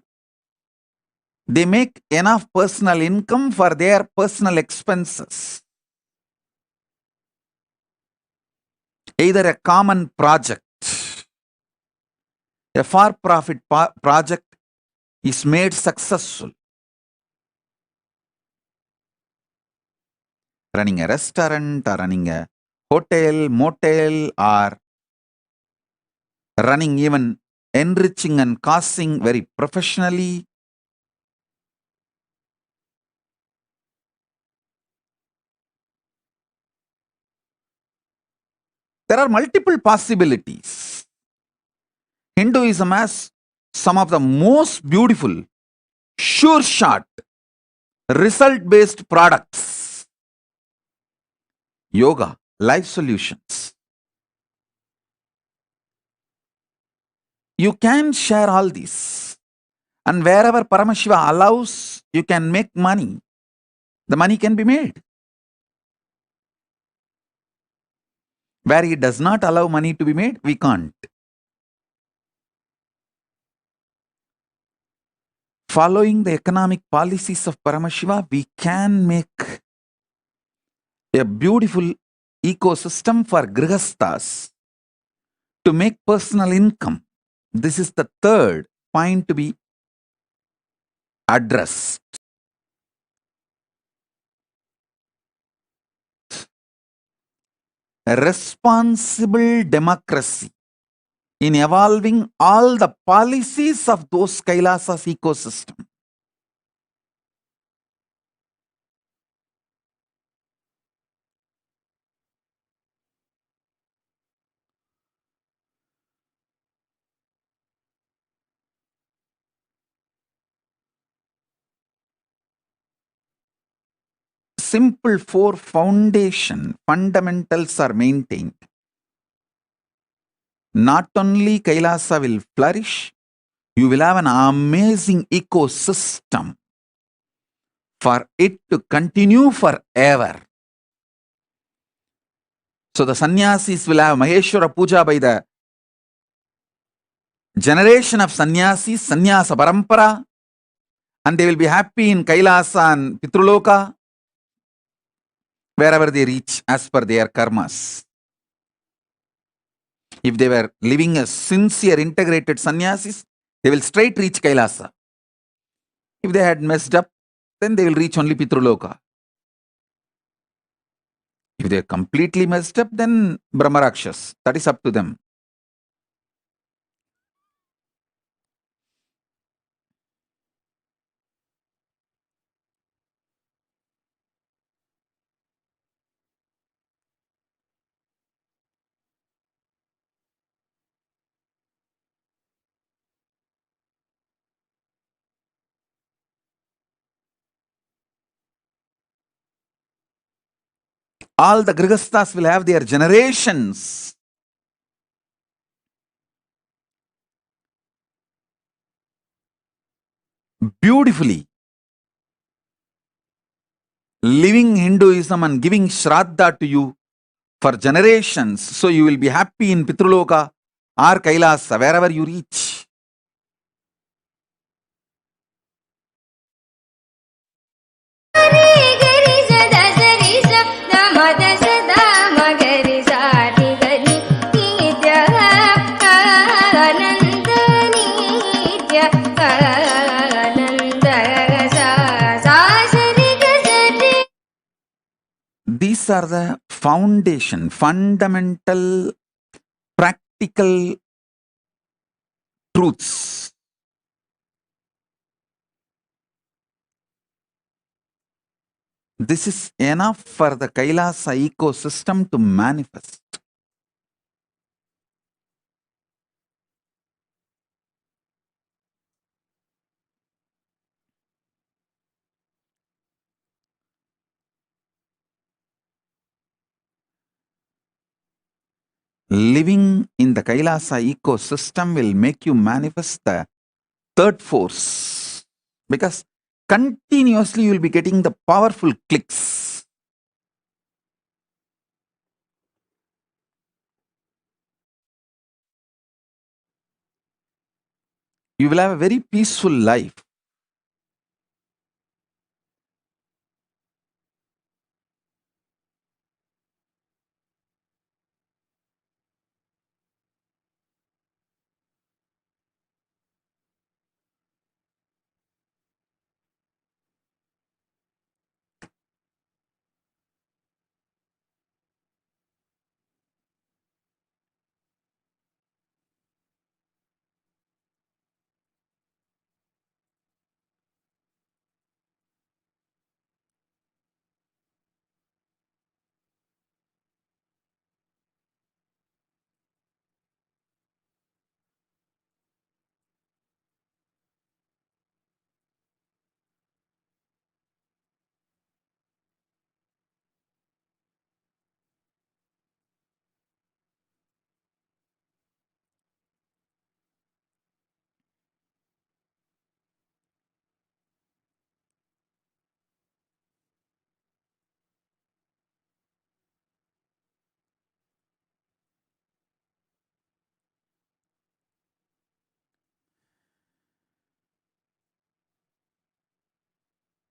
they make enough personal income for their personal expenses. Either a common project, a for-profit project is made successful. running a restaurant or running a hotel, motel, or running even enriching and causing very professionally. There are multiple possibilities. Hinduism has some of the most beautiful, sure shot, result based products. Yoga, life solutions. You can share all these. And wherever Paramashiva allows, you can make money. The money can be made. Where he does not allow money to be made, we can't. Following the economic policies of Paramashiva, we can make a beautiful ecosystem for grihasthas to make personal income. This is the third point to be addressed. A responsible democracy in evolving all the policies of those Kailasas ecosystem. Simple four fundamentals are maintained. Not only Kailasa will flourish, you will have an amazing ecosystem for it to continue forever. So the sannyasis will have Maheshwara Puja by the generation of sannyasis, sannyasa parampara, and they will be happy in Kailasa and Pitruloka, wherever they reach as per their karmas. If they were living as sincere, integrated sannyasis, they will straight reach Kailasa. If they had messed up, then they will reach only Pitruloka. If they are completely messed up, then Brahmarakshas. That is up to them. All the Grihasthas will have their generations beautifully living Hinduism and giving Shraddha to you for generations. So you will be happy in Pitruloka or Kailasa, wherever you reach. These are the foundation, fundamental, practical truths. This is enough for the Kailasa ecosystem to manifest. Living in the Kailasa ecosystem will make you manifest the third force, because continuously you will be getting the powerful clicks. You will have a very peaceful life.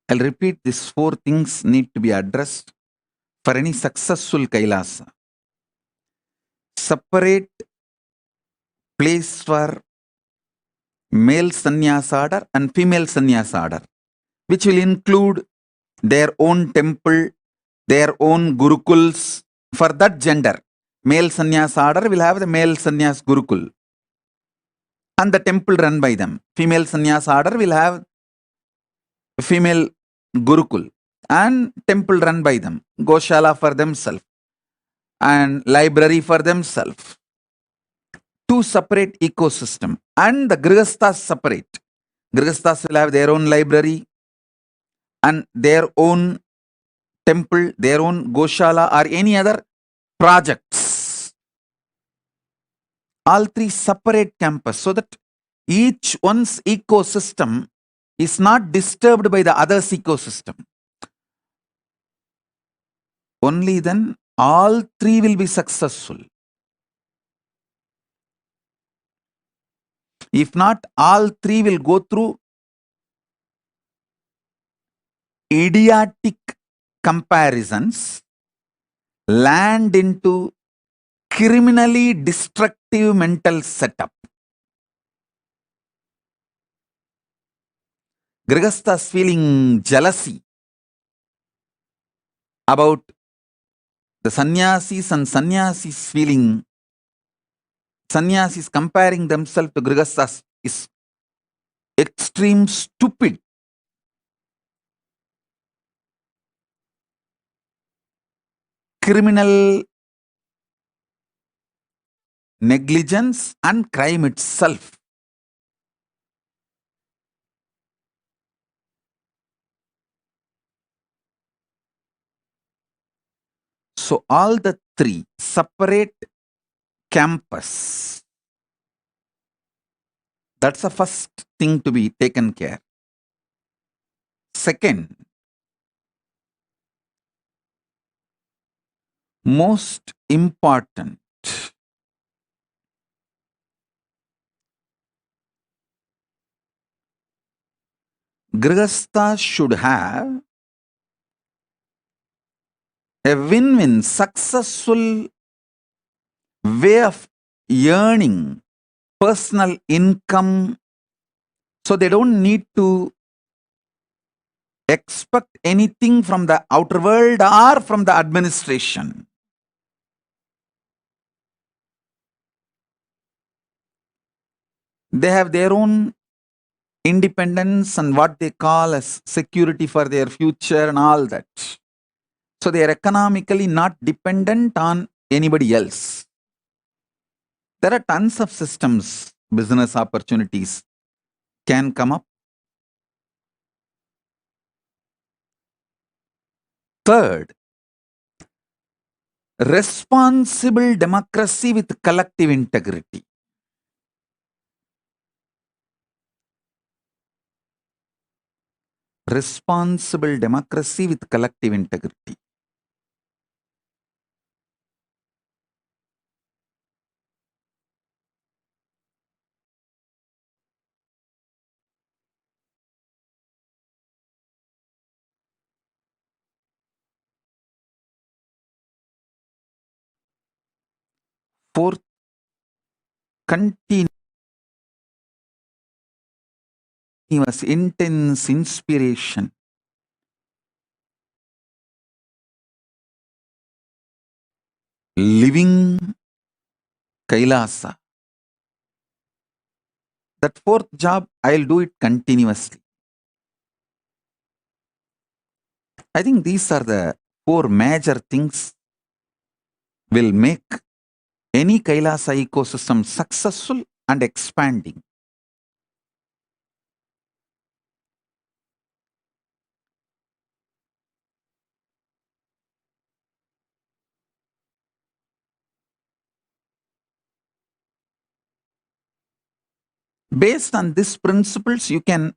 I'll repeat, these 4 things need to be addressed for any successful Kailasa. Separate place for male sannyasa order and female sannyasa order, which will include their own temple, their own gurukuls for that gender. Male sannyasa order will have the male sannyas gurukul and the temple run by them. Female sannyasa order will have female gurukul and temple run by them. Goshala for themselves and library for themselves. 2 separate ecosystem, and the grihasthas separate. Grihasthas will have their own library and their own temple, their own goshala or any other projects. All 3 separate campus so that each one's ecosystem is not disturbed by the other's ecosystem. Only then all 3 will be successful. If not, all 3 will go through idiotic comparisons, land into criminally destructive mental setup. Grihasthas feeling jealousy about the sannyasis and sannyasis feeling, sannyasis comparing themselves to grihasthas is extreme stupid. Criminal negligence and crime itself. So all the 3 separate campus. That's the first thing to be taken care. Second, most important, grihasthas should have a win-win, successful way of earning personal income, so they don't need to expect anything from the outer world or from the administration. They have their own independence and what they call as security for their future and all that. So they are economically not dependent on anybody else. There are tons of systems, business opportunities can come up. Third, responsible democracy with collective integrity. Responsible democracy with collective integrity. Fourth, continuous intense inspiration. Living Kailasa. That 4th job, I'll do it continuously. I think these are the 4 major things will make any Kailasa ecosystem successful and expanding. Based on these principles, you can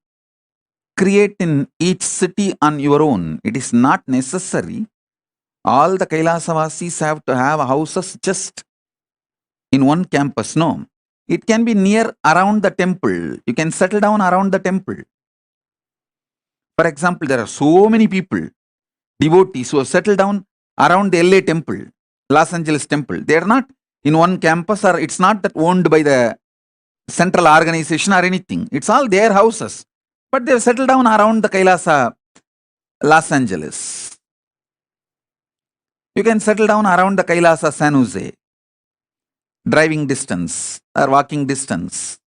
create in each city on your own. It is not necessary all the Kailasavasis have to have houses just in one campus. No, it can be near around the temple. You can settle down around the temple. For example, there are so many people, devotees, who have settled down around the LA temple, Los Angeles temple. They are not in one campus, or it's not that owned by the central organization or anything. It's all their houses. But they have settled down around the Kailasa, Los Angeles. You can settle down around the Kailasa, San Jose, driving distance or walking distance,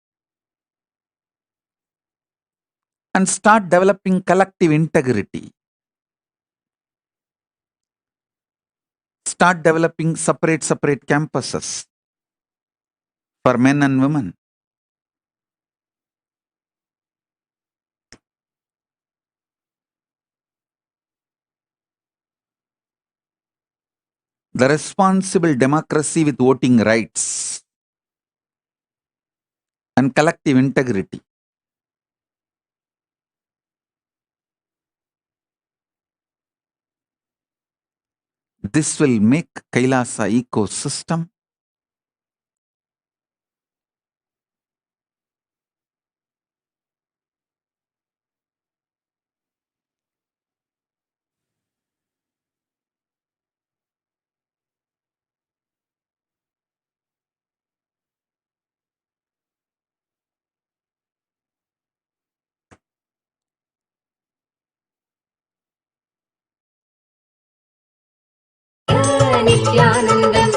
and start developing collective integrity. Start developing separate campuses for men and women. The responsible democracy with voting rights and collective integrity. This will make Kailasa ecosystem Nithyanandam,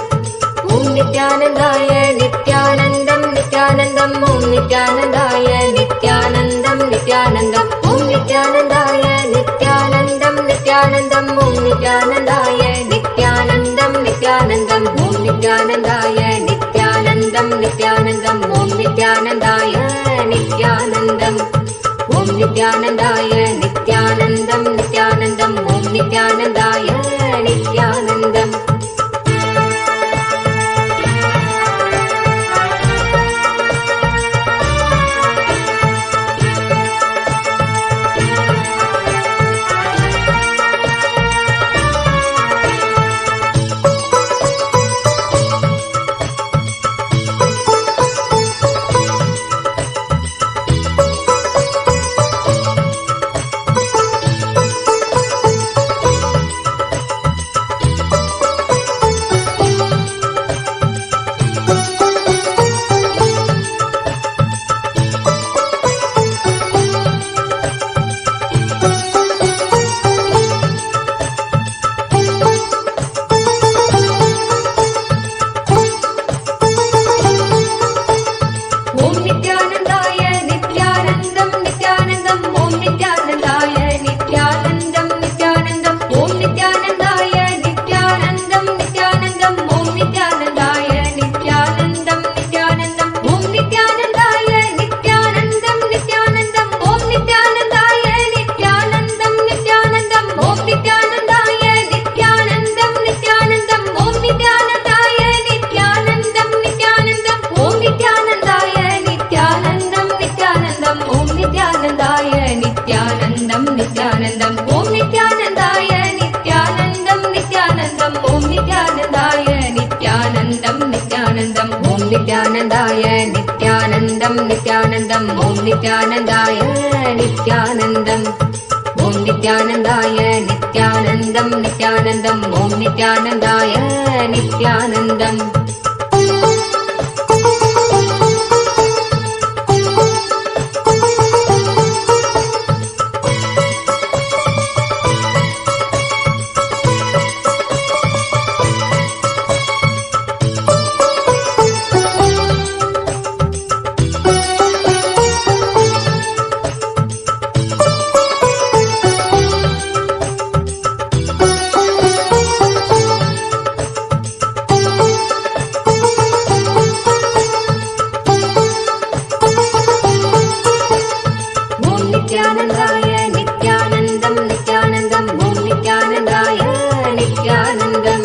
Om Nithyanandaya, Nithyanandam, Nithyanandam, Om Nithyanandaya, Nithyanandam, Nithyanandam, Om Nithyanandaya, Nithyanandam, Nithyanandam, Om Nithyanandaya, Nithyanandam, Nithyanandam, Om Nithyanandaya, Nithyanandam, Nithyanandam, Om Nithyanandaya, Nithyanandam, Om Nithyanandaya, Nithyanandam, Nithyanandam, Om Nithyanandaya, Nithyanandam. Nithyanandaya, Nithyanandam, Nithyanandam, Om Nithyanandaya, Nithyanandam,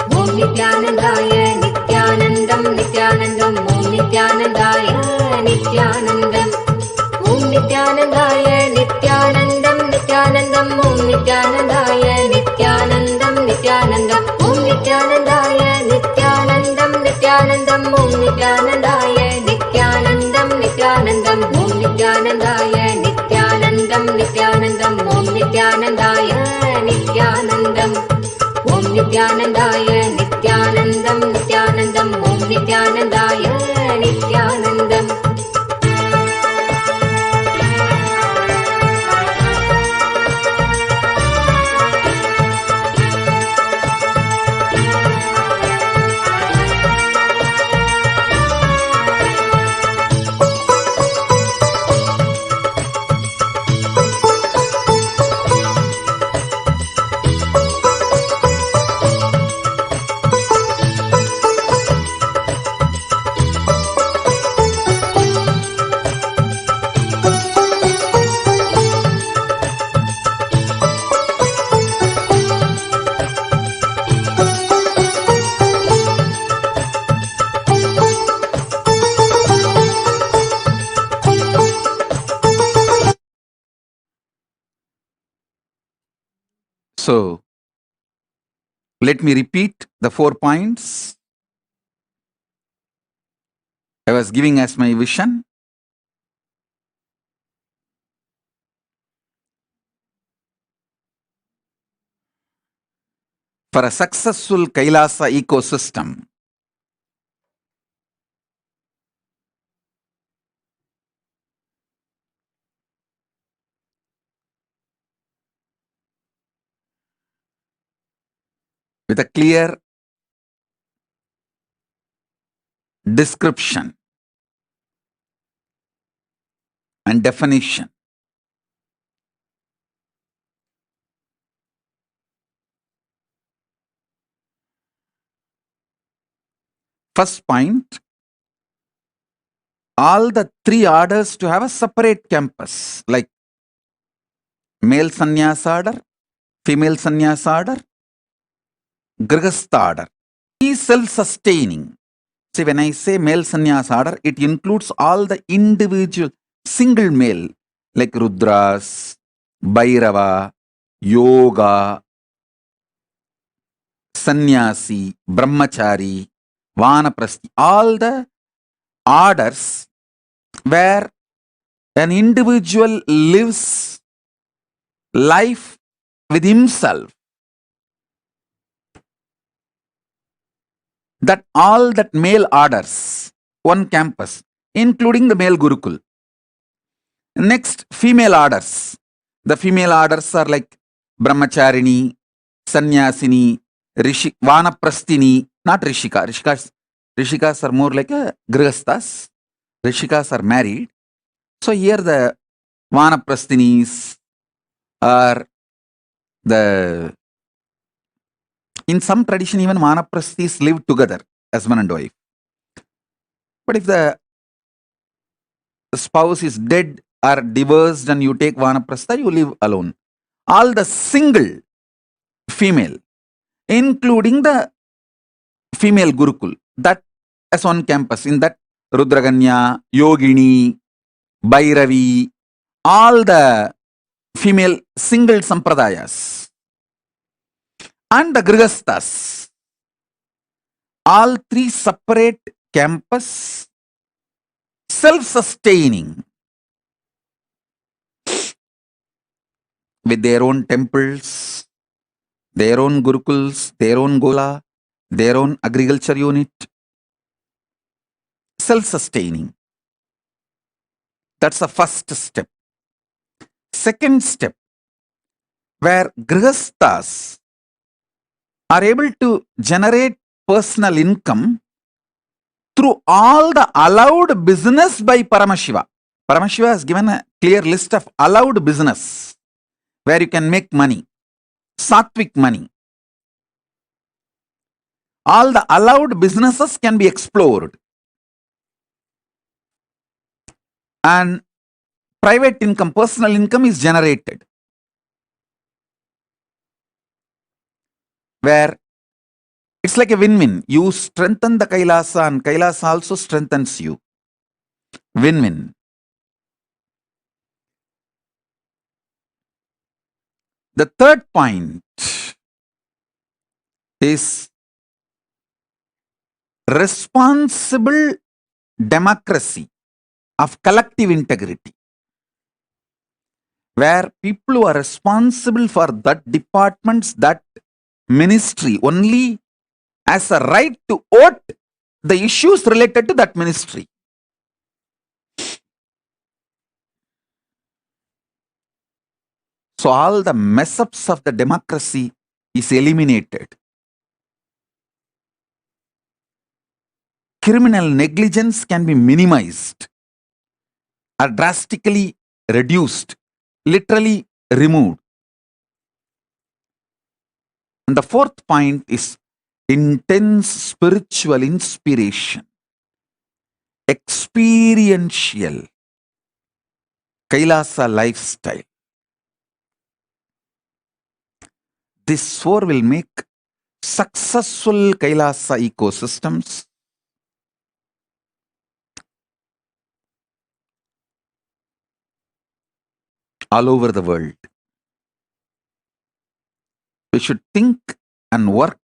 Om Nithyanandaya, Nithyanandam, Nithyanandam, Om Nithyanandaya, Nithyanandam. Nithyanandam, Nithyanandam, Om Nithyanandaya, Nithyanandam, Nithyanandam, नित्यानन्दम् Om नित्यानन्दाय नित्यानन्दं नित्यानन्दम् Om नित्यानन्दाय नित्यानन्दम् So, let me repeat the 4 points I was giving as my vision. For a successful Kailasa ecosystem, with a clear description and definition, first point, all the 3 orders to have a separate campus, like male sannyas order, female sannyas order, grihastha order, is self-sustaining. See, when I say male sannyas order, it includes all the individual single male, like Rudras, Bhairava, Yoga, Sannyasi, Brahmachari, Vanaprasthi, all the orders where an individual lives life with himself, that all that male orders, one campus, including the male Gurukul. Next, female orders. The female orders are like Brahmacharini, Sannyasini, Vanaprasthini, not Rishika. Rishikas are more like Grihasthas. Rishikas are married. So here the Vanaprasthinis are in some tradition even Vanaprasthis live together, husband and wife. But if the spouse is dead or divorced and you take Vanaprastha, you live alone. All the single female, including the female Gurukul, that as on campus, in that Rudraganya, Yogini, Bhairavi, all the female single sampradayas, and the Grihasthas, all 3 separate campus, self-sustaining, with their own temples, their own Gurukuls, their own Gola, their own agriculture unit, self-sustaining. That's the first step. Second step, where Grihasthas are able to generate personal income through all the allowed business by Paramashiva. Paramashiva has given a clear list of allowed business where you can make money, sattvic money. All the allowed businesses can be explored. And private income, personal income is generated. Where it's like a win-win. You strengthen the Kailasa and Kailasa also strengthens you. Win-win. The third point is responsible democracy of collective integrity, where people who are responsible for that departments, that ministry only as a right to vote the issues related to that ministry. So all the mess ups of the democracy is eliminated. Criminal negligence can be minimized or drastically reduced, literally removed. And the fourth point is intense spiritual inspiration, experiential Kailasa lifestyle. This four will make successful Kailasa ecosystems all over the world. We should think and work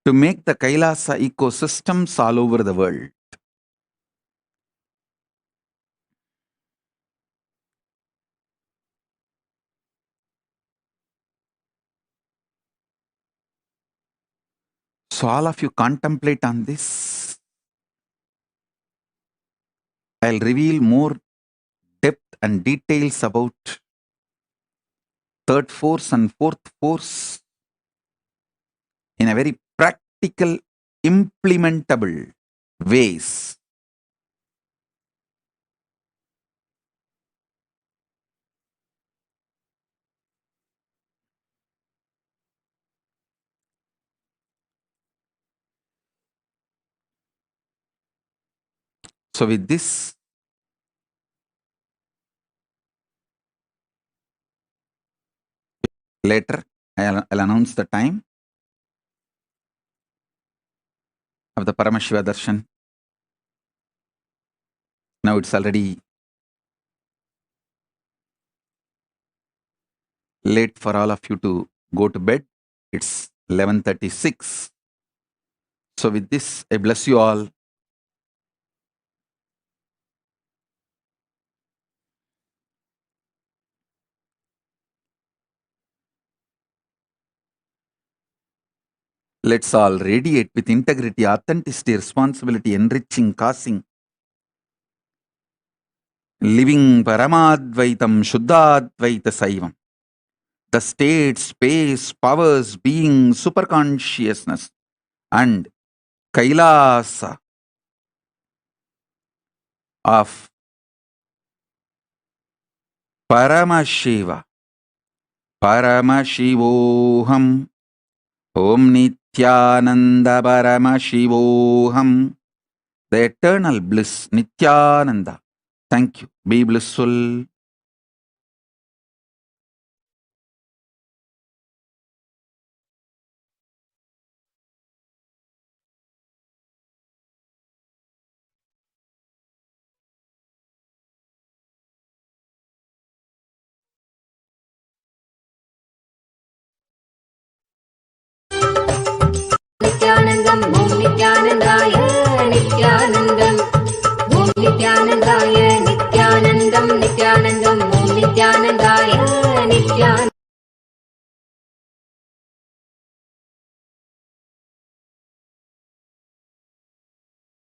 to make the Kailasa ecosystems all over the world. So all of you contemplate on this. I'll reveal more depth and details about third force and fourth force in a very practical, implementable ways. So with this, later I'll announce the time of the Paramashiva Darshan. Now it's already late for all of you to go to bed. It's 11:36. So with this, I bless you all. Let's all radiate with integrity, authenticity, responsibility, enriching, causing, living Paramadvaitam, Shuddhadvaita Saivam. The state, space, powers, being, superconsciousness, and Kailasa of Paramashiva, Paramashivoham, Om Nithyananda Paramashivoham, the eternal bliss, Nithyananda. Thank you. Be blissful. Nithyanandam, Om Nithyanandaya, Nithyanandam, Om Nithyanandaya, Nithyanandam, Nithyanandam, Om Nithyanandaya, Nithyanandam.